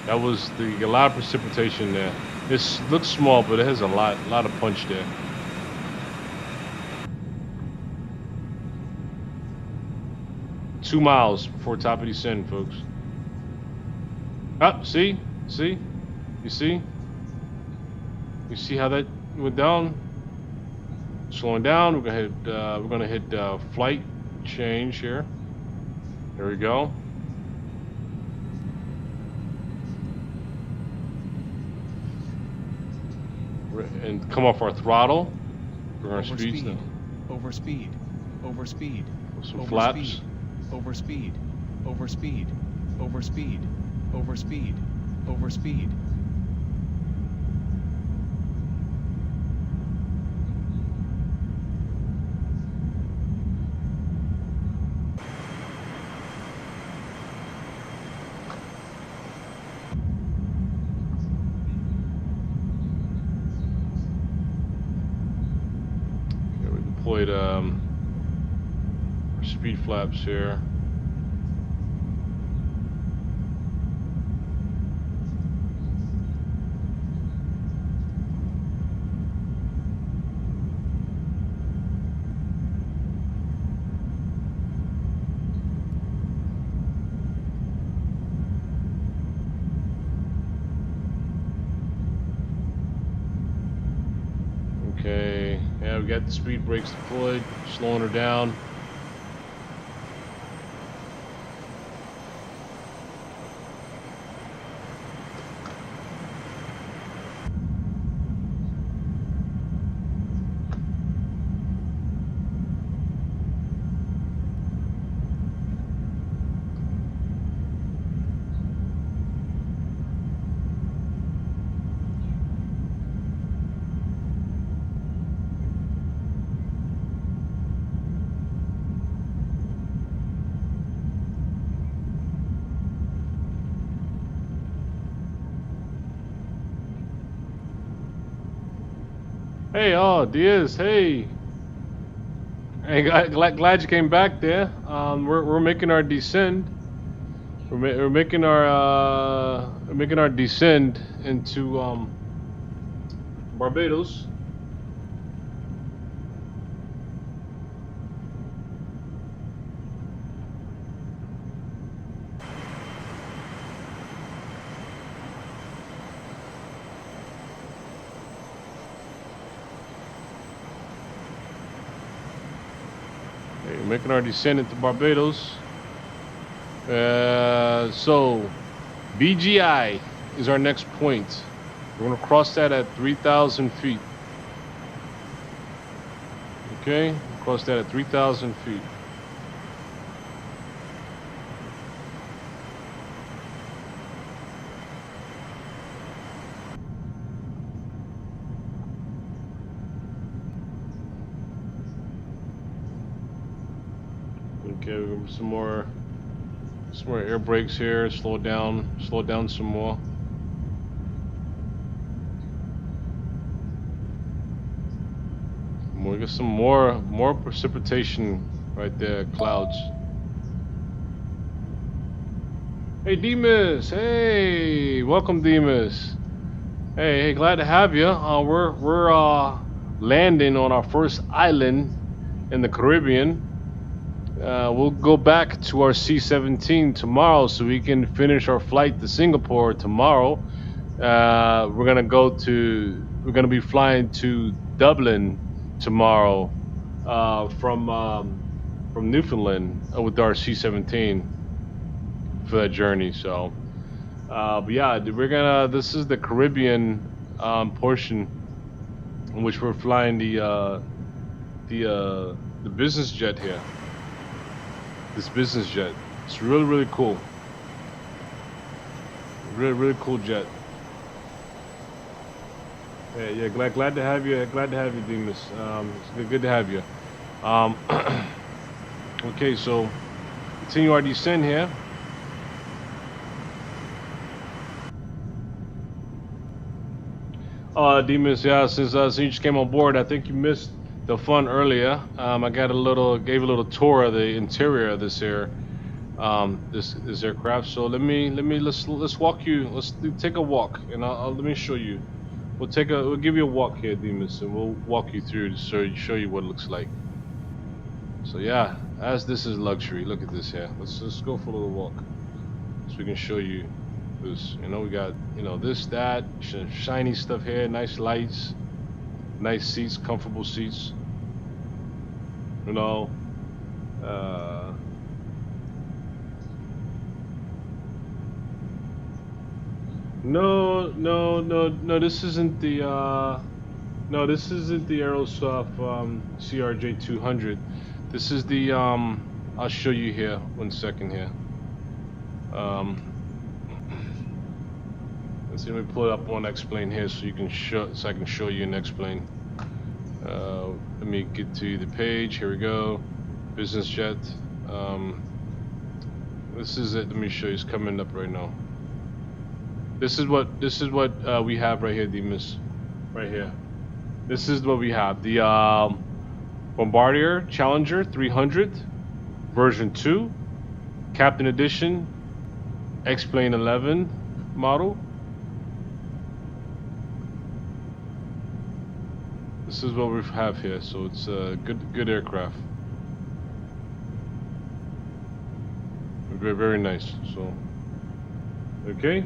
That was a lot of precipitation there. It looks small, but it has a lot of punch there. $2 miles before top of descent, folks. Ah, see? You see? You see how that went down? Slowing down. We're gonna hit flight change here. There we go. And come off our throttle. Bring our speeds down. Overspeed. Overspeed. Some flaps. Overspeed. Overspeed. Overspeed. Overspeed. Overspeed. Deployed our speed flaps here. Okay, yeah, we got the speed brakes deployed, slowing her down. Hey, oh, Diaz, hey. Hey, glad you came back there. We're making our descent. We're making our descent into Barbados. Making our descent into Barbados. So BGI is our next point. We're gonna cross that at 3,000 feet. Okay, cross that at 3,000 feet. Okay, we got some more air brakes here. Slow down some more. We got some more precipitation right there, clouds. Hey Demas, hey, welcome Demas. Hey, glad to have you. We're landing on our first island in the Caribbean. We'll go back to our C-17 tomorrow so we can finish our flight to Singapore tomorrow. We're gonna be flying to Dublin tomorrow from Newfoundland with our C-17 for that journey. So, but yeah, this is the Caribbean portion in which we're flying the business jet here. This business jet. It's really cool. Really cool jet. Yeah, glad to have you. Glad to have you, Demas. It's good to have you. Okay, so continue our descent here. Demas, yeah, since you just came on board, I think you missed the fun earlier. I gave a little tour of the interior of this here, this aircraft. So let's walk you. Let's take a walk, and let me show you. We'll give you a walk here, Demas, and we'll walk you through to show you what it looks like. So yeah, as this is luxury, look at this here. Let's go for a little walk, so we can show you this. We got this, that, shiny stuff here, nice lights, nice seats, comfortable seats. You know, no. This isn't the no. This isn't the Aerosoft CRJ 200. This is the I'll show you here. 1 second here. Let's see. Let me pull it up on X-Plane here so you can show. So I can show you an X-Plane. Let me get to the page. Here we go. Business jet. This is it. Let me show you. It's coming up right now. This is what we have right here, Demas. Right here. This is what we have. The Bombardier Challenger 300 version 2, Captain Edition, X-Plane 11 model. This is what we have here. So it's a good aircraft. Very, very nice. So, okay.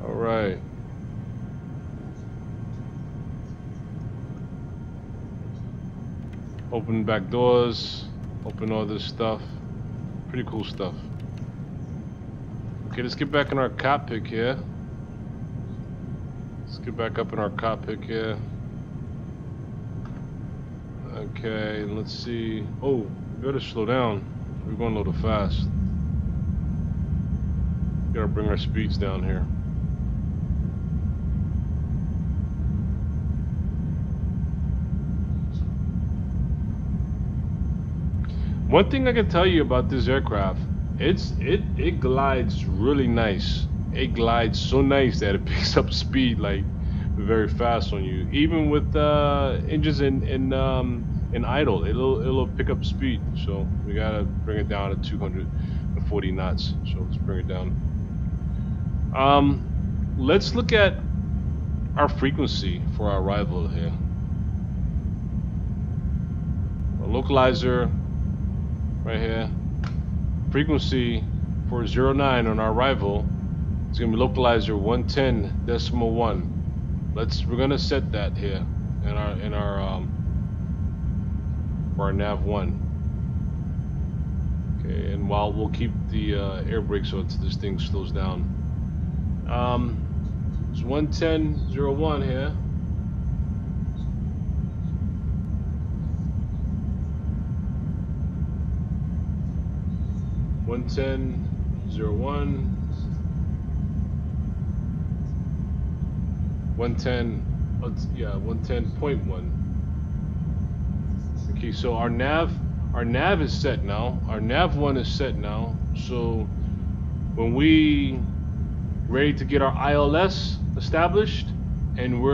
All right. Open back doors. Open all this stuff. Pretty cool stuff. Okay, let's get back in our cockpit here. Let's get back up in our cockpit here. Okay, let's see. Oh, we better slow down. We're going a little fast. Gotta bring our speeds down here. One thing I can tell you about this aircraft, it glides really nice. It glides so nice that it picks up speed like very fast on you. Even with engines in idle, it'll pick up speed. So we gotta bring it down to 240 knots. So let's bring it down. Let's look at our frequency for our arrival here. A localizer right here. Frequency for 09 on our arrival. It's gonna be localizer 110.1. We're gonna set that here in our for our nav 1. Okay, and while we'll keep the air brakes on until this thing slows down. It's 110.01 here. One 110.01. 110.1. Okay, so our nav is set now. Our nav 1 is set now. So when we ready to get our ILS established, and we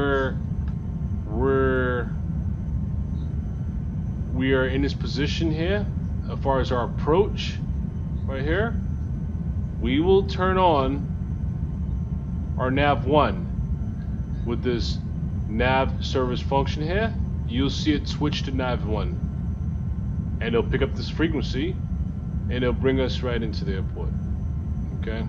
are in this position here as far as our approach right here, we will turn on our nav 1 with this nav service function here. You'll see it switch to nav 1, and it'll pick up this frequency and it'll bring us right into the airport. Okay.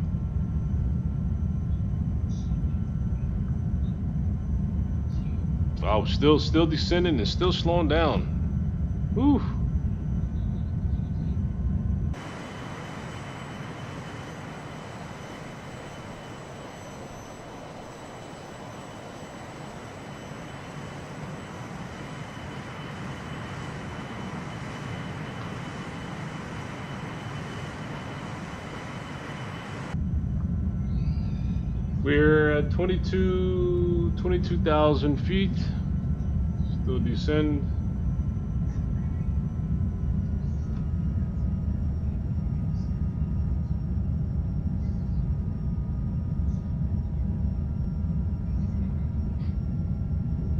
Oh, still descending and still slowing down. Whew. We're at 22,000 feet. Still descend.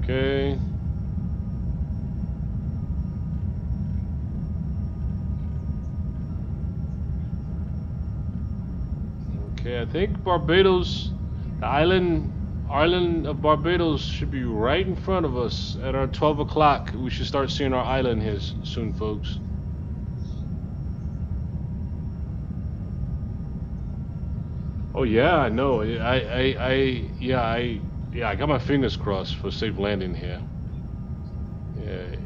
Okay. Okay, I think Barbados, the island of Barbados should be right in front of us at our 12 o'clock. We should start seeing our island here soon, folks. Oh yeah, I know. I got my fingers crossed for safe landing here. Yeah,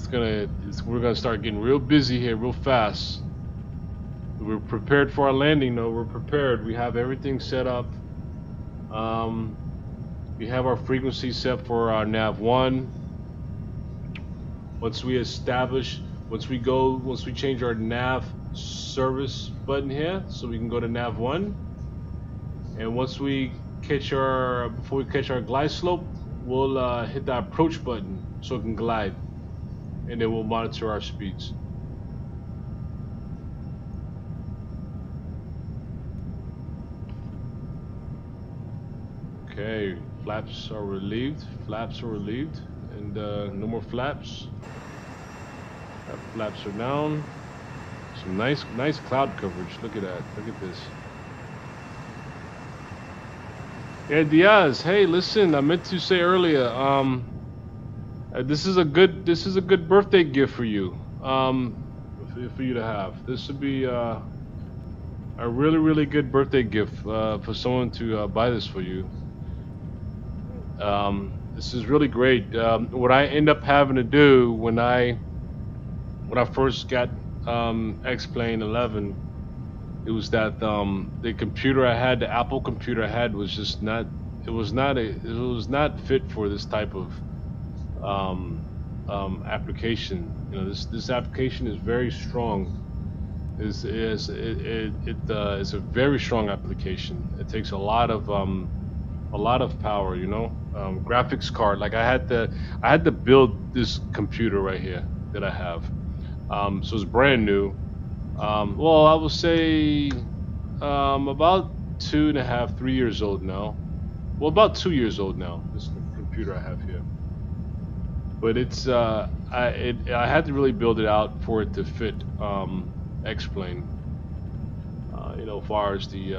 we're gonna start getting real busy here, real fast. We're prepared for our landing, though. We're prepared. We have everything set up. We have our frequency set for our nav 1. Once we change our nav service button here, so we can go to nav 1. And once we before we catch our glide slope, we'll hit the approach button so it can glide, and then we'll monitor our speeds. Okay, flaps are relieved. And no more flaps. Flaps are down. Some nice cloud coverage. Look at that. Look at this. Yeah, Diaz. Hey, listen. I meant to say earlier. This is a good birthday gift for you. For you to have. This would be a really good birthday gift for someone to buy this for you. This is really great. What I end up having to do when I first got X-Plane 11, it was that the computer I had, the Apple computer I had, was just not. It was not fit for this type of application. You know, this application is very strong. It's a very strong application. It takes a lot of power, you know. Graphics card, like I had to build this computer right here that I have. So it's brand new. Well, I would say about 2.5, 3 years old now. Well, about 2 years old now. This computer I have here. But it's I had to really build it out for it to fit X-Plane. You know, as far as the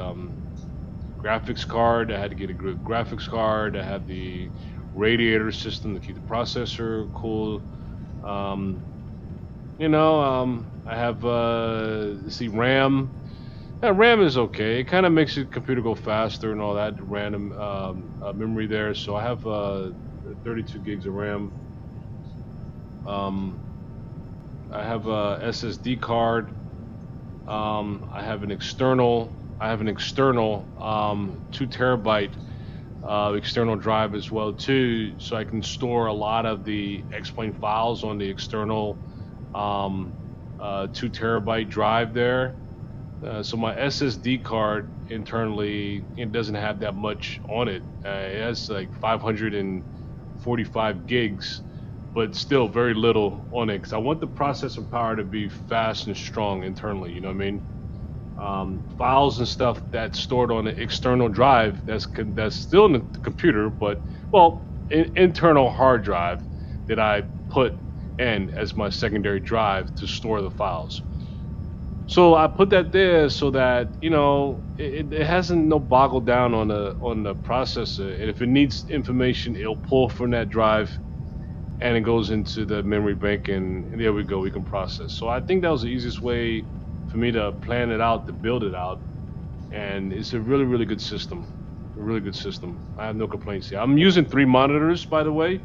graphics card, I had to get a good graphics card. I have the radiator system to keep the processor cool. You know, I have RAM. RAM is okay. It kind of makes the computer go faster and all that. Random memory there. So I have 32 gigs of RAM. I have a SSD card. I have an external 2 terabyte external drive as well too, so I can store a lot of the X-Plane files on the external 2 terabyte drive there. So my SSD card internally, it doesn't have that much on it. It has like 545 gigs, but still very little on it, because I want the processing power to be fast and strong internally, you know what I mean? Files and stuff that's stored on the external drive that's still in the computer, but internal hard drive that I put in as my secondary drive to store the files. So I put that there so that, you know, it hasn't no boggled down on the processor, and if it needs information, it'll pull from that drive and it goes into the memory bank, and there we go, we can process. So I think that was the easiest way for me to plan it out, to build it out, and it's a really good system. A really good system. I have no complaints here. I'm using 3 monitors, by the way.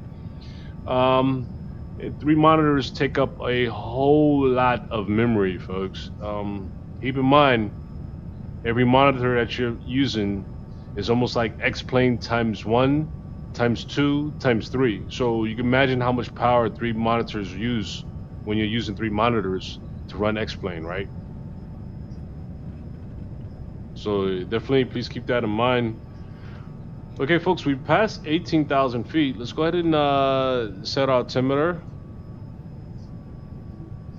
3 monitors take up a whole lot of memory, folks. Keep in mind, every monitor that you're using is almost like X-Plane times 1, times 2, times 3. So you can imagine how much power 3 monitors use when you're using 3 monitors to run X-Plane, right? So definitely, please keep that in mind. Okay, folks, we passed 18,000 feet. Let's go ahead and set our altimeter.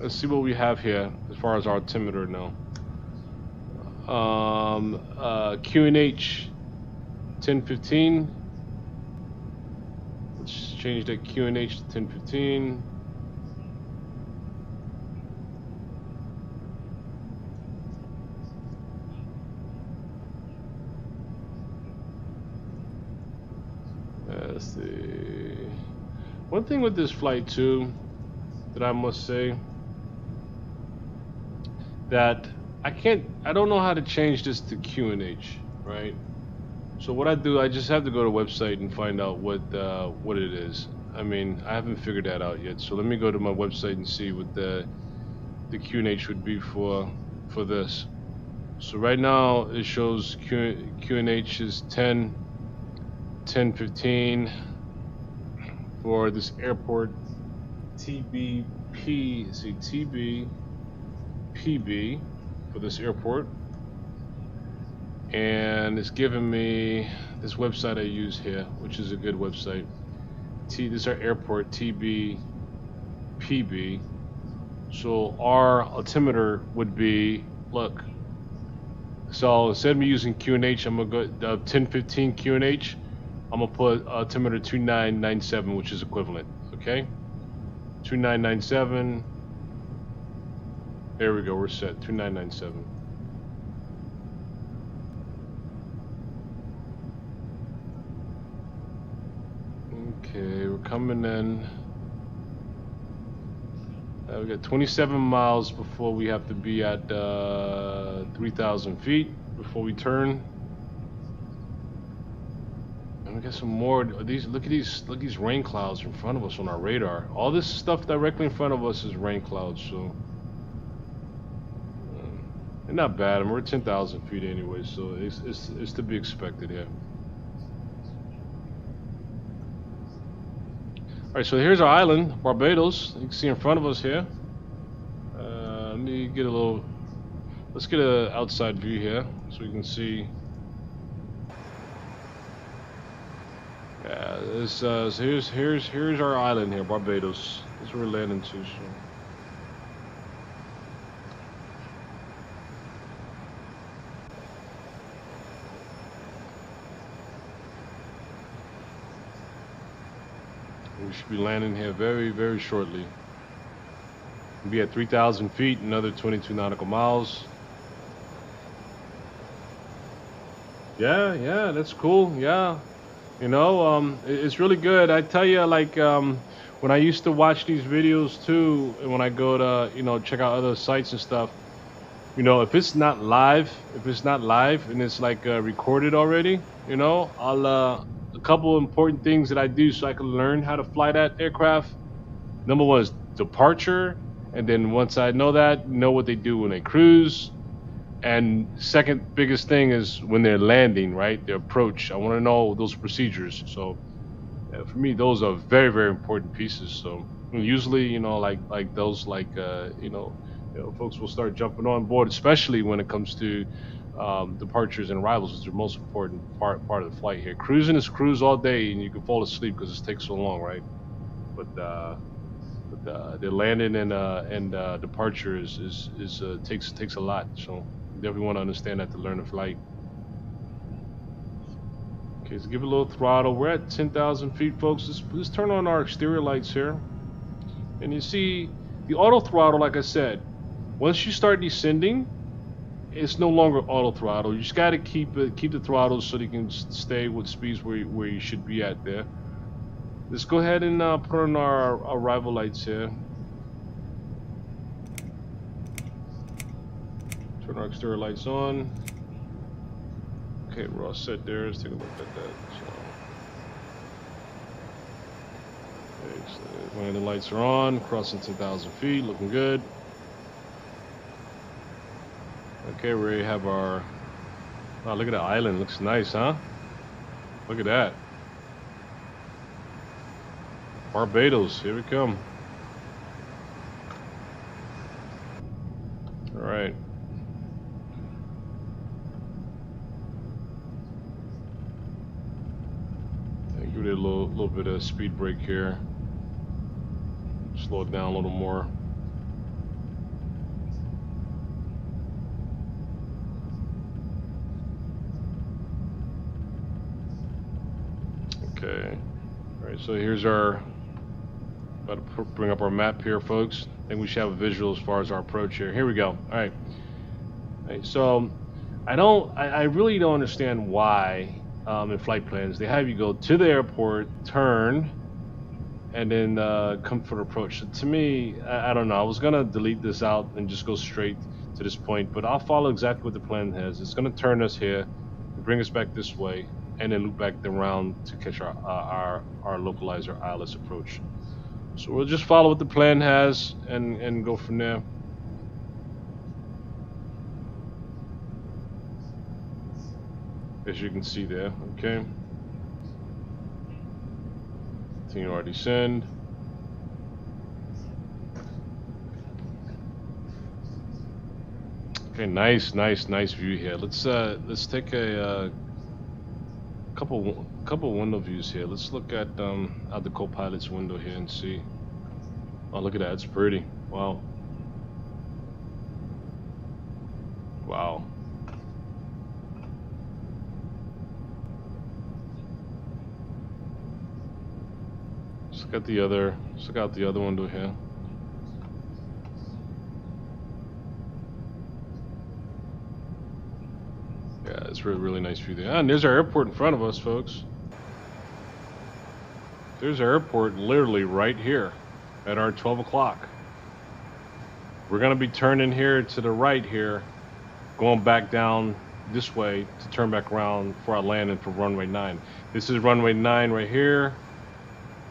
Let's see what we have here as far as our altimeter now. QNH 1015. Let's change that QNH to 1015. Let's see. One thing with this flight too that I must say, that I don't know how to change this to QNH, right? So what I do, I just have to go to the website and find out what it is. I mean, I haven't figured that out yet. So let me go to my website and see what the QNH would be for this. So right now it shows QNH is 10:15 for this airport. TBP, see TBPB for this airport, and it's giving me this website I use here, which is a good website. This is our airport, TBPB. So our altimeter would be, look. So instead of me using QNH, I'm gonna go 1015 QNH. I'm gonna put altimeter 2997, which is equivalent. Okay, 2997. There we go. We're set. 2997. Okay, we're coming in. We got 27 miles before we have to be at 3,000 feet before we turn. And we got some more. Look at these rain clouds in front of us on our radar. All this stuff directly in front of us is rain clouds, so they're not bad. I mean, we're 10,000 feet anyway, so it's to be expected here. Alright, so here's our island, Barbados. You can see in front of us here. Let me get a little. Let's get an outside view here, so we can see. Yeah, this. So here's our island here, Barbados. That's where we're landing to. So. We should be landing here very, very shortly. We'll be at 3,000 feet, another 22 nautical miles. Yeah, that's cool. Yeah, you know, it's really good. I tell you, like, when I used to watch these videos too, and when I go to, you know, check out other sites and stuff, you know, if it's not live and it's like recorded already, you know, I'll a couple important things that I do so I can learn how to fly that aircraft. Number one is departure, and then once I know that, know what they do when they cruise. And second biggest thing is when they're landing, right? Their approach. I want to know those procedures. So for me, those are very, very important pieces. So usually, you know, like those, like you know, folks will start jumping on board, especially when it comes to departures and arrivals, is the most important part of the flight here. Cruising is cruise all day, and you can fall asleep because it takes so long, right? But the landing and departure takes a lot. So you definitely want to understand that to learn to flight. Okay, so give it a little throttle. We're at 10,000 feet, folks. Let's turn on our exterior lights here, and you see the auto throttle. Like I said, once you start descending, it's no longer auto throttle. You just got to keep the throttle so that you can stay with speeds where you should be at there. Let's go ahead and put on our arrival lights here. Turn our exterior lights on. Okay, we're all set there. Let's take a look at that. So, landing lights are on. Crossing 10,000 feet. Looking good. Okay, we already have our. Wow, look at the island. Looks nice, huh? Look at that. Barbados, here we come. All right. And give it a little bit of speed brake here. Slow it down a little more. Okay. All right. So here's our. About to bring up our map here, folks. I think we should have a visual as far as our approach here. Here we go. All right. All right, so I really don't understand why in flight plans they have you go to the airport, turn, and then come for the approach. So to me, I don't know. I was gonna delete this out and just go straight to this point, but I'll follow exactly what the plan has. It's gonna turn us here, bring us back this way, and then loop back around to catch our localizer ILS approach. So we'll just follow what the plan has and go from there. As you can see there, okay. Continue our descend. Okay, nice view here. Let's take a couple window views here. Let's look at out the co-pilot's window here and see. Oh, look at that! It's pretty. Wow. Wow. Let's look out the other window here. Yeah, it's really nice view there. And there's our airport in front of us, folks. There's our airport literally right here at our 12 o'clock. We're gonna be turning here to the right here, going back down this way to turn back around for our landing for runway 9. This is runway 9 right here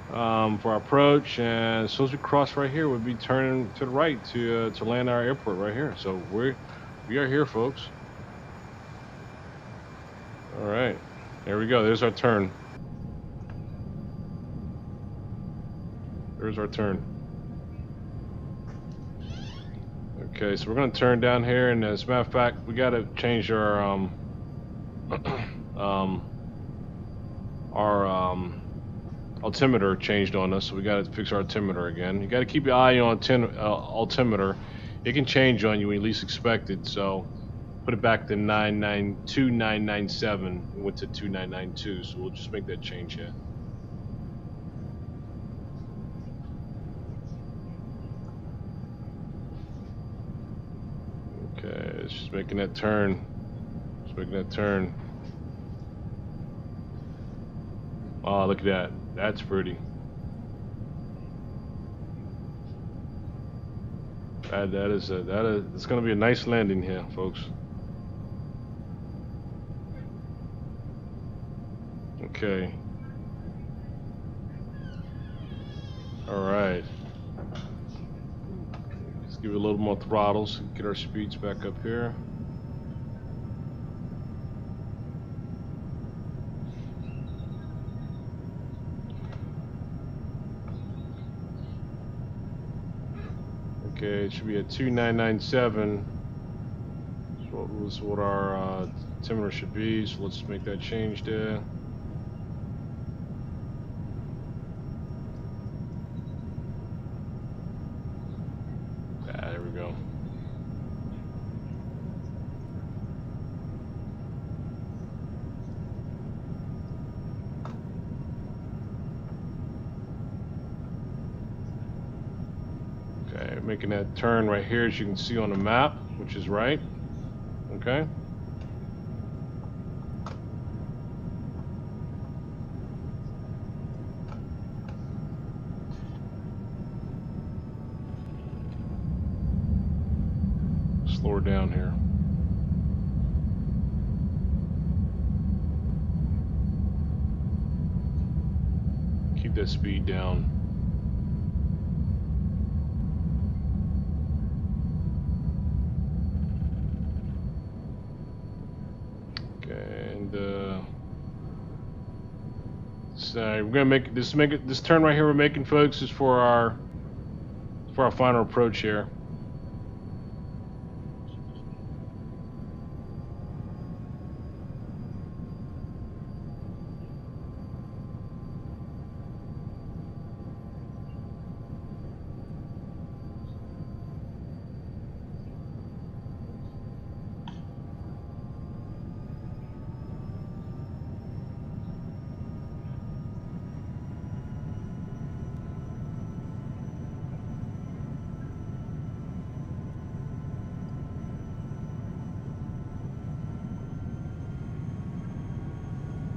for our approach, and as soon as we cross right here, we'll be turning to the right to land our airport right here. So we are here, folks. All right, there we go. There's our turn. There's our turn. Okay, so we're gonna turn down here, and as a matter of fact, we gotta change our altimeter changed on us, so we gotta fix our altimeter again. You gotta keep your eye on altimeter. It can change on you when you least expect it, so put it back to 2997. It went to 2992, so we'll just make that change here. Okay, it's just making that turn. Just making that turn. Oh, look at that. That's pretty. It's gonna be a nice landing here, folks. Okay. All right. Let's give it a little more throttle so we can get our speeds back up here. Okay, it should be at 2997. That's what our altimeter should be. So let's make that change there. There we go. Okay, making that turn right here, as you can see on the map, which is right. Okay. Slow her down here. Keep that speed down. So we're gonna make this turn right here we're making, folks, is for our final approach here.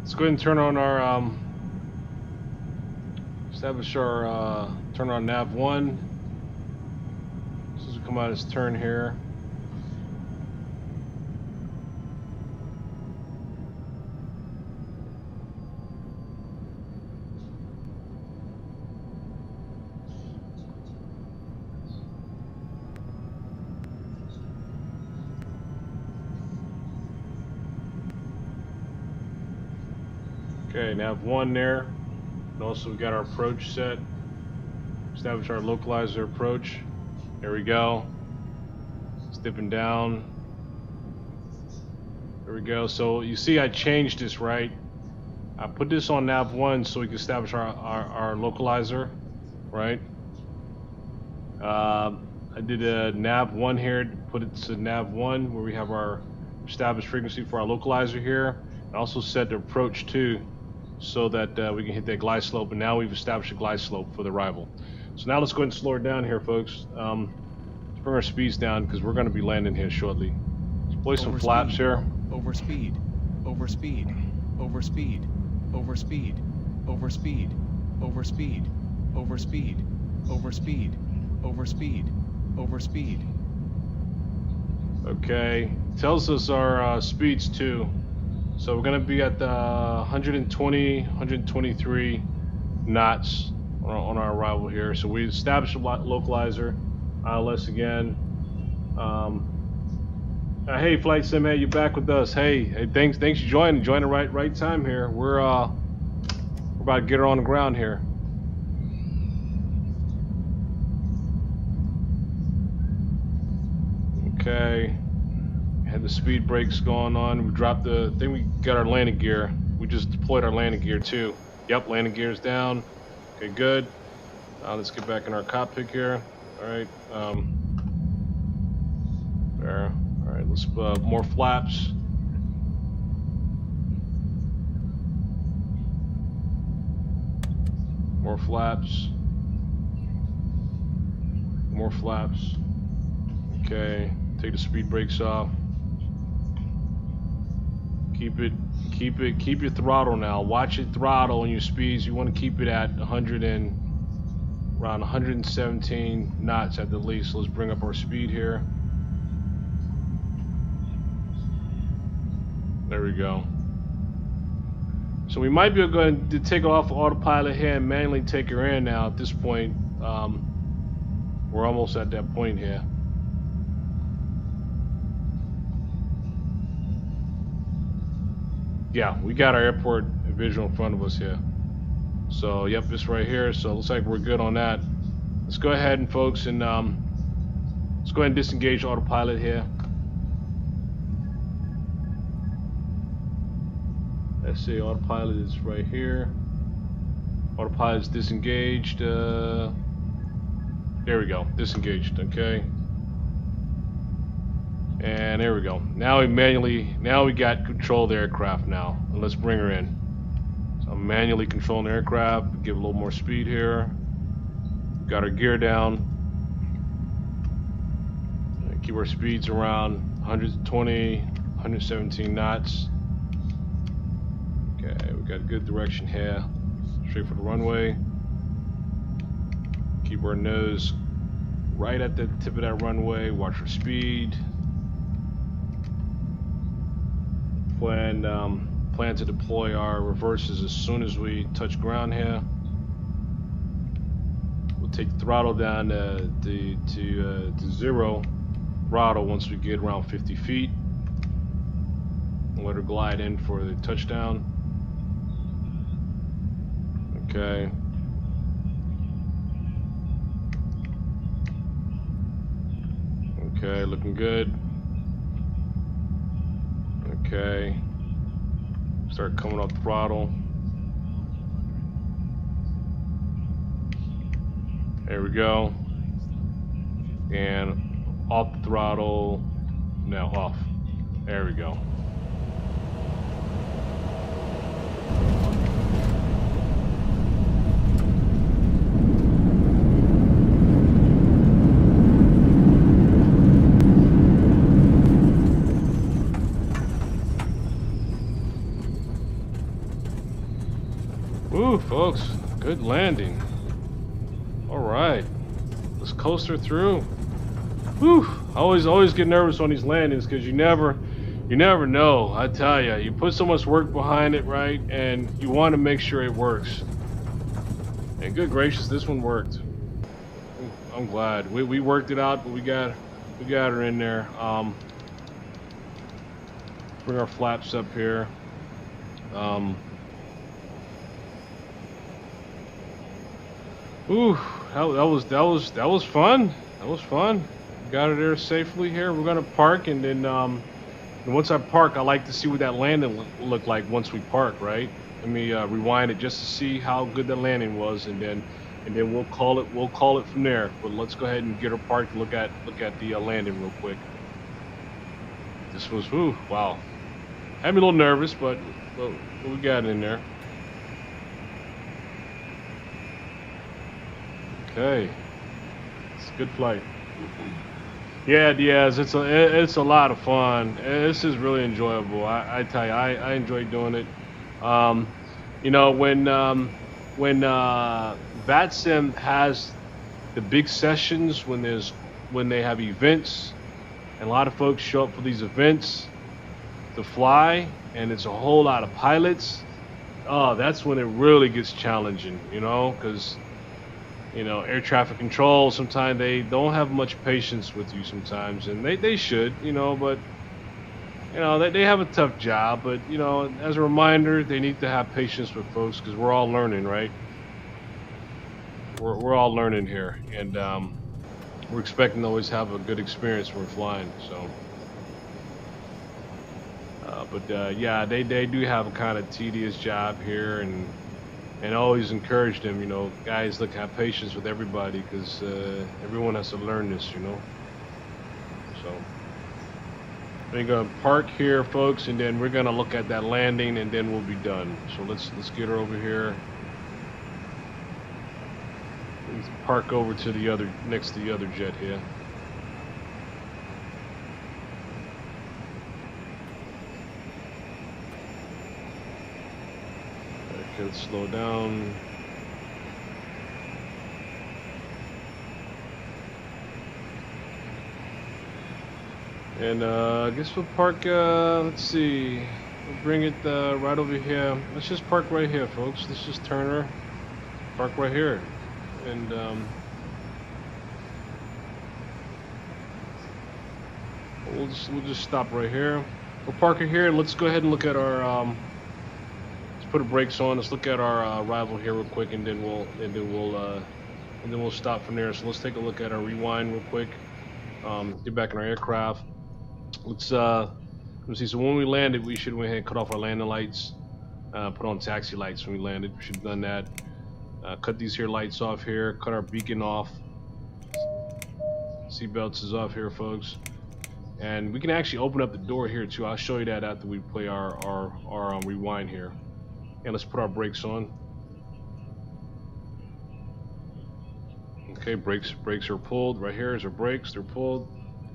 Let's go ahead and turn on our establish our turn on nav 1. As soon as we come out of this turn here. Okay, nav 1 there. And also we got our approach set. Establish our localizer approach. There we go. Stepping down. There we go. So you see I changed this, right? I put this on nav 1 so we can establish our localizer, right? I did a nav 1 here, put it to nav 1 where we have our established frequency for our localizer here. I also set the approach 2 so that we can hit that glide slope, and now we've established a glide slope for the arrival. So now let's go ahead and slow it down here, folks. Let's bring our speeds down because we're going to be landing here shortly. Let's play some flaps here. Overspeed. Overspeed. Overspeed. Overspeed. Overspeed. Overspeed. Overspeed. Overspeed. Overspeed. Overspeed. Okay, tells us our speeds too. So we're gonna be at the 120, 123 knots on our arrival here. So we established a localizer, ILS again. Hey, Flight Sim, hey, you're back with us. Hey, thanks for joining. Join the right time here. We're about to get her on the ground here. Okay, had the speed brakes going on. We dropped I think we got our landing gear. We just deployed our landing gear too. Yep, landing gear's down. Okay, good. Let's get back in our cockpit here. All right, there. All right, let's more flaps. More flaps. More flaps. Okay. Take the speed brakes off. Keep your throttle now. Watch it throttle on your speeds. You want to keep it at around 117 knots at the least. So let's bring up our speed here. There we go. So we might be going to take off autopilot here and manually take her in now at this point. We're almost at that point here. Yeah, we got our airport visual in front of us here. So, yep, this right here. So, it looks like we're good on that. Let's go ahead and, folks, and let's go ahead and disengage autopilot here. Let's see, autopilot is right here. Autopilot is disengaged. There we go, disengaged. Okay. And there we go. Now we got control of the aircraft now. And let's bring her in. So I'm manually controlling the aircraft. Give a little more speed here. Got our gear down. And keep our speeds around 120, 117 knots. Okay, we got a good direction here. Straight for the runway. Keep our nose right at the tip of that runway. Watch our speed. Plan to deploy our reverses as soon as we touch ground here. We'll take the throttle down to zero throttle once we get around 50 feet. Let her glide in for the touchdown. Okay. Okay, looking good. Okay. Start coming off throttle. There we go. And off the throttle. Now off. There we go. Ooh, folks, good landing. All right, let's coast her through. Whew, I always get nervous on these landings because you never know. I tell you, you put so much work behind it, right? And you want to make sure it works. And good gracious, this one worked. I'm glad we worked it out, but we got her in there. Bring our flaps up here. Ooh, that was fun. That was fun. Got it there safely. Here we're gonna park, and then and once I park, I like to see what that landing look like once we park. Right? Let me rewind it just to see how good the landing was, and then we'll call it from there. But let's go ahead and get her parked. Look at the landing real quick. This was wow. Had me a little nervous, but we got in there. Okay, it's a good flight. Yeah, Diaz, it's a lot of fun. This is really enjoyable. I tell you, I enjoy doing it. Um, you know, when VATSIM has the big sessions, when they have events, and a lot of folks show up for these events to fly, and it's a whole lot of pilots. Oh, that's when it really gets challenging, because air traffic control, sometimes they don't have much patience with you sometimes, and they should, but they have a tough job, but as a reminder, they need to have patience with folks because we're all learning, right? We're all learning here, and we're expecting to always have a good experience when we're flying. So, but yeah, they do have a kind of tedious job here, and I always encourage them, guys, look, have patience with everybody because everyone has to learn this, So we're gonna park here, folks, and then we're gonna look at that landing, and then we'll be done. So let's get her over here. Let's park over to next to the other jet here. Okay, let's slow down. And I guess we'll park, let's see, we'll bring it right over here. Let's just park right here, folks. Let's just turn her, park right here. And we'll just stop right here. We'll park her here, and let's go ahead and look at our, let's put the brakes on. Let's look at our arrival here real quick, and then we'll stop from there. So let's take a look at our rewind real quick. Get back in our aircraft. Let's see. So when we landed, we should went ahead and cut off our landing lights, put on taxi lights when we landed. We should have done that. Cut these here lights off here. Cut our beacon off. Seatbelts is off here, folks. And we can actually open up the door here too. I'll show you that after we play our rewind here. And let's put our brakes on. Okay, brakes are pulled. Right here is our brakes. They're pulled.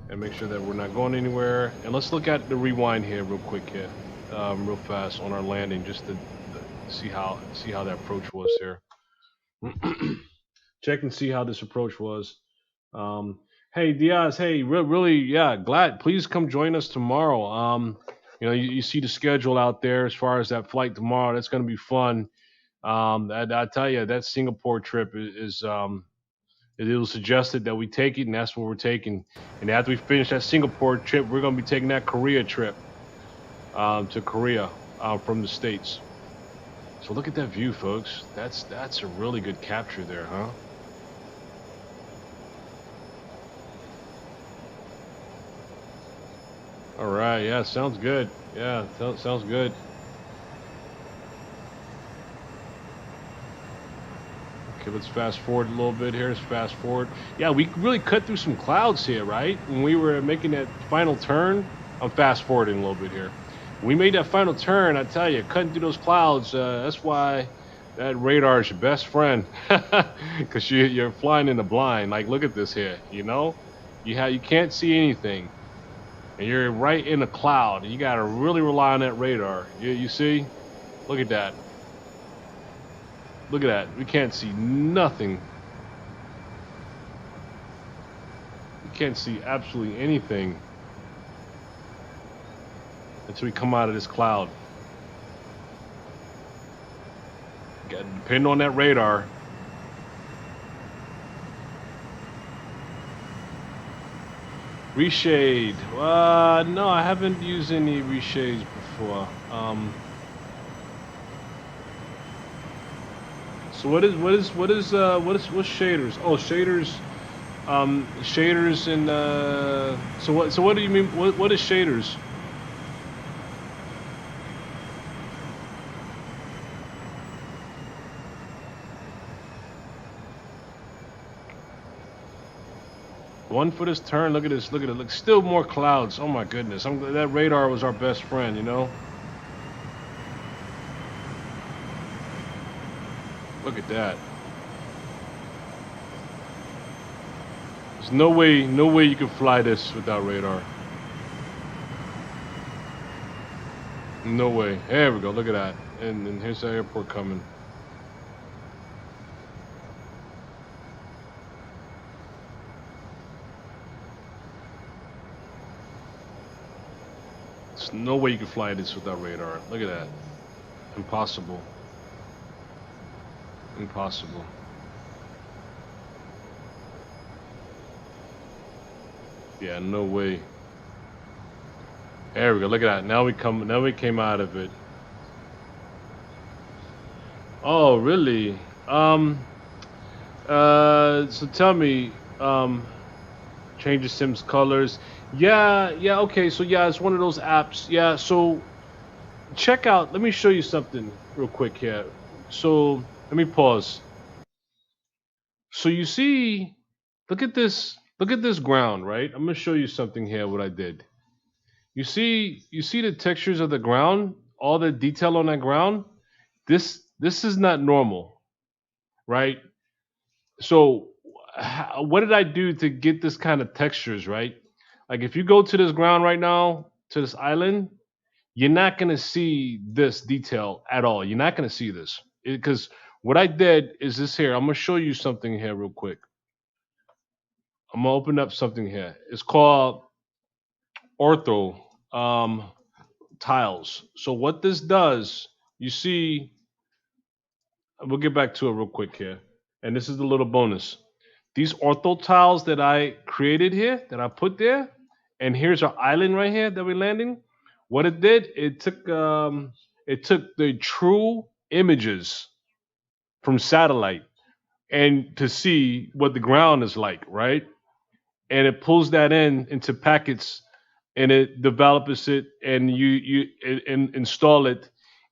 And make sure that we're not going anywhere. And let's look at the rewind here real quick here, real fast on our landing, just to see how that approach was here. Check and see how this approach was. Hey Diaz, hey, really, yeah, glad. Please come join us tomorrow. You see the schedule out there as far as that flight tomorrow. That's going to be fun. I tell you, that Singapore trip is it was suggested that we take it, and that's what we're taking. And after we finish that Singapore trip, we're going to be taking that Korea trip to Korea from the States. So look at that view, folks. That's a really good capture there, huh? All right, yeah, sounds good. Yeah, sounds good. Okay, let's fast forward a little bit here. Let's fast forward. Yeah, we really cut through some clouds here, right? When we were making that final turn, I'm fast forwarding a little bit here. When we made that final turn, I tell you, cutting through those clouds, that's why that radar is your best friend. Because you're flying in the blind. Like, look at this here, You can't see anything. And you're right in a cloud. And you got to really rely on that radar. You see? Look at that. Look at that. We can't see nothing. We can't see absolutely anything until we come out of this cloud. Got to depend on that radar. Reshade. No, I haven't used any reshades before. So what's shaders? Oh, shaders. Shaders and so what do you mean? What is shaders? One for this turn. Look at this. Look at it. Look, still more clouds. Oh my goodness. That radar was our best friend. You know. Look at that. There's no way you can fly this without radar. No way. There we go. Look at that. And here's the airport coming. There's no way you can fly this without radar. Look at that. Impossible. Impossible. Yeah, no way. There we go. Look at that. Now we came out of it. Oh, really? So tell me, change the Sims colors. Yeah, okay. So yeah, it's one of those apps. Yeah, so check out. Let me show you something real quick here. So let me pause. So you see, look at this ground, right? I'm gonna show you something here. What I did. You see the textures of the ground, all the detail on that ground. This is not normal, right? So what did I do to get this kind of textures, right? Like if you go to this ground right now, to this island, you're not gonna see this detail at all. You're not gonna see this because what I did is this here. I'm gonna show you something here real quick. I'm gonna open up something here. It's called ortho tiles. So what this does, you see, we'll get back to it real quick here. And this is the little bonus. These ortho tiles that I created here, that I put there, and here's our island right here that we're landing. What it did, it took the true images from satellite and to see what the ground is like, right? And it pulls that into packets and it develops it and you install it,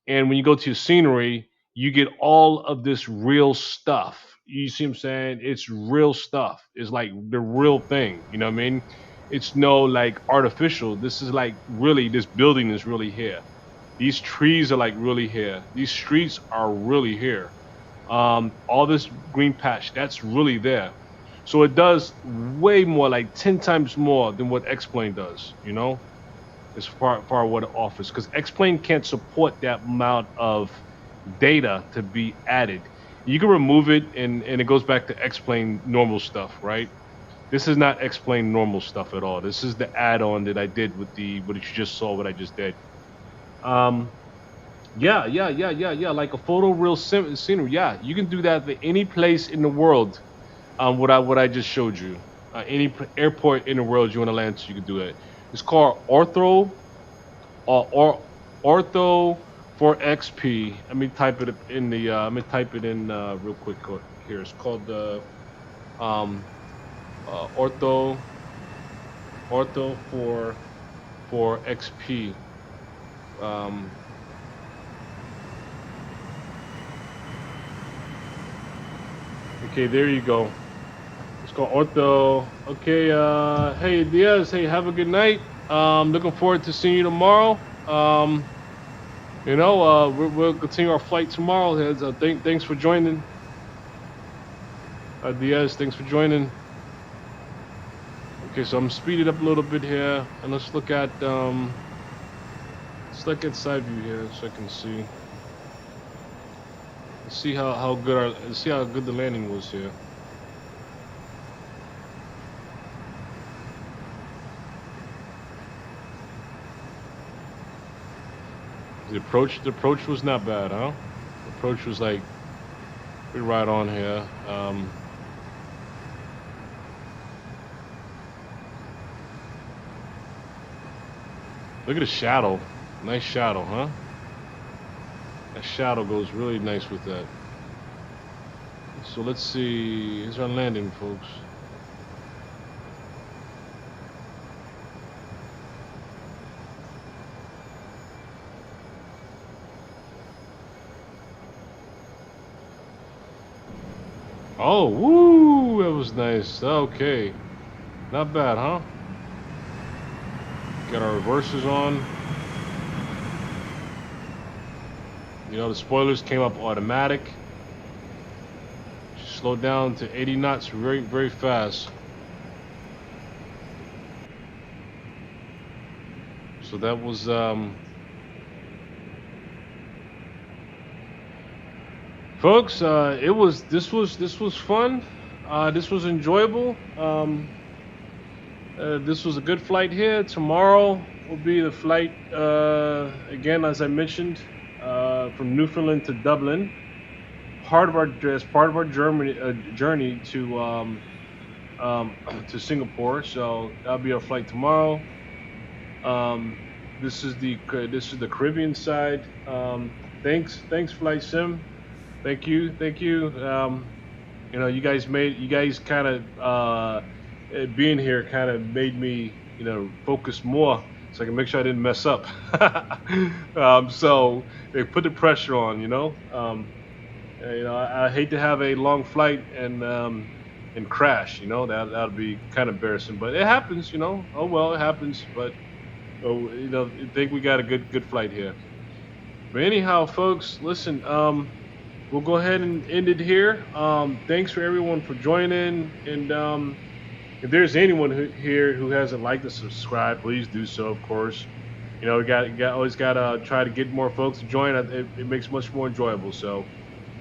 and when you go to your scenery you get all of this real stuff. You see what I'm saying? It's real stuff. It's like the real thing, you know what I mean? It's no like artificial. This is like really, this building is really here. These trees are like really here. These streets are really here. All this green patch, that's really there. So it does way more, like 10 times more than what X-Plane does, you know, as far what it offers. Because X-Plane can't support that amount of data to be added. You can remove it and it goes back to X-Plane normal stuff, right? This is not X-Plane normal stuff at all. This is the add-on that I did with what you just saw, what I just did. Yeah. Like a photoreal scenery. Yeah, you can do that at any place in the world. What I just showed you. Any airport in the world you want to land to, you can do it. It's called Ortho, or Ortho for XP. Let me type it in the. Let me type it in real quick here. It's called the Ortho for XP. Okay, there you go. It's called Ortho. Okay, hey Diaz, hey, have a good night. Looking forward to seeing you tomorrow. We'll continue our flight tomorrow. Thanks for joining. Diaz, thanks for joining. Okay, so I'm speeding up a little bit here, and let's look at side view here so I can see. Let's see how good the landing was here. The approach was not bad, huh? The approach was like pretty right on here. Look at the shadow. Nice shadow, huh? That shadow goes really nice with that. So let's see. Here's our landing, folks. Oh, woo! That was nice. Okay. Not bad, huh? Got our reversers on. You know, the spoilers came up automatic. Slowed down to 80 knots very, very fast. So that was folks, this was fun. This was enjoyable. This was a good flight here. Tomorrow will be the flight again, as I mentioned, from Newfoundland to Dublin. As part of our journey to Singapore. So that'll be our flight tomorrow. This is the Caribbean side. Thanks, Flight Sim. Thank you. You know, you guys kind of being here kind of made me, you know, focus more so I can make sure I didn't mess up. So they put the pressure on, you know. You know, I hate to have a long flight and crash. You know, that'd be kind of embarrassing, but it happens. You know, oh well, it happens. But you know, I think we got a good flight here. But anyhow, folks, listen. We'll go ahead and end it here. Thanks for everyone for joining, and if there's anyone here who hasn't liked and subscribed, please do so. Of course, you know, we always gotta try to get more folks to join. It makes it much more enjoyable. So.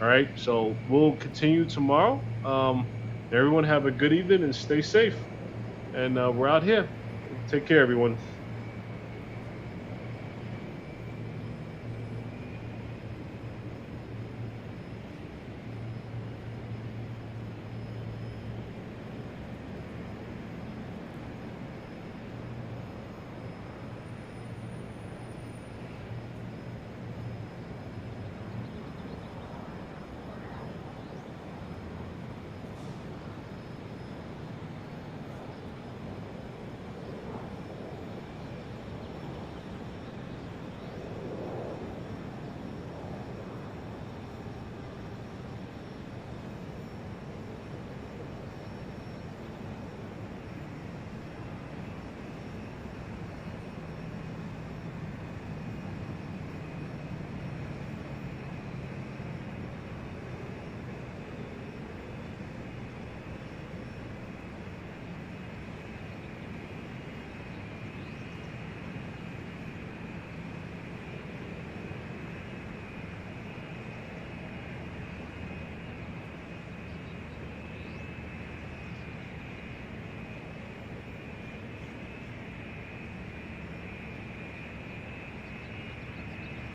All right, so we'll continue tomorrow. Everyone have a good evening and stay safe. And we're out here. Take care, everyone.